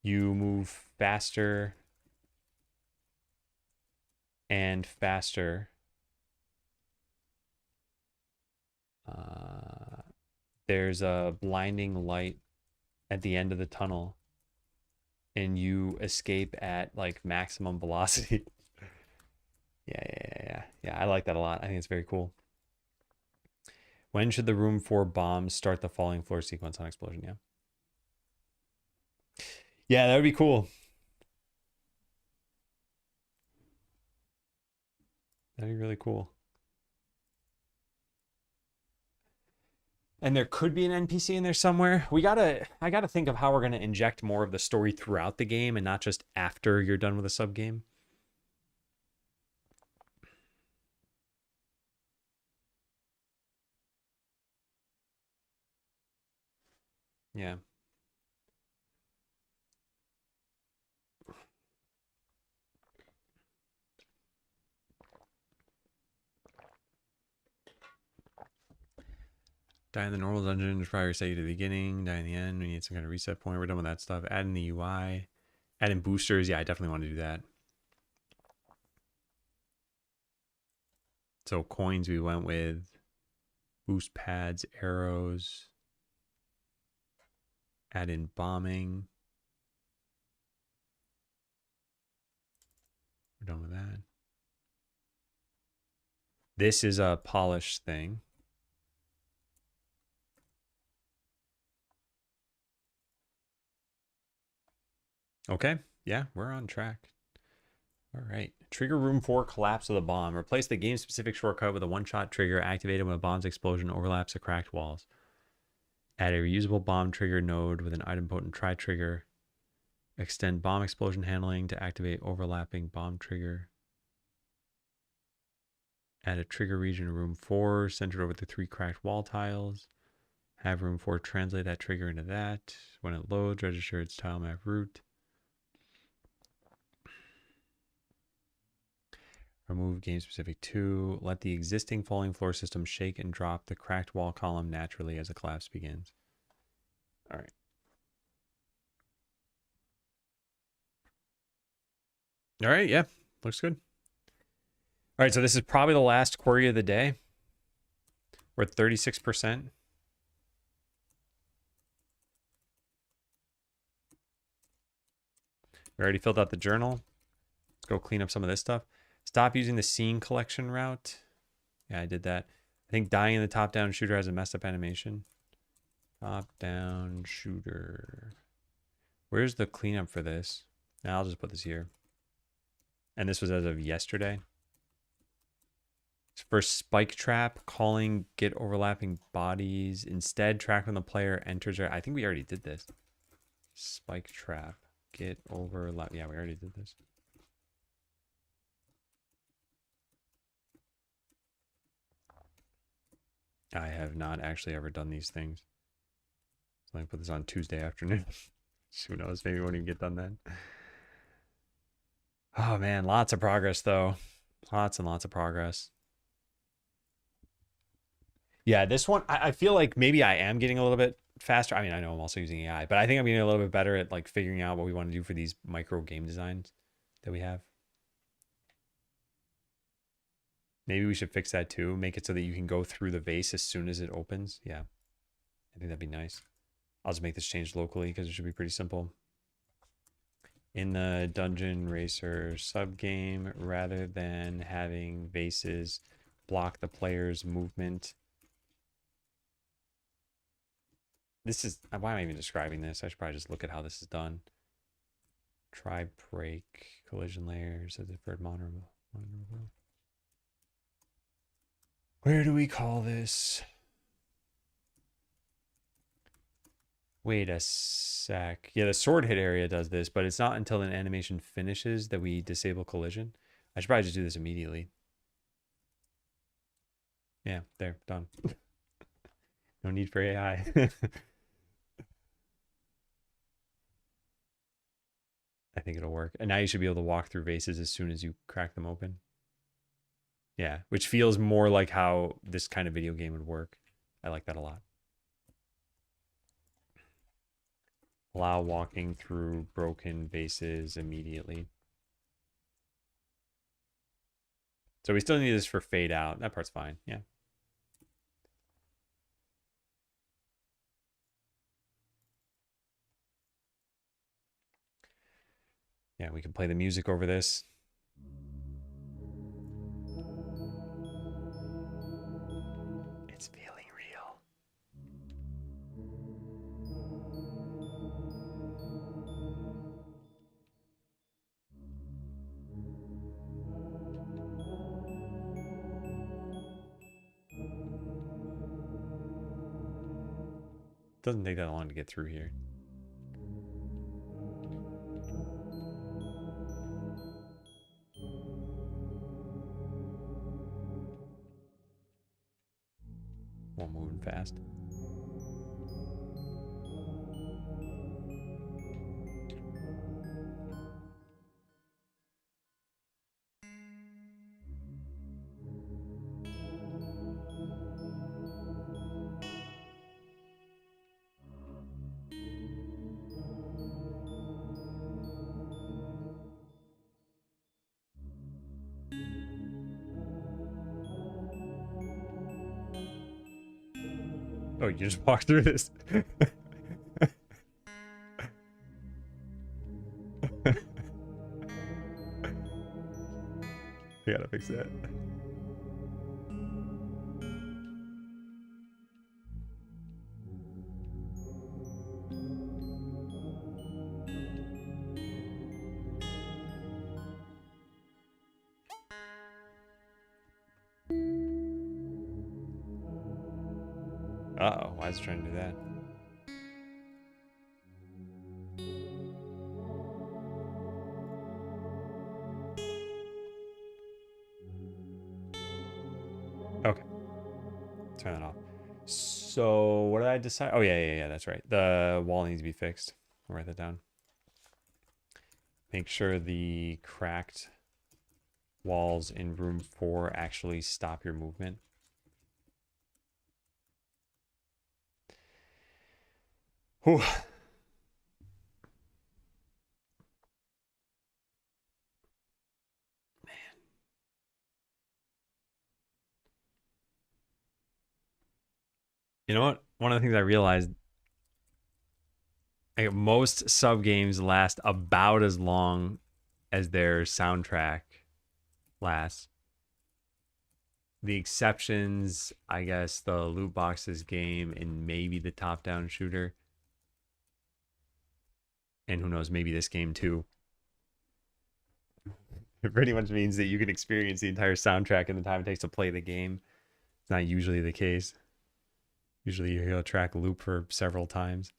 You move faster and faster. There's a blinding light at the end of the tunnel, and you escape at like maximum velocity. Yeah. I like that a lot. I think it's very cool. When should the room 4 bombs start the falling floor sequence on explosion? Yeah. Yeah, that would be cool. That'd be really cool. And there could be an NPC in there somewhere. I gotta think of how we're gonna inject more of the story throughout the game and not just after you're done with a sub game. Yeah. Die in the normal dungeon, just probably reset you to the beginning. Die in the end. We need some kind of reset point. We're done with that stuff. Add in the UI. Add in boosters. Yeah, I definitely want to do that. So coins we went with. Boost pads, arrows. Add in bombing. We're done with that. This is a polish thing. Okay. Yeah, we're on track. All right. Trigger room 4 collapse of the bomb. Replace the game specific shortcut with a one-shot trigger activated when a bomb's explosion overlaps the cracked walls. Add a reusable bomb trigger node with an item potent try trigger. Extend bomb explosion handling to activate overlapping bomb trigger. Add a trigger region in room 4 centered over the 3 cracked wall tiles. Have room 4 translate that trigger into that. When it loads, register its tile map route. Remove game specific 2. Let the existing falling floor system shake and drop the cracked wall column naturally as a collapse begins. All right. All right. Yeah. Looks good. All right. So this is probably the last query of the day. We're at 36%. We already filled out the journal. Let's go clean up some of this stuff. Stop using the scene collection route. Yeah, I did that. I think dying in the top-down shooter has a messed up animation. Top-down shooter. Where's the cleanup for this? Now I'll just put this here. And this was as of yesterday. For spike trap, calling get overlapping bodies. Instead, track when the player enters. I think we already did this. Spike trap, get overlap. Yeah, we already did this. I have not actually ever done these things. So I put this on Tuesday afternoon. Who knows? Maybe we won't even get done then. Oh man, lots of progress though. Lots and lots of progress. Yeah, this one, I feel like maybe I am getting a little bit faster. I mean, I know I'm also using AI, but I think I'm getting a little bit better at like figuring out what we want to do for these micro game designs that we have. Maybe we should fix that too. Make it so that you can go through the vase as soon as it opens. Yeah, I think that'd be nice. I'll just make this change locally because it should be pretty simple. In the Dungeon Racer subgame, rather than having vases block the player's movement. This is, why am I even describing this? I should probably just look at how this is done. Try break collision layers as deferred monitor. Where do we call this? Wait a sec. Yeah, the sword hit area does this, but it's not until an animation finishes that we disable collision. I should probably just do this immediately. Yeah, there, done. No need for AI. I think it'll work. And now you should be able to walk through vases as soon as you crack them open. Yeah, which feels more like how this kind of video game would work. I like that a lot. Allow walking through broken vases immediately. So we still need this for fade out. That part's fine. Yeah. Yeah, we can play the music over this. It's feeling real. Doesn't take that long to get through here. Won't moving fast. Oh, you just walk through this. We gotta fix that. Uh-oh, why is it trying to do that? Okay. Turn that off. So what did I decide? Oh, yeah, that's right. The wall needs to be fixed. I'll write that down. Make sure the cracked walls in room 4 actually stop your movement. Whew. You know what? One of the things I realized, like, most sub games last about as long as their soundtrack lasts. The exceptions, I guess, the loot boxes game and maybe the top-down shooter. And who knows, maybe this game too. It pretty much means that you can experience the entire soundtrack in the time it takes to play the game. It's not usually the case. Usually you hear a track loop for several times.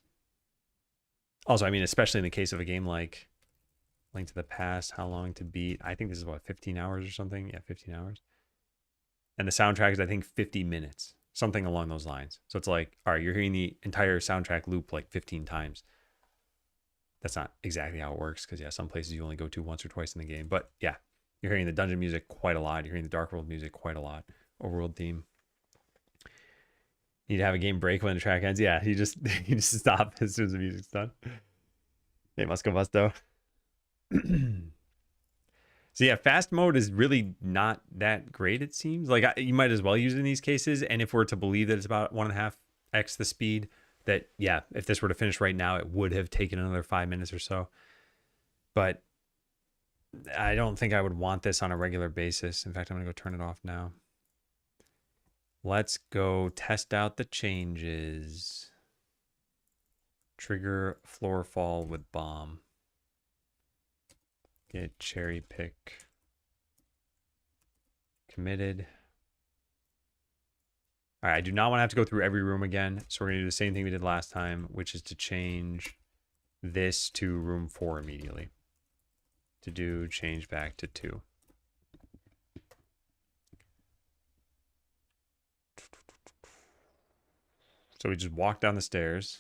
Also, I mean, especially in the case of a game like Link to the Past, How Long to Beat. I think this is, what, 15 hours or something? Yeah, 15 hours. And the soundtrack is, I think, 50 minutes. Something along those lines. So it's like, all right, you're hearing the entire soundtrack loop like 15 times. That's not exactly how it works, because, yeah, some places you only go to once or twice in the game. But, yeah, you're hearing the dungeon music quite a lot. You're hearing the Dark World music quite a lot. Overworld theme. Need to have a game break when the track ends. Yeah, you just stop as soon as the music's done. Hey, must go Musto. So yeah, fast mode is really not that great, it seems. Like, you might as well use it in these cases. And if we're to believe that it's about 1.5x the speed, that, yeah, if this were to finish right now, it would have taken another 5 minutes or so. But I don't think I would want this on a regular basis. In fact, I'm going to go turn it off now. Let's go test out the changes. Trigger floor fall with bomb. Get cherry pick committed. All right, I do not want to have to go through every room again. So we're going to do the same thing we did last time, which is to change this to room 4 immediately. To do change back to 2. So we just walk down the stairs.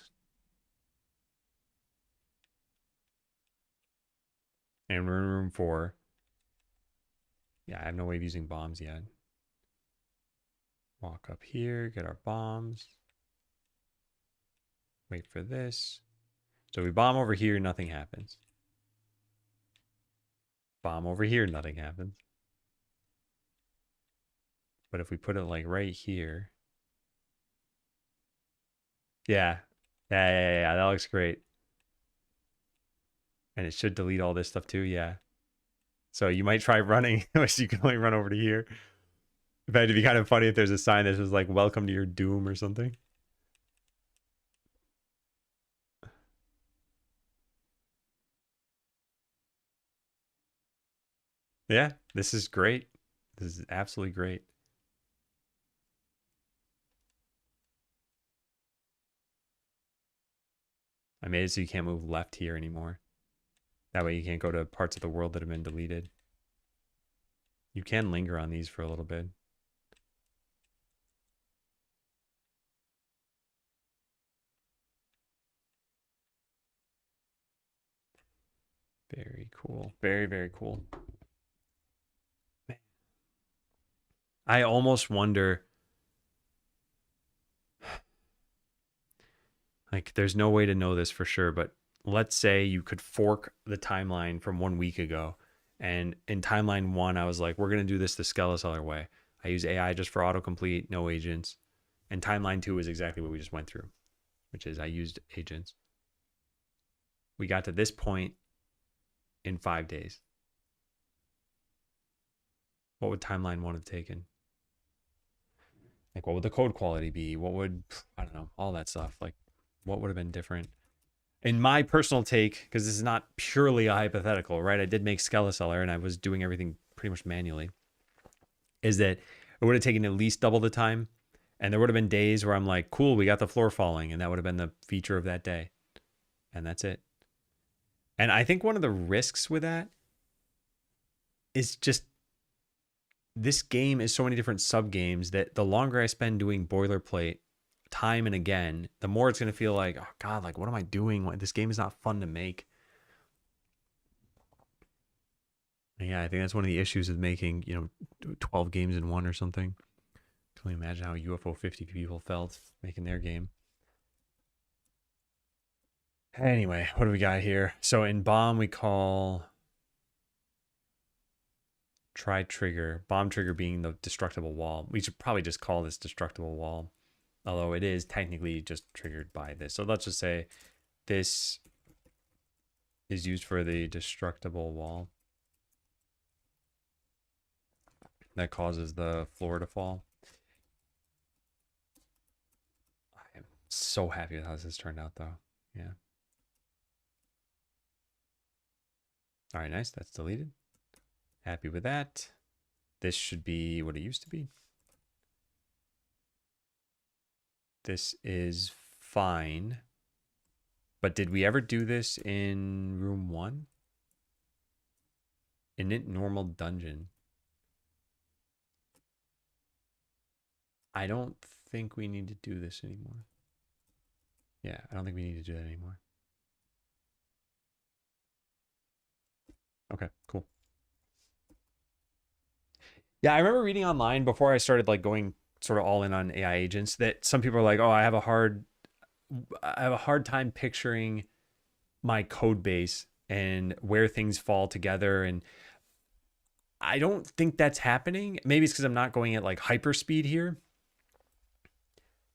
And we're in room 4. Yeah, I have no way of using bombs yet. Walk up here, get our bombs. Wait for this. So we bomb over here, nothing happens. Bomb over here, nothing happens. But if we put it like right here. Yeah. Yeah, that looks great. And it should delete all this stuff too, yeah. So you might try running, which you can only run over to here. In fact, it'd be kind of funny if there's a sign that says like, welcome to your doom or something. Yeah, this is great. This is absolutely great. I made it so you can't move left here anymore. That way you can't go to parts of the world that have been deleted. You can linger on these for a little bit. Very cool. Very, very cool. I almost wonder, like, there's no way to know this for sure, but let's say you could fork the timeline from 1 week ago. And in timeline 1, I was like, we're going to do this the Skeleseller way. I use AI just for autocomplete, no agents. And timeline 2 is exactly what we just went through, which is I used agents. We got to this point in 5 days. What would timeline 1 have taken? Like, what would the code quality be? What would, I don't know, all that stuff. Like, what would have been different? In my personal take, because this is not purely a hypothetical, right? I did make Skeleseller and I was doing everything pretty much manually. Is that it would have taken at least double the time. And there would have been days where I'm like, cool, we got the floor falling. And that would have been the feature of that day. And that's it. And I think one of the risks with that is just this game is so many different sub games that the longer I spend doing boilerplate time and again, the more it's going to feel like, oh God, like, what am I doing? This game is not fun to make. And yeah, I think that's one of the issues with making, 12 games in one or something. Can you imagine how UFO 50 people felt making their game? Anyway, what do we got here? So in bomb, we call try trigger, bomb trigger being the destructible wall. We should probably just call this destructible wall, although it is technically just triggered by this. So let's just say this is used for the destructible wall that causes the floor to fall. I am so happy with how this has turned out, though. Yeah. All right, nice. That's deleted. Happy with that. This should be what it used to be. This is fine. But did we ever do this in room 1? Init normal dungeon. I don't think we need to do this anymore. Yeah, I don't think we need to do that anymore. Okay, cool. Yeah, I remember reading online before I started like going sort of all in on AI agents that some people are like, "Oh, I have a hard time picturing my code base and where things fall together." And I don't think that's happening. Maybe it's because I'm not going at like hyper speed here.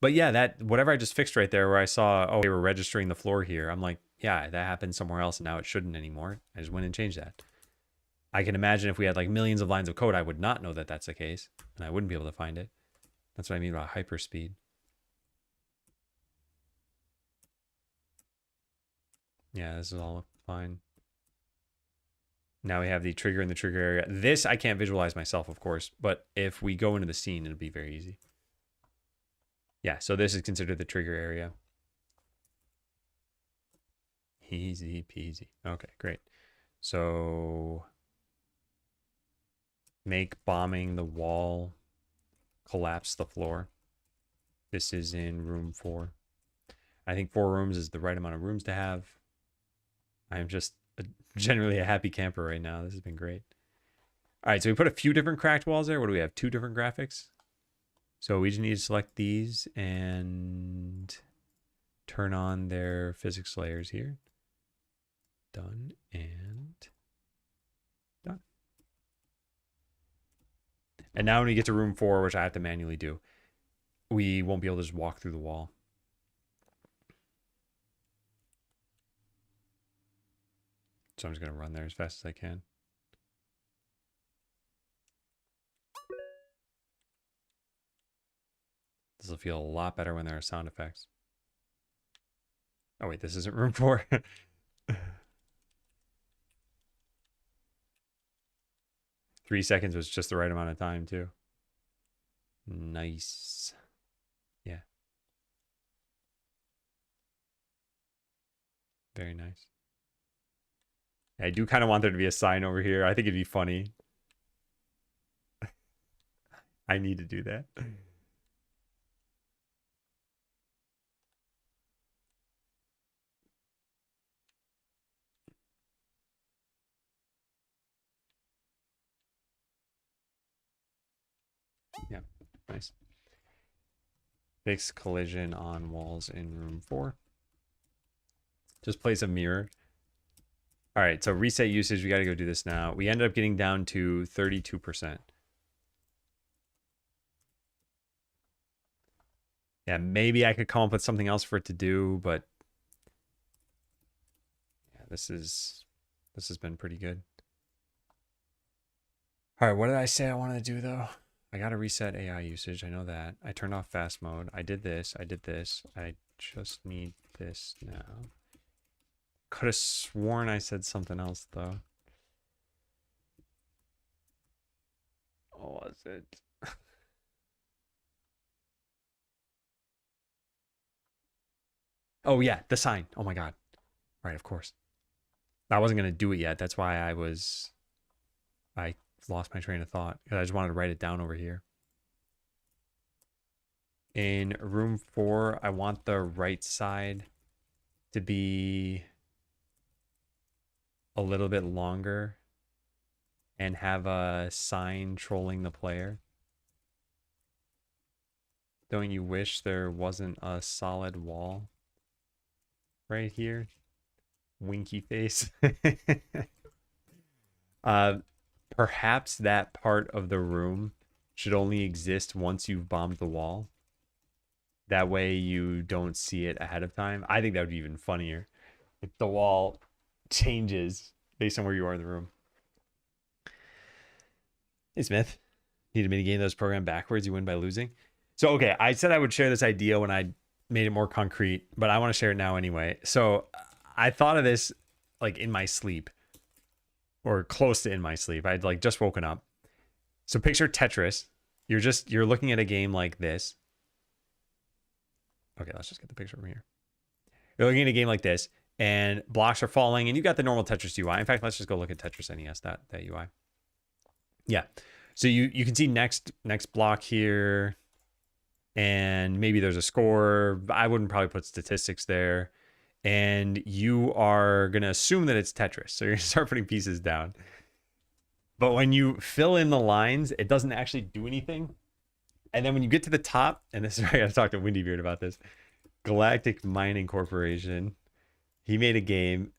But yeah, that whatever I just fixed right there where I saw, oh, they were registering the floor here. I'm like, yeah, that happened somewhere else and now it shouldn't anymore. I just went and changed that. I can imagine if we had like millions of lines of code, I would not know that that's the case and I wouldn't be able to find it. That's what I mean by hyperspeed. Yeah, this is all fine. Now we have the trigger in the trigger area. This I can't visualize myself, of course, but if we go into the scene, it'll be very easy. Yeah, so this is considered the trigger area. Easy peasy. Okay, great. So make bombing the wall, collapse the floor. This is in room 4. I think 4 rooms is the right amount of rooms to have. I'm just generally a happy camper right now. This has been great. All right, so we put a few different cracked walls there. What do we have? 2 different graphics. So we just need to select these and turn on their physics layers here. Done and done. And now when we get to room 4, which I have to manually do, we won't be able to just walk through the wall. So I'm just going to run there as fast as I can. This will feel a lot better when there are sound effects. Oh, wait, this isn't room 4. 3 seconds was just the right amount of time, too. Nice. Yeah. Very nice. I do kind of want there to be a sign over here. I think it'd be funny. I need to do that. Yeah, nice. Fix collision on walls in room 4. Just place a mirror. All right, so reset usage. We got to go do this now. We ended up getting down to 32%. Yeah, maybe I could come up with something else for it to do, but yeah, this has been pretty good. All right, what did I say I wanted to do though? I got to reset AI usage. I know that. I turned off fast mode. I did this. I did this. I just need this now. Could have sworn I said something else though. What was it? Oh yeah, the sign. Oh my god. Right, of course. I wasn't gonna do it yet. That's why I lost my train of thought because I just wanted to write it down over here. In room 4, I want the right side to be a little bit longer and have a sign trolling the player. Don't you wish there wasn't a solid wall right here? Winky face. Perhaps that part of the room should only exist once you've bombed the wall. That way you don't see it ahead of time. I think that would be even funnier if the wall changes based on where you are in the room. Hey, Smith. Need a minigame that was programmed backwards. You win by losing. So, okay, I said I would share this idea when I made it more concrete, but I want to share it now anyway. So I thought of this like in my sleep or close to in my sleep. I'd like just woken up. So picture Tetris. You're looking at a game like this. Okay, let's just get the picture from here. You're looking at a game like this, and blocks are falling, and you got the normal Tetris UI. In fact, let's just go look at Tetris NES, that UI. Yeah. So you can see next block here, and maybe there's a score. I wouldn't probably put statistics there. And you are going to assume that it's Tetris. So you're going to start putting pieces down. But when you fill in the lines, it doesn't actually do anything. And then when you get to the top, and this is where I got to talk to Windy Beard about this. Galactic Mining Corporation. He made a game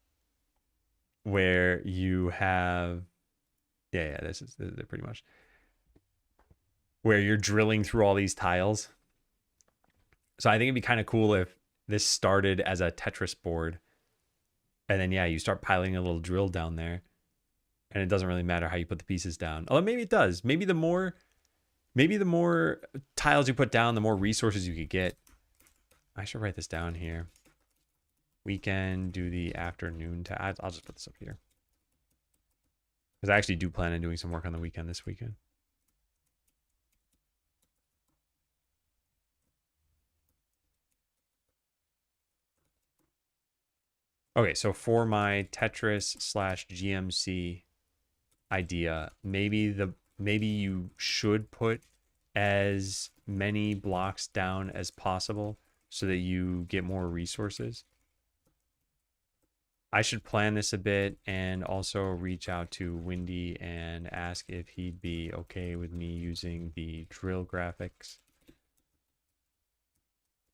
where you have, this is pretty much where you're drilling through all these tiles. So I think it'd be kind of cool if this started as a Tetris board, and then you start piling a little drill down there, and it doesn't really matter how you put the pieces down. Although maybe it does. Maybe the more tiles you put down, the more resources you could get. I should write this down here. We can do the afternoon. I'll just put this up here. Because I actually do plan on doing some work on the weekend this weekend. Okay, so for my Tetris slash GMC idea, maybe you should put as many blocks down as possible so that you get more resources. I should plan this a bit and also reach out to Windy and ask if he'd be okay with me using the drill graphics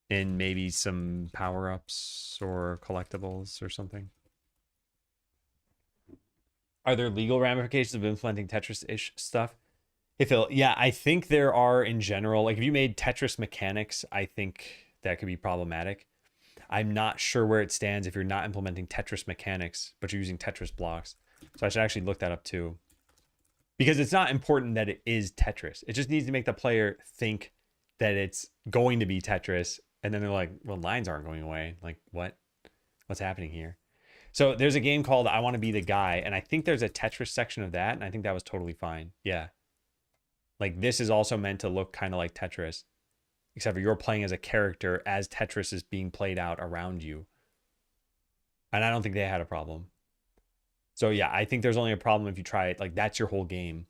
and maybe some power-ups or collectibles or something. Are there legal ramifications of implementing Tetris-ish stuff? Hey Phil, yeah, I think there are in general. Like if you made Tetris mechanics, I think that could be problematic. I'm not sure where it stands if you're not implementing Tetris mechanics, but you're using Tetris blocks. So I should actually look that up too. Because it's not important that it is Tetris. It just needs to make the player think that it's going to be Tetris. And then they're like, well, lines aren't going away. Like, what? What's happening here? So there's a game called I Want to Be the Guy. And I think there's a Tetris section of that. And I think that was totally fine. Yeah. Like this is also meant to look kind of like Tetris, except for you're playing as a character as Tetris is being played out around you. And I don't think they had a problem. So yeah, I think there's only a problem if you try it. Like that's your whole game.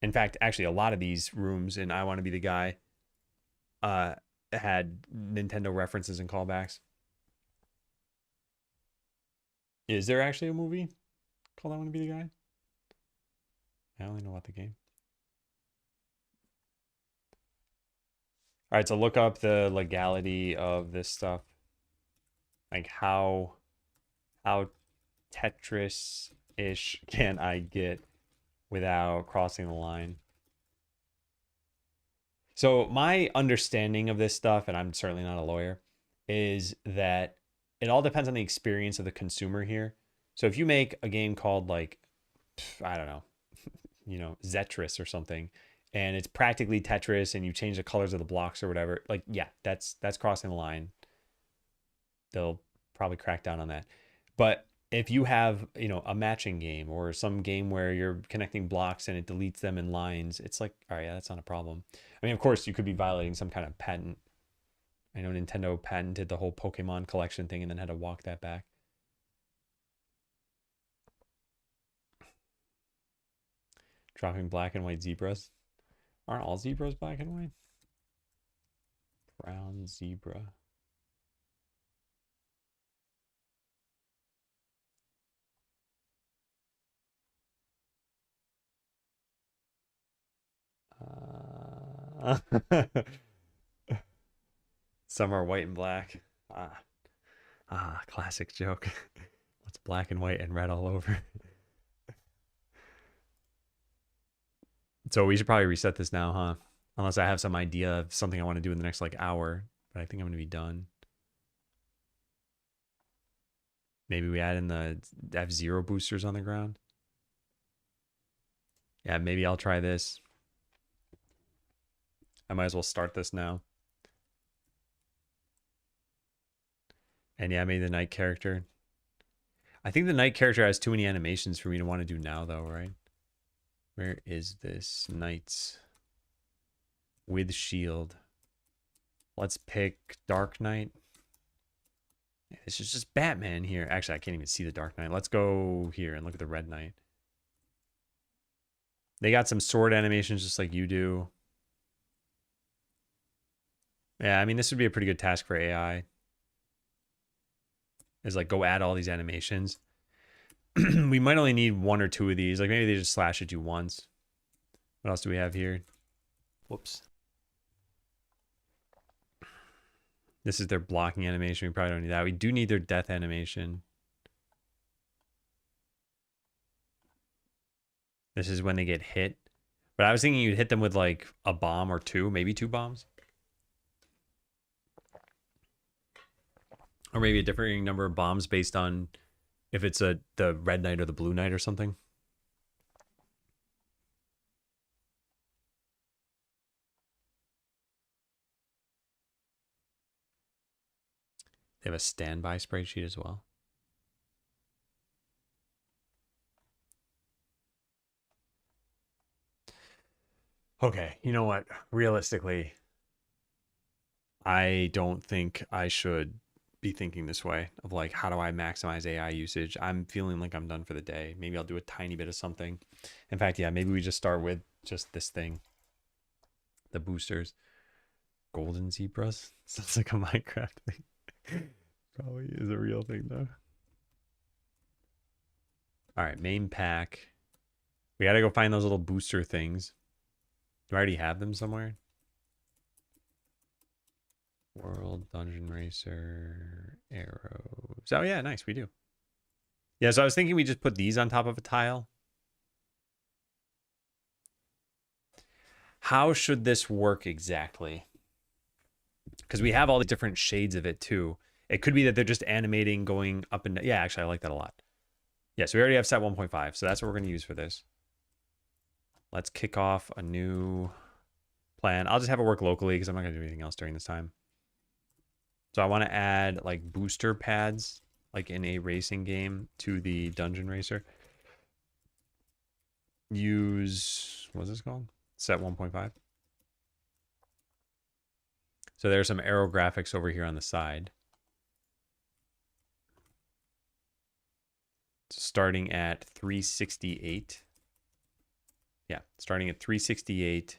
In fact, actually, a lot of these rooms in I Want to Be the Guy had Nintendo references and callbacks. Is there actually a movie called I Want to Be the Guy? I only know about the game. All right, so look up the legality of this stuff. Like how Tetris-ish can I get without crossing the line? So my understanding of this stuff, and I'm certainly not a lawyer, is that it all depends on the experience of the consumer here. So if you make a game called like, I don't know, Zetris or something, and it's practically Tetris and you change the colors of the blocks or whatever, like, yeah, that's crossing the line. They'll probably crack down on that. But if you have, a matching game or some game where you're connecting blocks and it deletes them in lines, it's like, all right, yeah, that's not a problem. I mean, of course, you could be violating some kind of patent. I know Nintendo patented the whole Pokemon collection thing and then had to walk that back. Dropping black and white zebras. Aren't all zebras black and white? Brown zebra. Some are white and black. Classic joke. What's black and white and red all over? So we should probably reset this now, huh? Unless I have some idea of something I want to do in the next like hour, but I think I'm going to be done. Maybe we add in the F-Zero boosters on the ground. Yeah, maybe I'll try this. I might as well start this now. And yeah, I made the knight character. I think the knight character has too many animations for me to want to do now, though, right? Where is this? Knights with shield. Let's pick Dark Knight. This is just Batman here. Actually, I can't even see the Dark Knight. Let's go here and look at the Red Knight. They got some sword animations just like you do. Yeah, I mean, this would be a pretty good task for AI. Is like go add all these animations. We might only need one or two of these. Like maybe they just slash at you once. What else do we have here? Whoops. This is their blocking animation. We probably don't need that. We do need their death animation. This is when they get hit. But I was thinking you'd hit them with like a bomb or two, maybe two bombs. Or maybe a differing number of bombs based on if it's the red knight or the blue knight or something. They have a standby spreadsheet as well. Okay, you know what? Realistically, I don't think I should be thinking this way of like, how do I maximize AI usage? I'm feeling like I'm done for the day. Maybe I'll do a tiny bit of something. In fact, yeah, maybe we just start with just this thing, the boosters. Golden zebras? Sounds like a Minecraft thing. Probably is a real thing though. All right, main pack. We got to go find those little booster things. Do I already have them somewhere? World Dungeon Racer arrows. Oh yeah, nice. We do. Yeah, so I was thinking we just put these on top of a tile. How should this work exactly? Because we have all the different shades of it too. It could be that they're just animating going up and down. Yeah, actually, I like that a lot. Yeah, so we already have set 1.5, so that's what we're going to use for this. Let's kick off a new plan. I'll just have it work locally because I'm not going to do anything else during this time. So I want to add like booster pads, like in a racing game, to the Dungeon Racer. Use, what's this called? Set 1.5. So there's some arrow graphics over here on the side. Starting at 368. Yeah, starting at 368,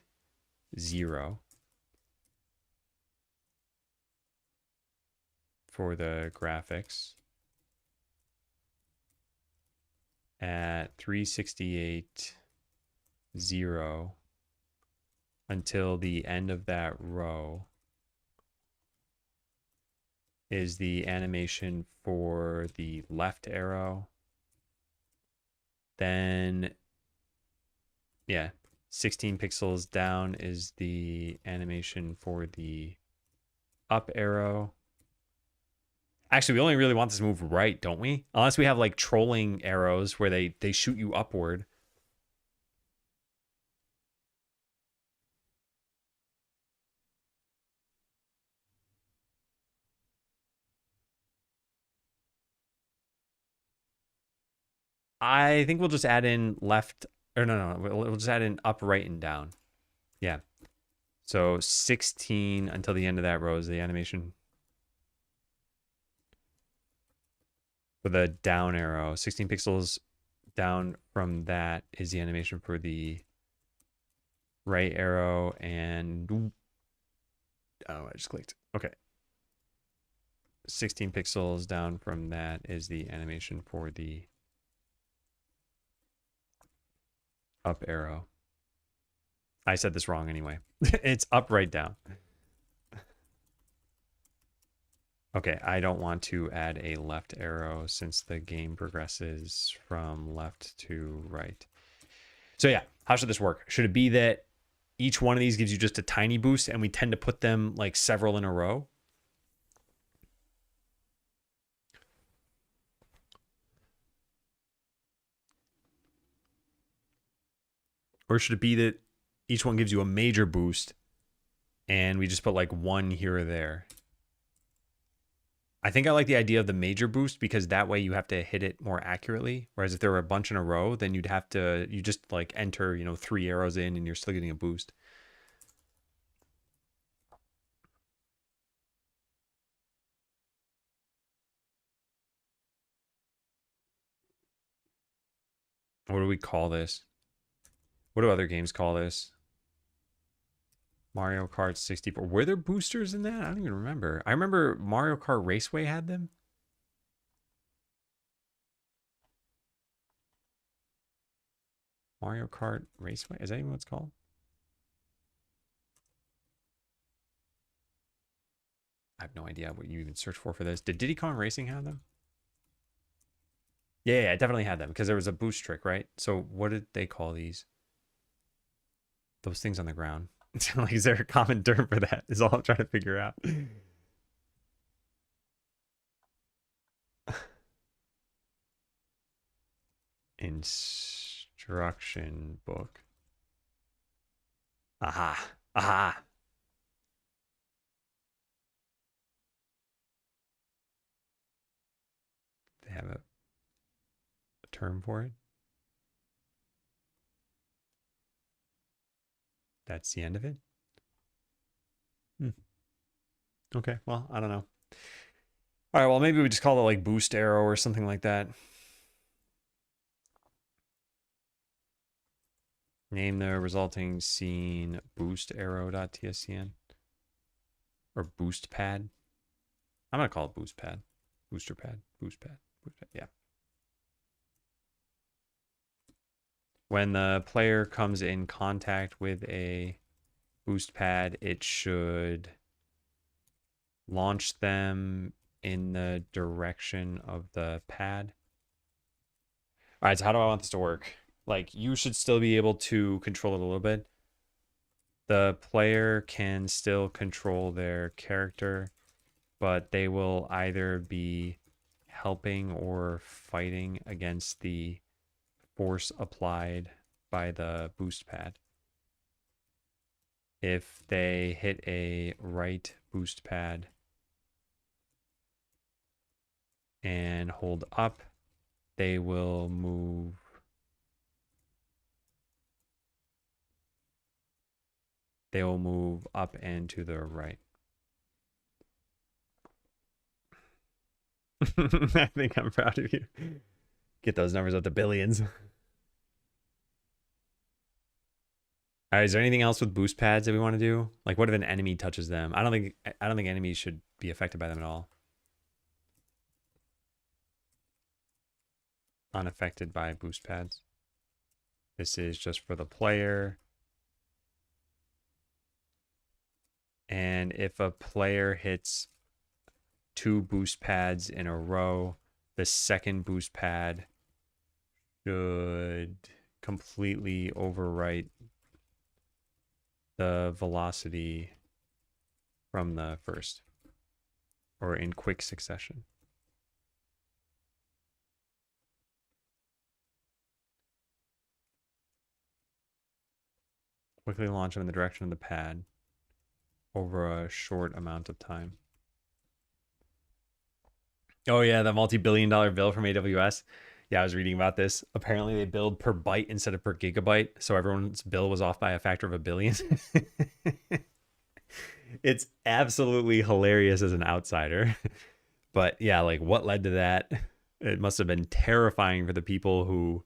0 for the graphics. At 368, 0 until the end of that row is the animation for the left arrow. Then, yeah, 16 pixels down is the animation for the up arrow. Actually, we only really want this to move right, don't we? Unless we have like trolling arrows where they shoot you upward. I think we'll just add in left, or no, we'll just add in up, right, and down. Yeah. So 16 until the end of that row is the animation for the down arrow. 16 pixels down from that is the animation for the right arrow. And oh, I just clicked. Okay. 16 pixels down from that is the animation for the up arrow. I said this wrong anyway. It's up, right, down. Okay, I don't want to add a left arrow since the game progresses from left to right. So yeah, how should this work? Should it be that each one of these gives you just a tiny boost and we tend to put them like several in a row? Or should it be that each one gives you a major boost and we just put like one here or there? I think I like the idea of the major boost because that way you have to hit it more accurately. Whereas if there were a bunch in a row, then you'd have to, you just like enter, 3 arrows in and you're still getting a boost. What do we call this? What do other games call this? Mario Kart 64. Were there boosters in that? I don't even remember. I remember Mario Kart Raceway had them. Mario Kart Raceway? Is that even what it's called? I have no idea what you even search for this. Did Diddy Kong Racing have them? Yeah, I definitely had them because there was a boost trick, right? So what did they call these? Those things on the ground. Like, is there a common term for that? Is all I'm trying to figure out. Instruction book. Aha. Aha. They have a term for it. That's the end of it. Okay, well, I don't know. All right, well, maybe we just call it like boost arrow or something like that. Name the resulting scene boost arrow.tscn or boost pad. I'm going to call it boost pad. Booster pad. Boost pad. Boost pad. Yeah. When the player comes in contact with a boost pad, it should launch them in the direction of the pad. All right, so how do I want this to work? Like, you should still be able to control it a little bit. The player can still control their character, but they will either be helping or fighting against the force applied by the boost pad. If they hit a right boost pad and hold up, they will move up and to the right. I think I'm proud of you. Get those numbers up to billions. All right, is there anything else with boost pads that we want to do? Like, what if an enemy touches them? I don't think enemies should be affected by them at all. Unaffected by boost pads. This is just for the player. And if a player hits 2 boost pads in a row, the second boost pad should completely overwrite the velocity from the first, or in quick succession. Quickly launch them in the direction of the pad over a short amount of time. Oh yeah, the multi-billion-dollar bill from AWS. Yeah, I was reading about this. Apparently they billed per byte instead of per gigabyte, so everyone's bill was off by a factor of 1 billion. It's absolutely hilarious as an outsider. But yeah, like what led to that? It must have been terrifying for the people who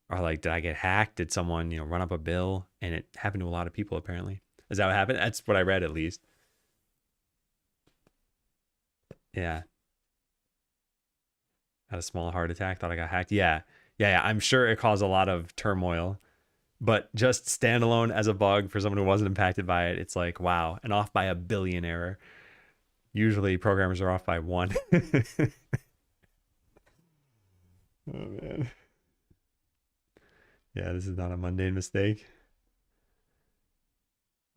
are like, did I get hacked? Did someone, run up a bill? And it happened to a lot of people apparently. Is that what happened? That's what I read at least. Yeah. Had a small heart attack, thought I got hacked. Yeah. I'm sure it caused a lot of turmoil. But just standalone as a bug for someone who wasn't impacted by it, it's like, wow, and off by 1 billion error. Usually programmers are off by 1. Oh man. Yeah, this is not a mundane mistake.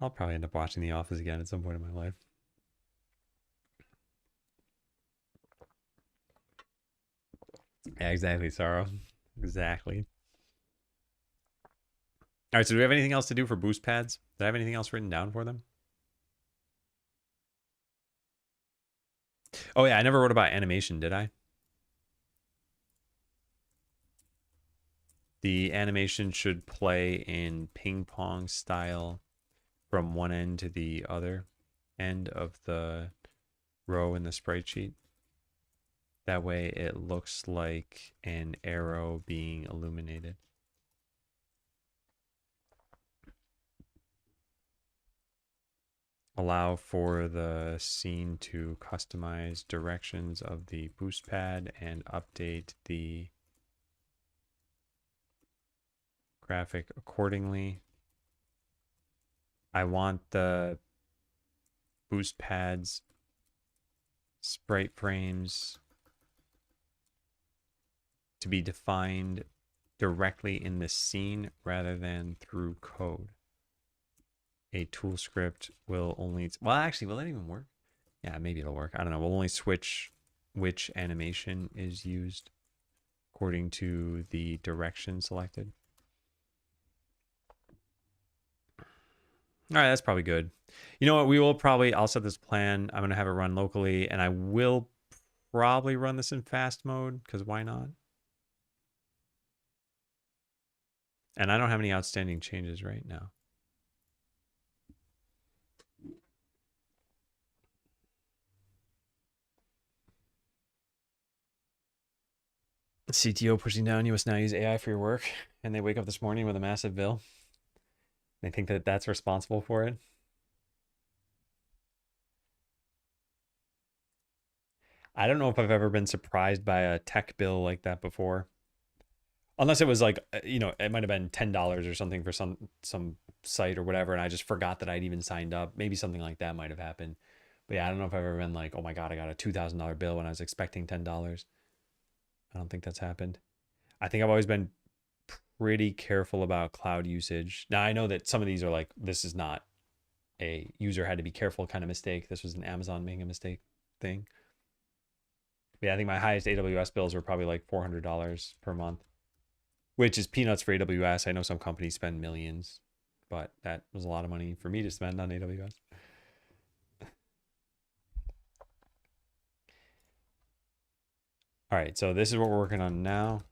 I'll probably end up watching The Office again at some point in my life. Yeah, exactly, Sorrow. Exactly. All right, so do we have anything else to do for boost pads? Did I have anything else written down for them? Oh yeah, I never wrote about animation, did I? The animation should play in ping pong style from one end to the other end of the row in the sprite sheet. That way it looks like an arrow being illuminated. Allow for the scene to customize directions of the boost pad and update the graphic accordingly. I want the boost pads sprite frames to be defined directly in the scene rather than through code. A tool script will only, well, actually, will that even work? Yeah, maybe it'll work. I don't know. We'll only switch which animation is used according to the direction selected. All right, that's probably good. You know what? I'll set this plan. I'm going to have it run locally, and I will probably run this in fast mode, because why not? And I don't have any outstanding changes right now. CTO pushing down, you must now use AI for your work, and they wake up this morning with a massive bill. They think that that's responsible for it. I don't know if I've ever been surprised by a tech bill like that before. Unless it was like, it might have been $10 or something for some site or whatever, and I just forgot that I'd even signed up. Maybe something like that might have happened. But yeah, I don't know if I've ever been like, oh my God, I got a $2,000 bill when I was expecting $10. I don't think that's happened. I think I've always been pretty careful about cloud usage. Now I know that some of these are like, this is not a user had to be careful kind of mistake. This was an Amazon making a mistake thing. But yeah, I think my highest AWS bills were probably like $400 per month, which is peanuts for AWS. I know some companies spend millions, but that was a lot of money for me to spend on AWS. All right, so this is what we're working on now.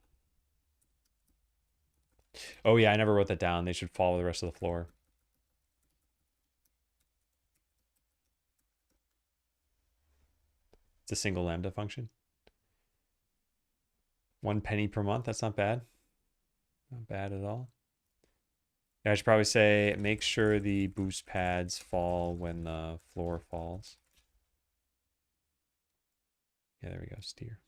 Oh yeah, I never wrote that down. They should follow the rest of the floor. It's a single lambda function. 1 penny per month. That's not bad. Not bad at all. Yeah, I should probably say make sure the boost pads fall when the floor falls. Yeah, there we go. Steer.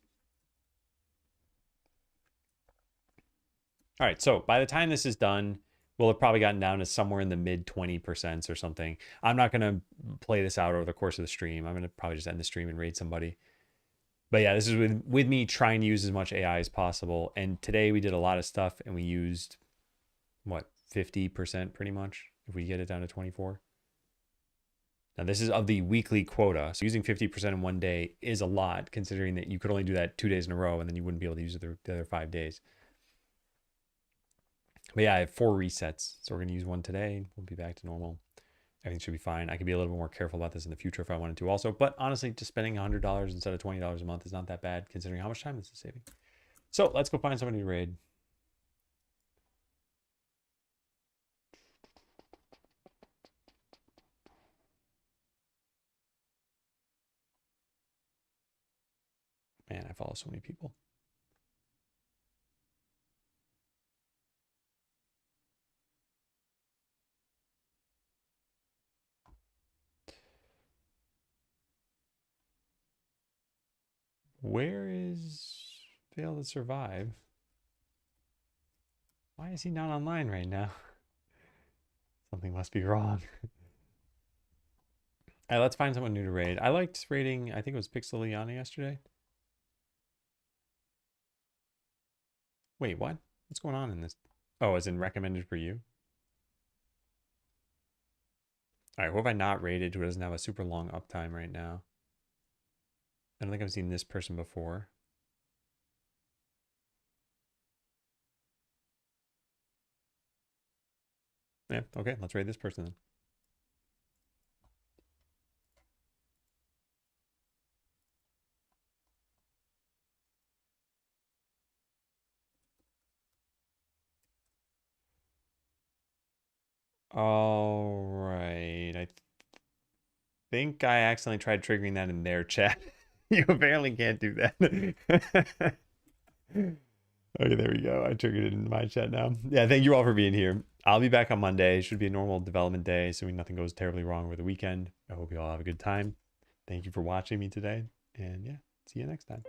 All right, so by the time this is done, we'll have probably gotten down to somewhere in the mid 20% or something. I'm not going to play this out over the course of the stream. I'm going to probably just end the stream and raid somebody. But yeah, this is with me trying to use as much AI as possible. And today we did a lot of stuff and we used, what, 50% pretty much, if we get it down to 24. Now this is of the weekly quota. So using 50% in one day is a lot, considering that you could only do that 2 days in a row and then you wouldn't be able to use it the other 5 days. But yeah, I have 4 resets. So we're going to use one today. We'll be back to normal. Everything should be fine. I could be a little bit more careful about this in the future if I wanted to also. But honestly, just spending $100 instead of $20 a month is not that bad considering how much time this is saving. So let's go find somebody to raid. Man, I follow so many people. Where is Fail to Survive? Why is he not online right now? Something must be wrong. All right, let's find someone new to raid. I liked raiding, I think it was Pixeliana yesterday. Wait, what? What's going on in this? Oh, as in recommended for you? All right, who have I not raided who doesn't have a super long uptime right now? I don't think I've seen this person before. Yeah, okay, let's raid this person then. All right, I think I accidentally tried triggering that in their chat. You apparently can't do that. Okay, there we go. I triggered it in my chat now. Yeah, thank you all for being here. I'll be back on Monday. It should be a normal development day, assuming nothing goes terribly wrong over the weekend. I hope you all have a good time. Thank you for watching me today. And yeah, see you next time.